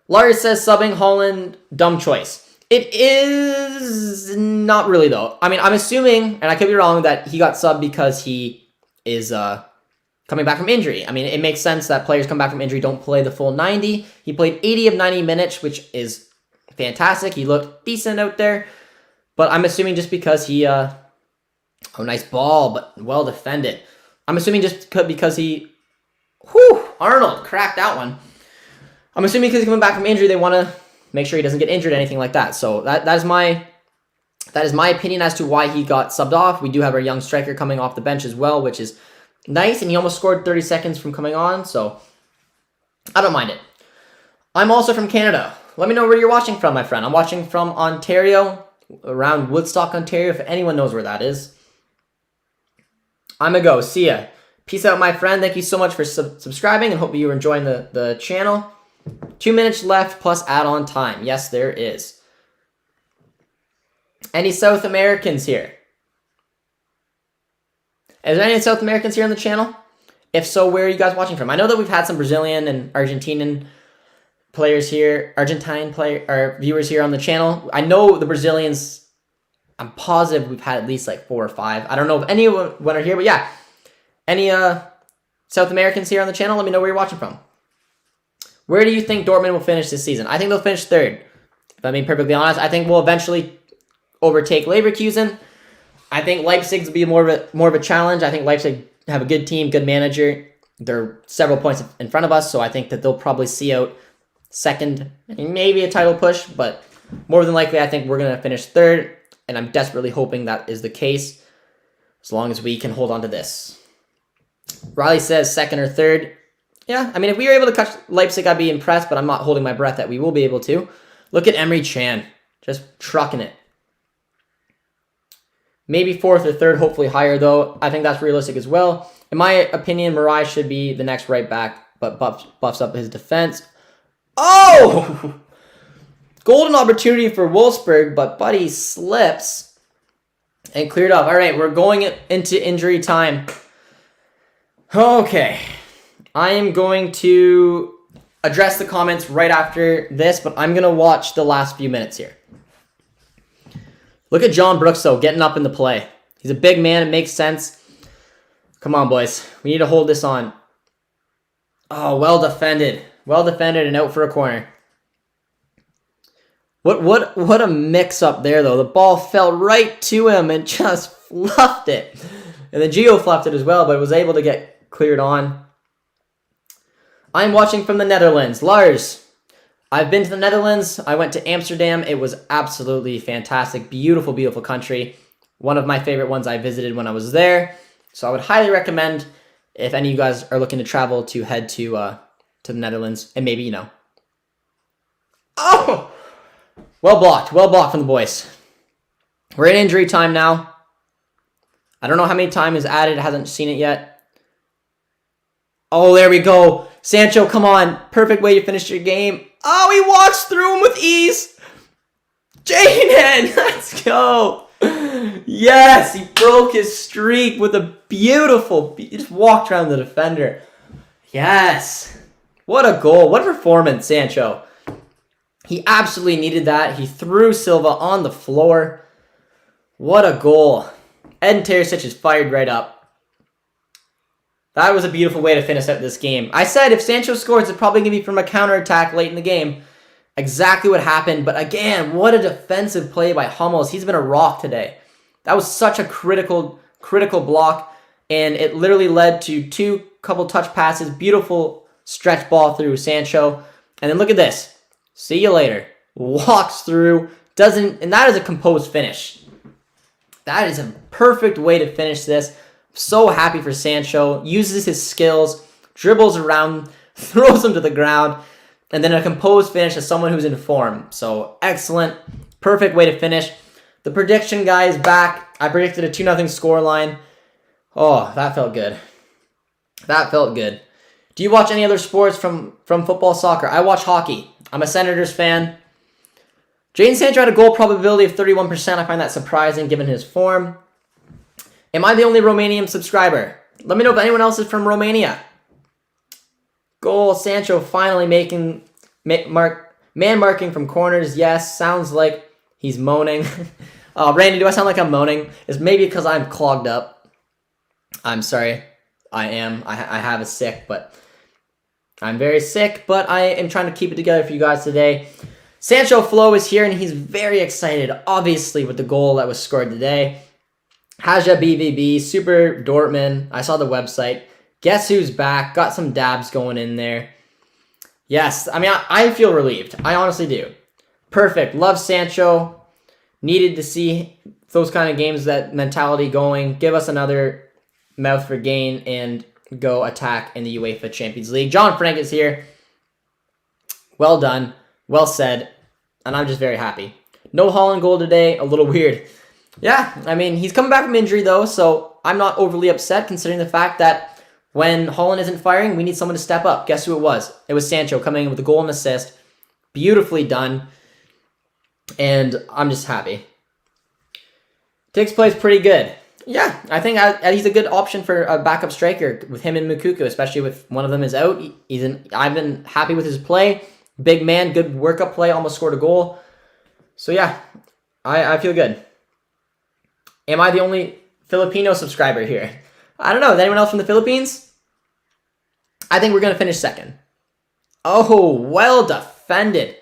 Lars says subbing Haaland, dumb choice. It is not really, though. I mean, I'm assuming, and I could be wrong, that he got subbed because he is coming back from injury. I mean, it makes sense that players come back from injury, don't play the full 90. He played 80 of 90 minutes, which is fantastic. He looked decent out there. But I'm assuming just because he... oh, nice ball, but well defended. I'm assuming just because he... Whew! Arnold cracked that one. I'm assuming because he's coming back from injury, they want to make sure he doesn't get injured or anything like that. So that is my opinion as to why he got subbed off. We do have our young striker coming off the bench as well, which is nice. And he almost scored 30 seconds from coming on. So I don't mind it. I'm also from Canada. Let me know where you're watching from, my friend. I'm watching from Ontario, around Woodstock, Ontario, if anyone knows where that is. I'm going to go. See ya. Peace out, my friend. Thank you so much for subscribing, and hope you are enjoying the channel. 2 minutes left, plus add-on time. Yes, there is. Any South Americans here? Is there any South Americans here on the channel? If so, where are you guys watching from? I know that we've had some Brazilian and Argentinian players here, viewers here on the channel. I know the Brazilians, I'm positive we've had at least like 4 or 5. I don't know if anyone are here, but yeah. Any South Americans here on the channel? Let me know where you're watching from. Where do you think Dortmund will finish this season? I think they'll finish 3rd. If I'm being perfectly honest, I think we'll eventually overtake Leverkusen. I think Leipzig will be more of a challenge. I think Leipzig have a good team, good manager. They're several points in front of us, so I think that they'll probably see out 2nd, maybe a title push, but more than likely, I think we're going to finish 3rd, and I'm desperately hoping that is the case, as long as we can hold on to this. Riley says 2nd or 3rd. Yeah, I mean, if we were able to catch Leipzig, I'd be impressed, but I'm not holding my breath that we will be able to. Look at Emre Can, just trucking it. Maybe 4th or 3rd, hopefully higher, though. I think that's realistic as well. In my opinion, Marai should be the next right back, but buffs up his defense. Oh! Golden opportunity for Wolfsburg, but Buddy slips and cleared up. All right, we're going into injury time. Okay. I am going to address the comments right after this, but I'm going to watch the last few minutes here. Look at John Brooks, though, getting up in the play. He's a big man. It makes sense. Come on, boys. We need to hold this on. Oh, well defended. Well defended and out for a corner. What a mix-up there, though. The ball fell right to him and just fluffed it. And then Gio fluffed it as well, but was able to get cleared on. I'm watching from the Netherlands. Lars, I've been to the Netherlands. I went to Amsterdam. It was absolutely fantastic. Beautiful, beautiful country. One of my favorite ones I visited when I was there. So I would highly recommend, if any of you guys are looking to travel, to head to the Netherlands. And maybe, Oh! Well blocked from the boys. We're in injury time now. I don't know how many time is added. I haven't seen it yet. Oh, there we go. Sancho, come on. Perfect way to finish your game. Oh, he walks through him with ease. Jaden, let's go. Yes, he broke his streak with a beautiful... He just walked around the defender. Yes. What a goal. What a performance, Sancho. He absolutely needed that. He threw Silva on the floor. What a goal. Edin Terzic is fired right up. That was a beautiful way to finish out this game. I said if Sancho scores, it's probably going to be from a counterattack late in the game. Exactly what happened. But again, what a defensive play by Hummels. He's been a rock today. That was such a critical block. And it literally led to couple touch passes. Beautiful stretch ball through Sancho. And then look at this. See you later. Walks through. And that is a composed finish. That is a perfect way to finish this. So happy for Sancho. Uses his skills, dribbles around, throws him to the ground, and then a composed finish as someone who's in form. So excellent. Perfect way to finish. The prediction guy is back. I predicted a 2-0 scoreline. Oh, that felt good. That felt good. Do you watch any other sports from football, soccer? I watch hockey. I'm a Senators fan. Jadon Sancho had a goal probability of 31%. I find that surprising given his form. Am I the only Romanian subscriber? Let me know if anyone else is from Romania. Goal, Sancho finally making man marking from corners. Yes, sounds like he's moaning. Randy, do I sound like I'm moaning? It's maybe because I'm clogged up. I'm sorry. I am. I have a sick, but I'm very sick, but I am trying to keep it together for you guys today. Sancho Flo is here, and he's very excited, obviously, with the goal that was scored today. Haja BVB, Super Dortmund. I saw the website. Guess who's back? Got some dabs going in there. Yes, I mean, I feel relieved. I honestly do. Perfect. Love Sancho. Needed to see those kind of games, that mentality going. Give us another mouth for gain and go attack in the UEFA Champions League. John Frank is here. Well done. Well said. And I'm just very happy. No Haaland goal today. A little weird. Yeah, I mean, he's coming back from injury, though, so I'm not overly upset considering the fact that when Haaland isn't firing, we need someone to step up. Guess who it was? It was Sancho coming in with a goal and assist. Beautifully done. And I'm just happy. Tix plays pretty good. Yeah, I think he's a good option for a backup striker with him and Mukuku, especially if one of them is out. I've been happy with his play. Big man, good workup play, almost scored a goal. So yeah, I feel good. Am I the only Filipino subscriber here? I don't know. Is anyone else from the Philippines? I think we're going to finish second. Oh, well defended.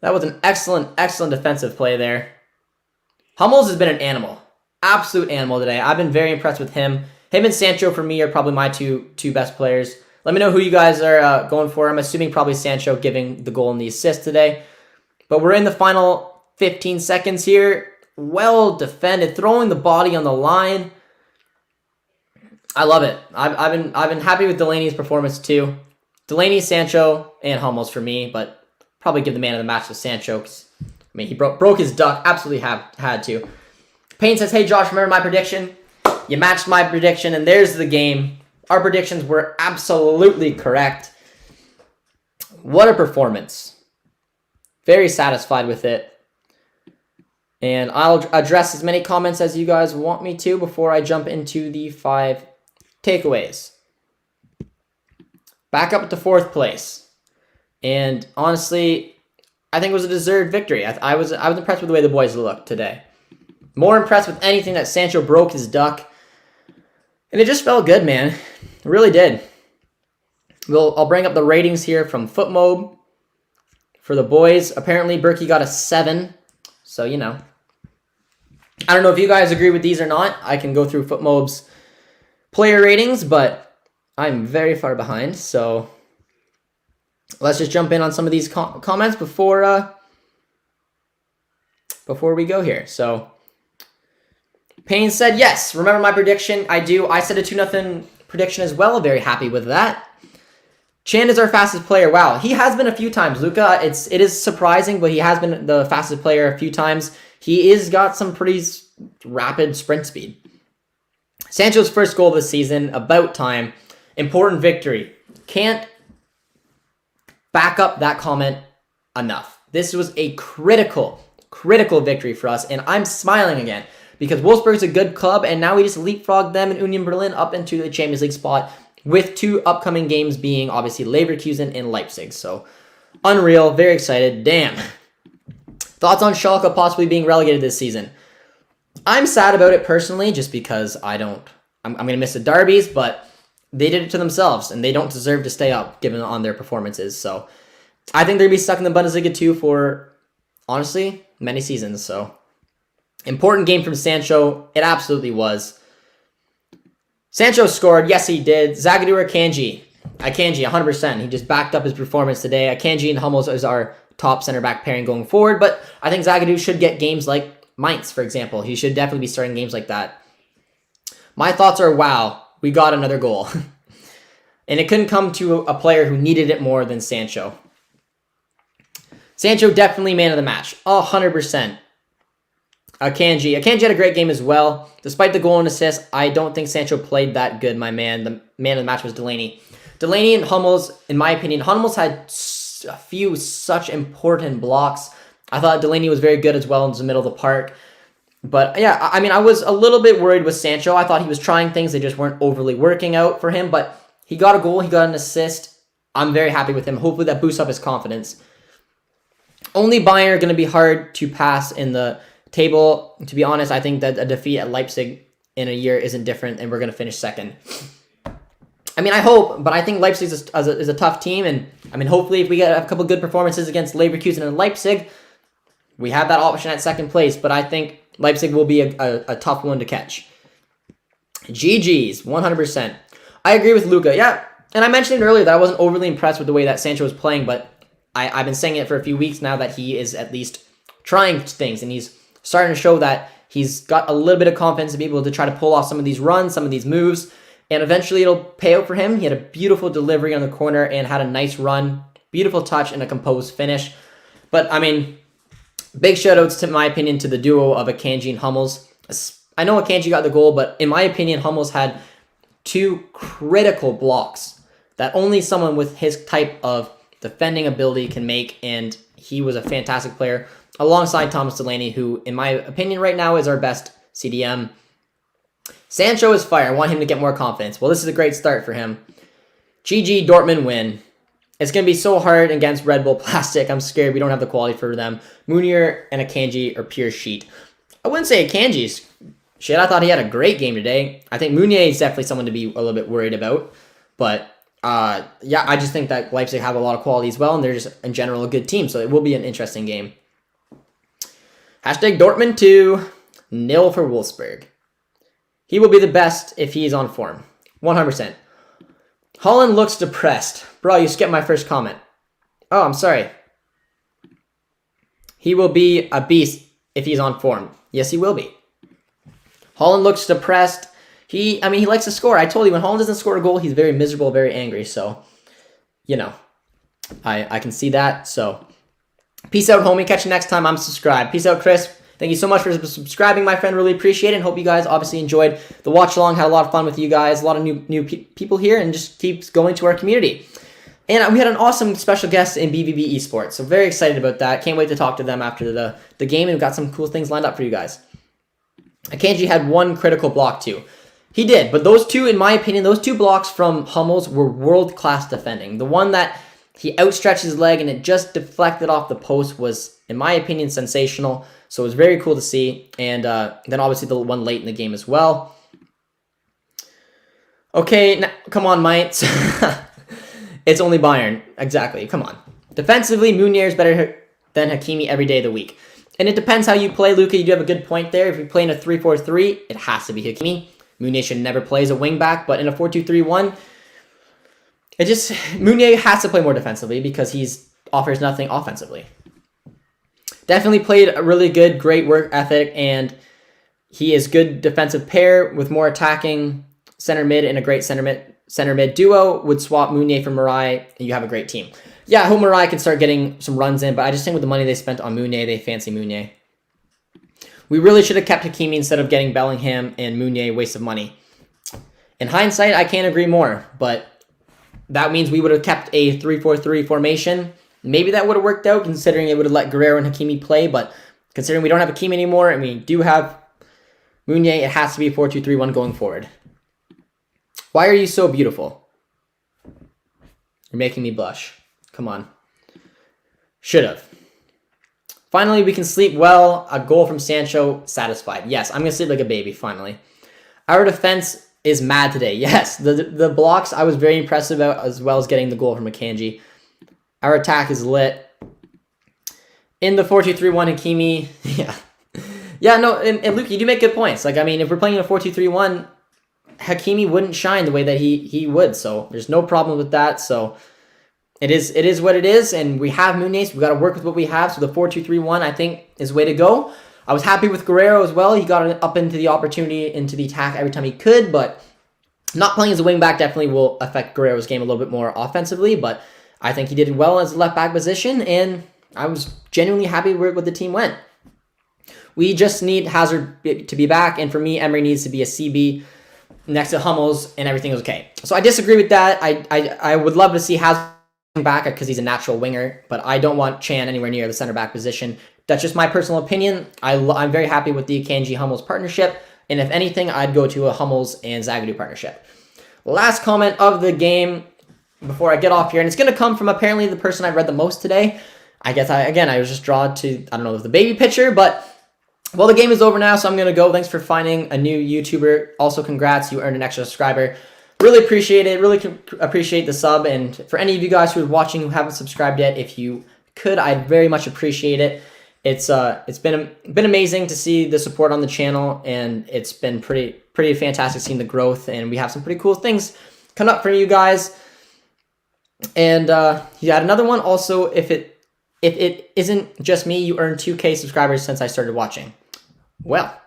That was an excellent defensive play there. Hummels has been an animal. Absolute animal today. I've been very impressed with him. Him and Sancho, for me, are probably my two best players. Let me know who you guys are going for. I'm assuming probably Sancho giving the goal and the assist today. But we're in the final 15 seconds here. Well defended, throwing the body on the line. I love it. I've been happy with Delaney's performance too. Delaney, Sancho, and Hummels for me, but probably give the man of the match to Sancho. I mean, he broke his duck. Absolutely had to. Payne says, "Hey Josh, remember my prediction? You matched my prediction, and there's the game. Our predictions were absolutely correct. What a performance! Very satisfied with it." And I'll address as many comments as you guys want me to before I jump into the 5 takeaways. Back up to 4th place. And honestly, I think it was a deserved victory. I was impressed with the way the boys looked today. More impressed with anything that Sancho broke his duck. And it just felt good, man. It really did. I'll bring up the ratings here from FootMob for the boys. Apparently, Berkey got a 7. So, you know. I don't know if you guys agree with these or not. I can go through FootMob's player ratings, but I'm very far behind. So, let's just jump in on some of these comments before we go here. So, Payne said, yes, remember my prediction? I do. I said a 2-0 prediction as well. Very happy with that. Chan is our fastest player. Wow, he has been a few times, Luca. It is surprising, but he has been the fastest player a few times. He is got some pretty rapid sprint speed. Sancho's first goal of the season, about time. Important victory. Can't back up that comment enough. This was a critical victory for us, and I'm smiling again because Wolfsburg's a good club, and now we just leapfrogged them and Union Berlin up into the Champions League spot, with 2 upcoming games being obviously Leverkusen and Leipzig. So, unreal. Very excited. Damn. Thoughts on Schalke possibly being relegated this season? I'm sad about it personally, just because I don't I'm going to miss the derbies, but they did it to themselves, and they don't deserve to stay up given on their performances. So I think they're going to be stuck in the Bundesliga too for, honestly, many seasons. So important game from Sancho. It absolutely was. Sancho scored. Yes, he did. Zagadou or Akanji? Akanji, 100%. He just backed up his performance today. Akanji and Hummels is our top center-back pairing going forward, but I think Zagadou should get games like Mainz, for example. He should definitely be starting games like that. My thoughts are, wow, we got another goal. And it couldn't come to a player who needed it more than Sancho. Sancho definitely man of the match. 100%. Akanji had a great game as well. Despite the goal and assist, I don't think Sancho played that good, my man. The man of the match was Delaney. Delaney and Hummels, in my opinion, Hummels had a few such important blocks. I thought Delaney was very good as well in the middle of the park. But yeah, I mean, I was a little bit worried with Sancho. I thought he was trying things. They just weren't overly working out for him. But he got a goal. He got an assist. I'm very happy with him. Hopefully that boosts up his confidence. Only Bayern are going to be hard to pass in the table. To be honest, I think that a defeat at Leipzig in a year isn't different, and we're going to finish second. I mean, I hope, but I think Leipzig is a tough team. And I mean, hopefully if we get a couple good performances against Leverkusen and Leipzig, we have that option at second place. But I think Leipzig will be a tough one to catch. GG's, 100%. I agree with Luca. Yeah, and I mentioned earlier that I wasn't overly impressed with the way that Sancho was playing, but I've been saying it for a few weeks now that he is at least trying things, and he's starting to show that he's got a little bit of confidence to be able to try to pull off some of these runs, some of these moves, and eventually it'll pay out for him. He had a beautiful delivery on the corner and had a nice run, beautiful touch, and a composed finish. But, I mean, big shout-outs, to my opinion, to the duo of Akanji and Hummels. I know Akanji got the goal, but in my opinion, Hummels had two critical blocks that only someone with his type of defending ability can make, and he was a fantastic player alongside Thomas Delaney, who, in my opinion, right now is our best CDM. Sancho is fire. I want him to get more confidence. Well, this is a great start for him. GG, Dortmund win. It's going to be so hard against Red Bull Plastic. I'm scared we don't have the quality for them. Munier and Akanji are pure sheet. I wouldn't say Akanji's shit. I thought he had a great game today. I think Munier is definitely someone to be a little bit worried about. But, yeah, I just think that Leipzig have a lot of quality as well, and they're just, in general, a good team. So it will be an interesting game. Hashtag Dortmund 2-0 for Wolfsburg. He will be the best if he is on form. 100%. Haaland looks depressed. Bro, you skipped my first comment. Oh, I'm sorry. He will be a beast if he's on form. Yes, he will be. Haaland looks depressed. He likes to score. I told you, when Haaland doesn't score a goal, he's very miserable, very angry. So, you know, I can see that. So, peace out, homie. Catch you next time. I'm subscribed. Peace out, Chris. Thank you so much for subscribing, my friend. Really appreciate it. And hope you guys obviously enjoyed the watch along. Had a lot of fun with you guys. A lot of new people here, and just keeps going to our community. And we had an awesome special guest in BVB Esports. So very excited about that. Can't wait to talk to them after the game. And we've got some cool things lined up for you guys. Akanji had one critical block too. He did. But those two, in my opinion, those two blocks from Hummels were world-class defending. The one that he outstretched his leg and it just deflected off the post was, in my opinion, sensational. So it was very cool to see. And then obviously the one late in the game as well. Okay, now, come on, mates. It's only Bayern. Exactly, come on. Defensively, Munier is better than Hakimi every day of the week. And it depends how you play, Luca. You do have a good point there. If you play in a 3-4-3, it has to be Hakimi. Munier should never play as a wing-back. But in a 4-2-3-1, Munier has to play more defensively because he offers nothing offensively. Definitely played a really good, great work ethic, and he is good defensive pair with more attacking center mid and a great center mid duo. Would swap Munier for Marai, and you have a great team. Yeah, I hope Marai can start getting some runs in, but I just think with the money they spent on Munier, they fancy Munier. We really should have kept Hakimi instead of getting Bellingham and Munier, waste of money. In hindsight, I can't agree more, but that means we would have kept a 3-4-3 formation. Maybe that would have worked out, considering it would have let Guerrero and Hakimi play, but considering we don't have Hakimi anymore and we do have Munier, it has to be a 4-2-3-1 going forward. Why are you so beautiful? You're making me blush. Come on. Should have. Finally, we can sleep well. A goal from Sancho, satisfied. Yes, I'm going to sleep like a baby, finally. Our defense is mad today. Yes, the blocks I was very impressed about, as well as getting the goal from Akanji. Our attack is lit. In the 4-2-3-1, Hakimi, yeah. Yeah, no, and Luke, you do make good points. Like, I mean, if we're playing in a 4-2-3-1, Hakimi wouldn't shine the way that he would. So there's no problem with that. So it is what it is, and we have Muniz. We've got to work with what we have. So the 4-2-3-1, I think, is the way to go. I was happy with Guerrero as well. He got up into the opportunity, into the attack every time he could, but not playing as a wing back definitely will affect Guerrero's game a little bit more offensively, but I think he did well as a left back position, and I was genuinely happy where the team went. We just need Hazard to be back, and for me, Emery needs to be a CB next to Hummels, and everything was okay. So I disagree with that. I would love to see Hazard back because he's a natural winger, but I don't want Chan anywhere near the center back position. That's just my personal opinion. I'm very happy with the Akanji Hummels partnership, and if anything, I'd go to a Hummels and Zagadou partnership. Last comment of the game before I get off here, and it's going to come from apparently the person I read the most today. I guess I was just drawn to, I don't know, the baby picture, but well, the game is over now, so I'm going to go. Thanks for finding a new YouTuber. Also, congrats, you earned an extra subscriber. Really appreciate it. Really appreciate the sub, and for any of you guys who are watching who haven't subscribed yet, if you could, I'd very much appreciate it. It's been amazing to see the support on the channel, and it's been pretty fantastic seeing the growth, and we have some pretty cool things coming up for you guys. And you had another one also. If it isn't just me, you earned 2K subscribers since I started watching. Well,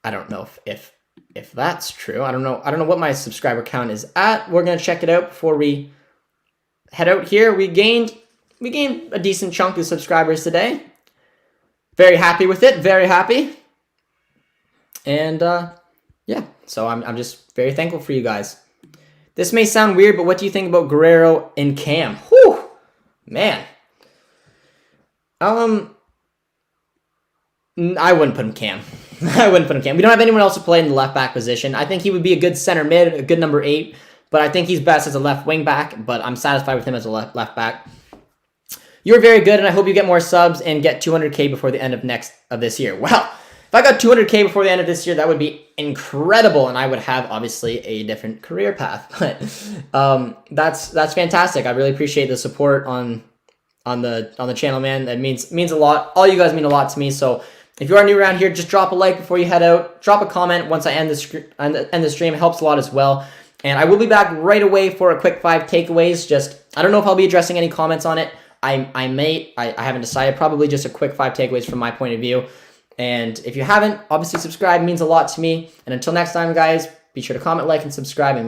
I don't know if that's true. I don't know what my subscriber count is at. We're gonna check it out before we head out here. We gained a decent chunk of subscribers today. Very happy with it. Very happy. And yeah, so I'm just very thankful for you guys. This may sound weird, but what do you think about Guerrero and Cam? Whew, man. I wouldn't put him Cam. I wouldn't put him Cam. We don't have anyone else to play in the left back position. I think he would be a good center mid, a good number 8, but I think he's best as a left wing back, but I'm satisfied with him as a left back. You're very good, and I hope you get more subs and get 200K before the end of this year. Well, if I got 200K before the end of this year, that would be incredible, and I would have, obviously, a different career path. But that's fantastic. I really appreciate the support on the channel, man. That means a lot. All you guys mean a lot to me, so if you are new around here, just drop a like before you head out. Drop a comment once I end the stream. It helps a lot as well. And I will be back right away for a quick 5 takeaways. I don't know if I'll be addressing any comments on it. I haven't decided. Probably just a quick 5 takeaways from my point of view. And if you haven't, obviously subscribe. It means a lot to me. And until next time, guys, be sure to comment, like, and subscribe. And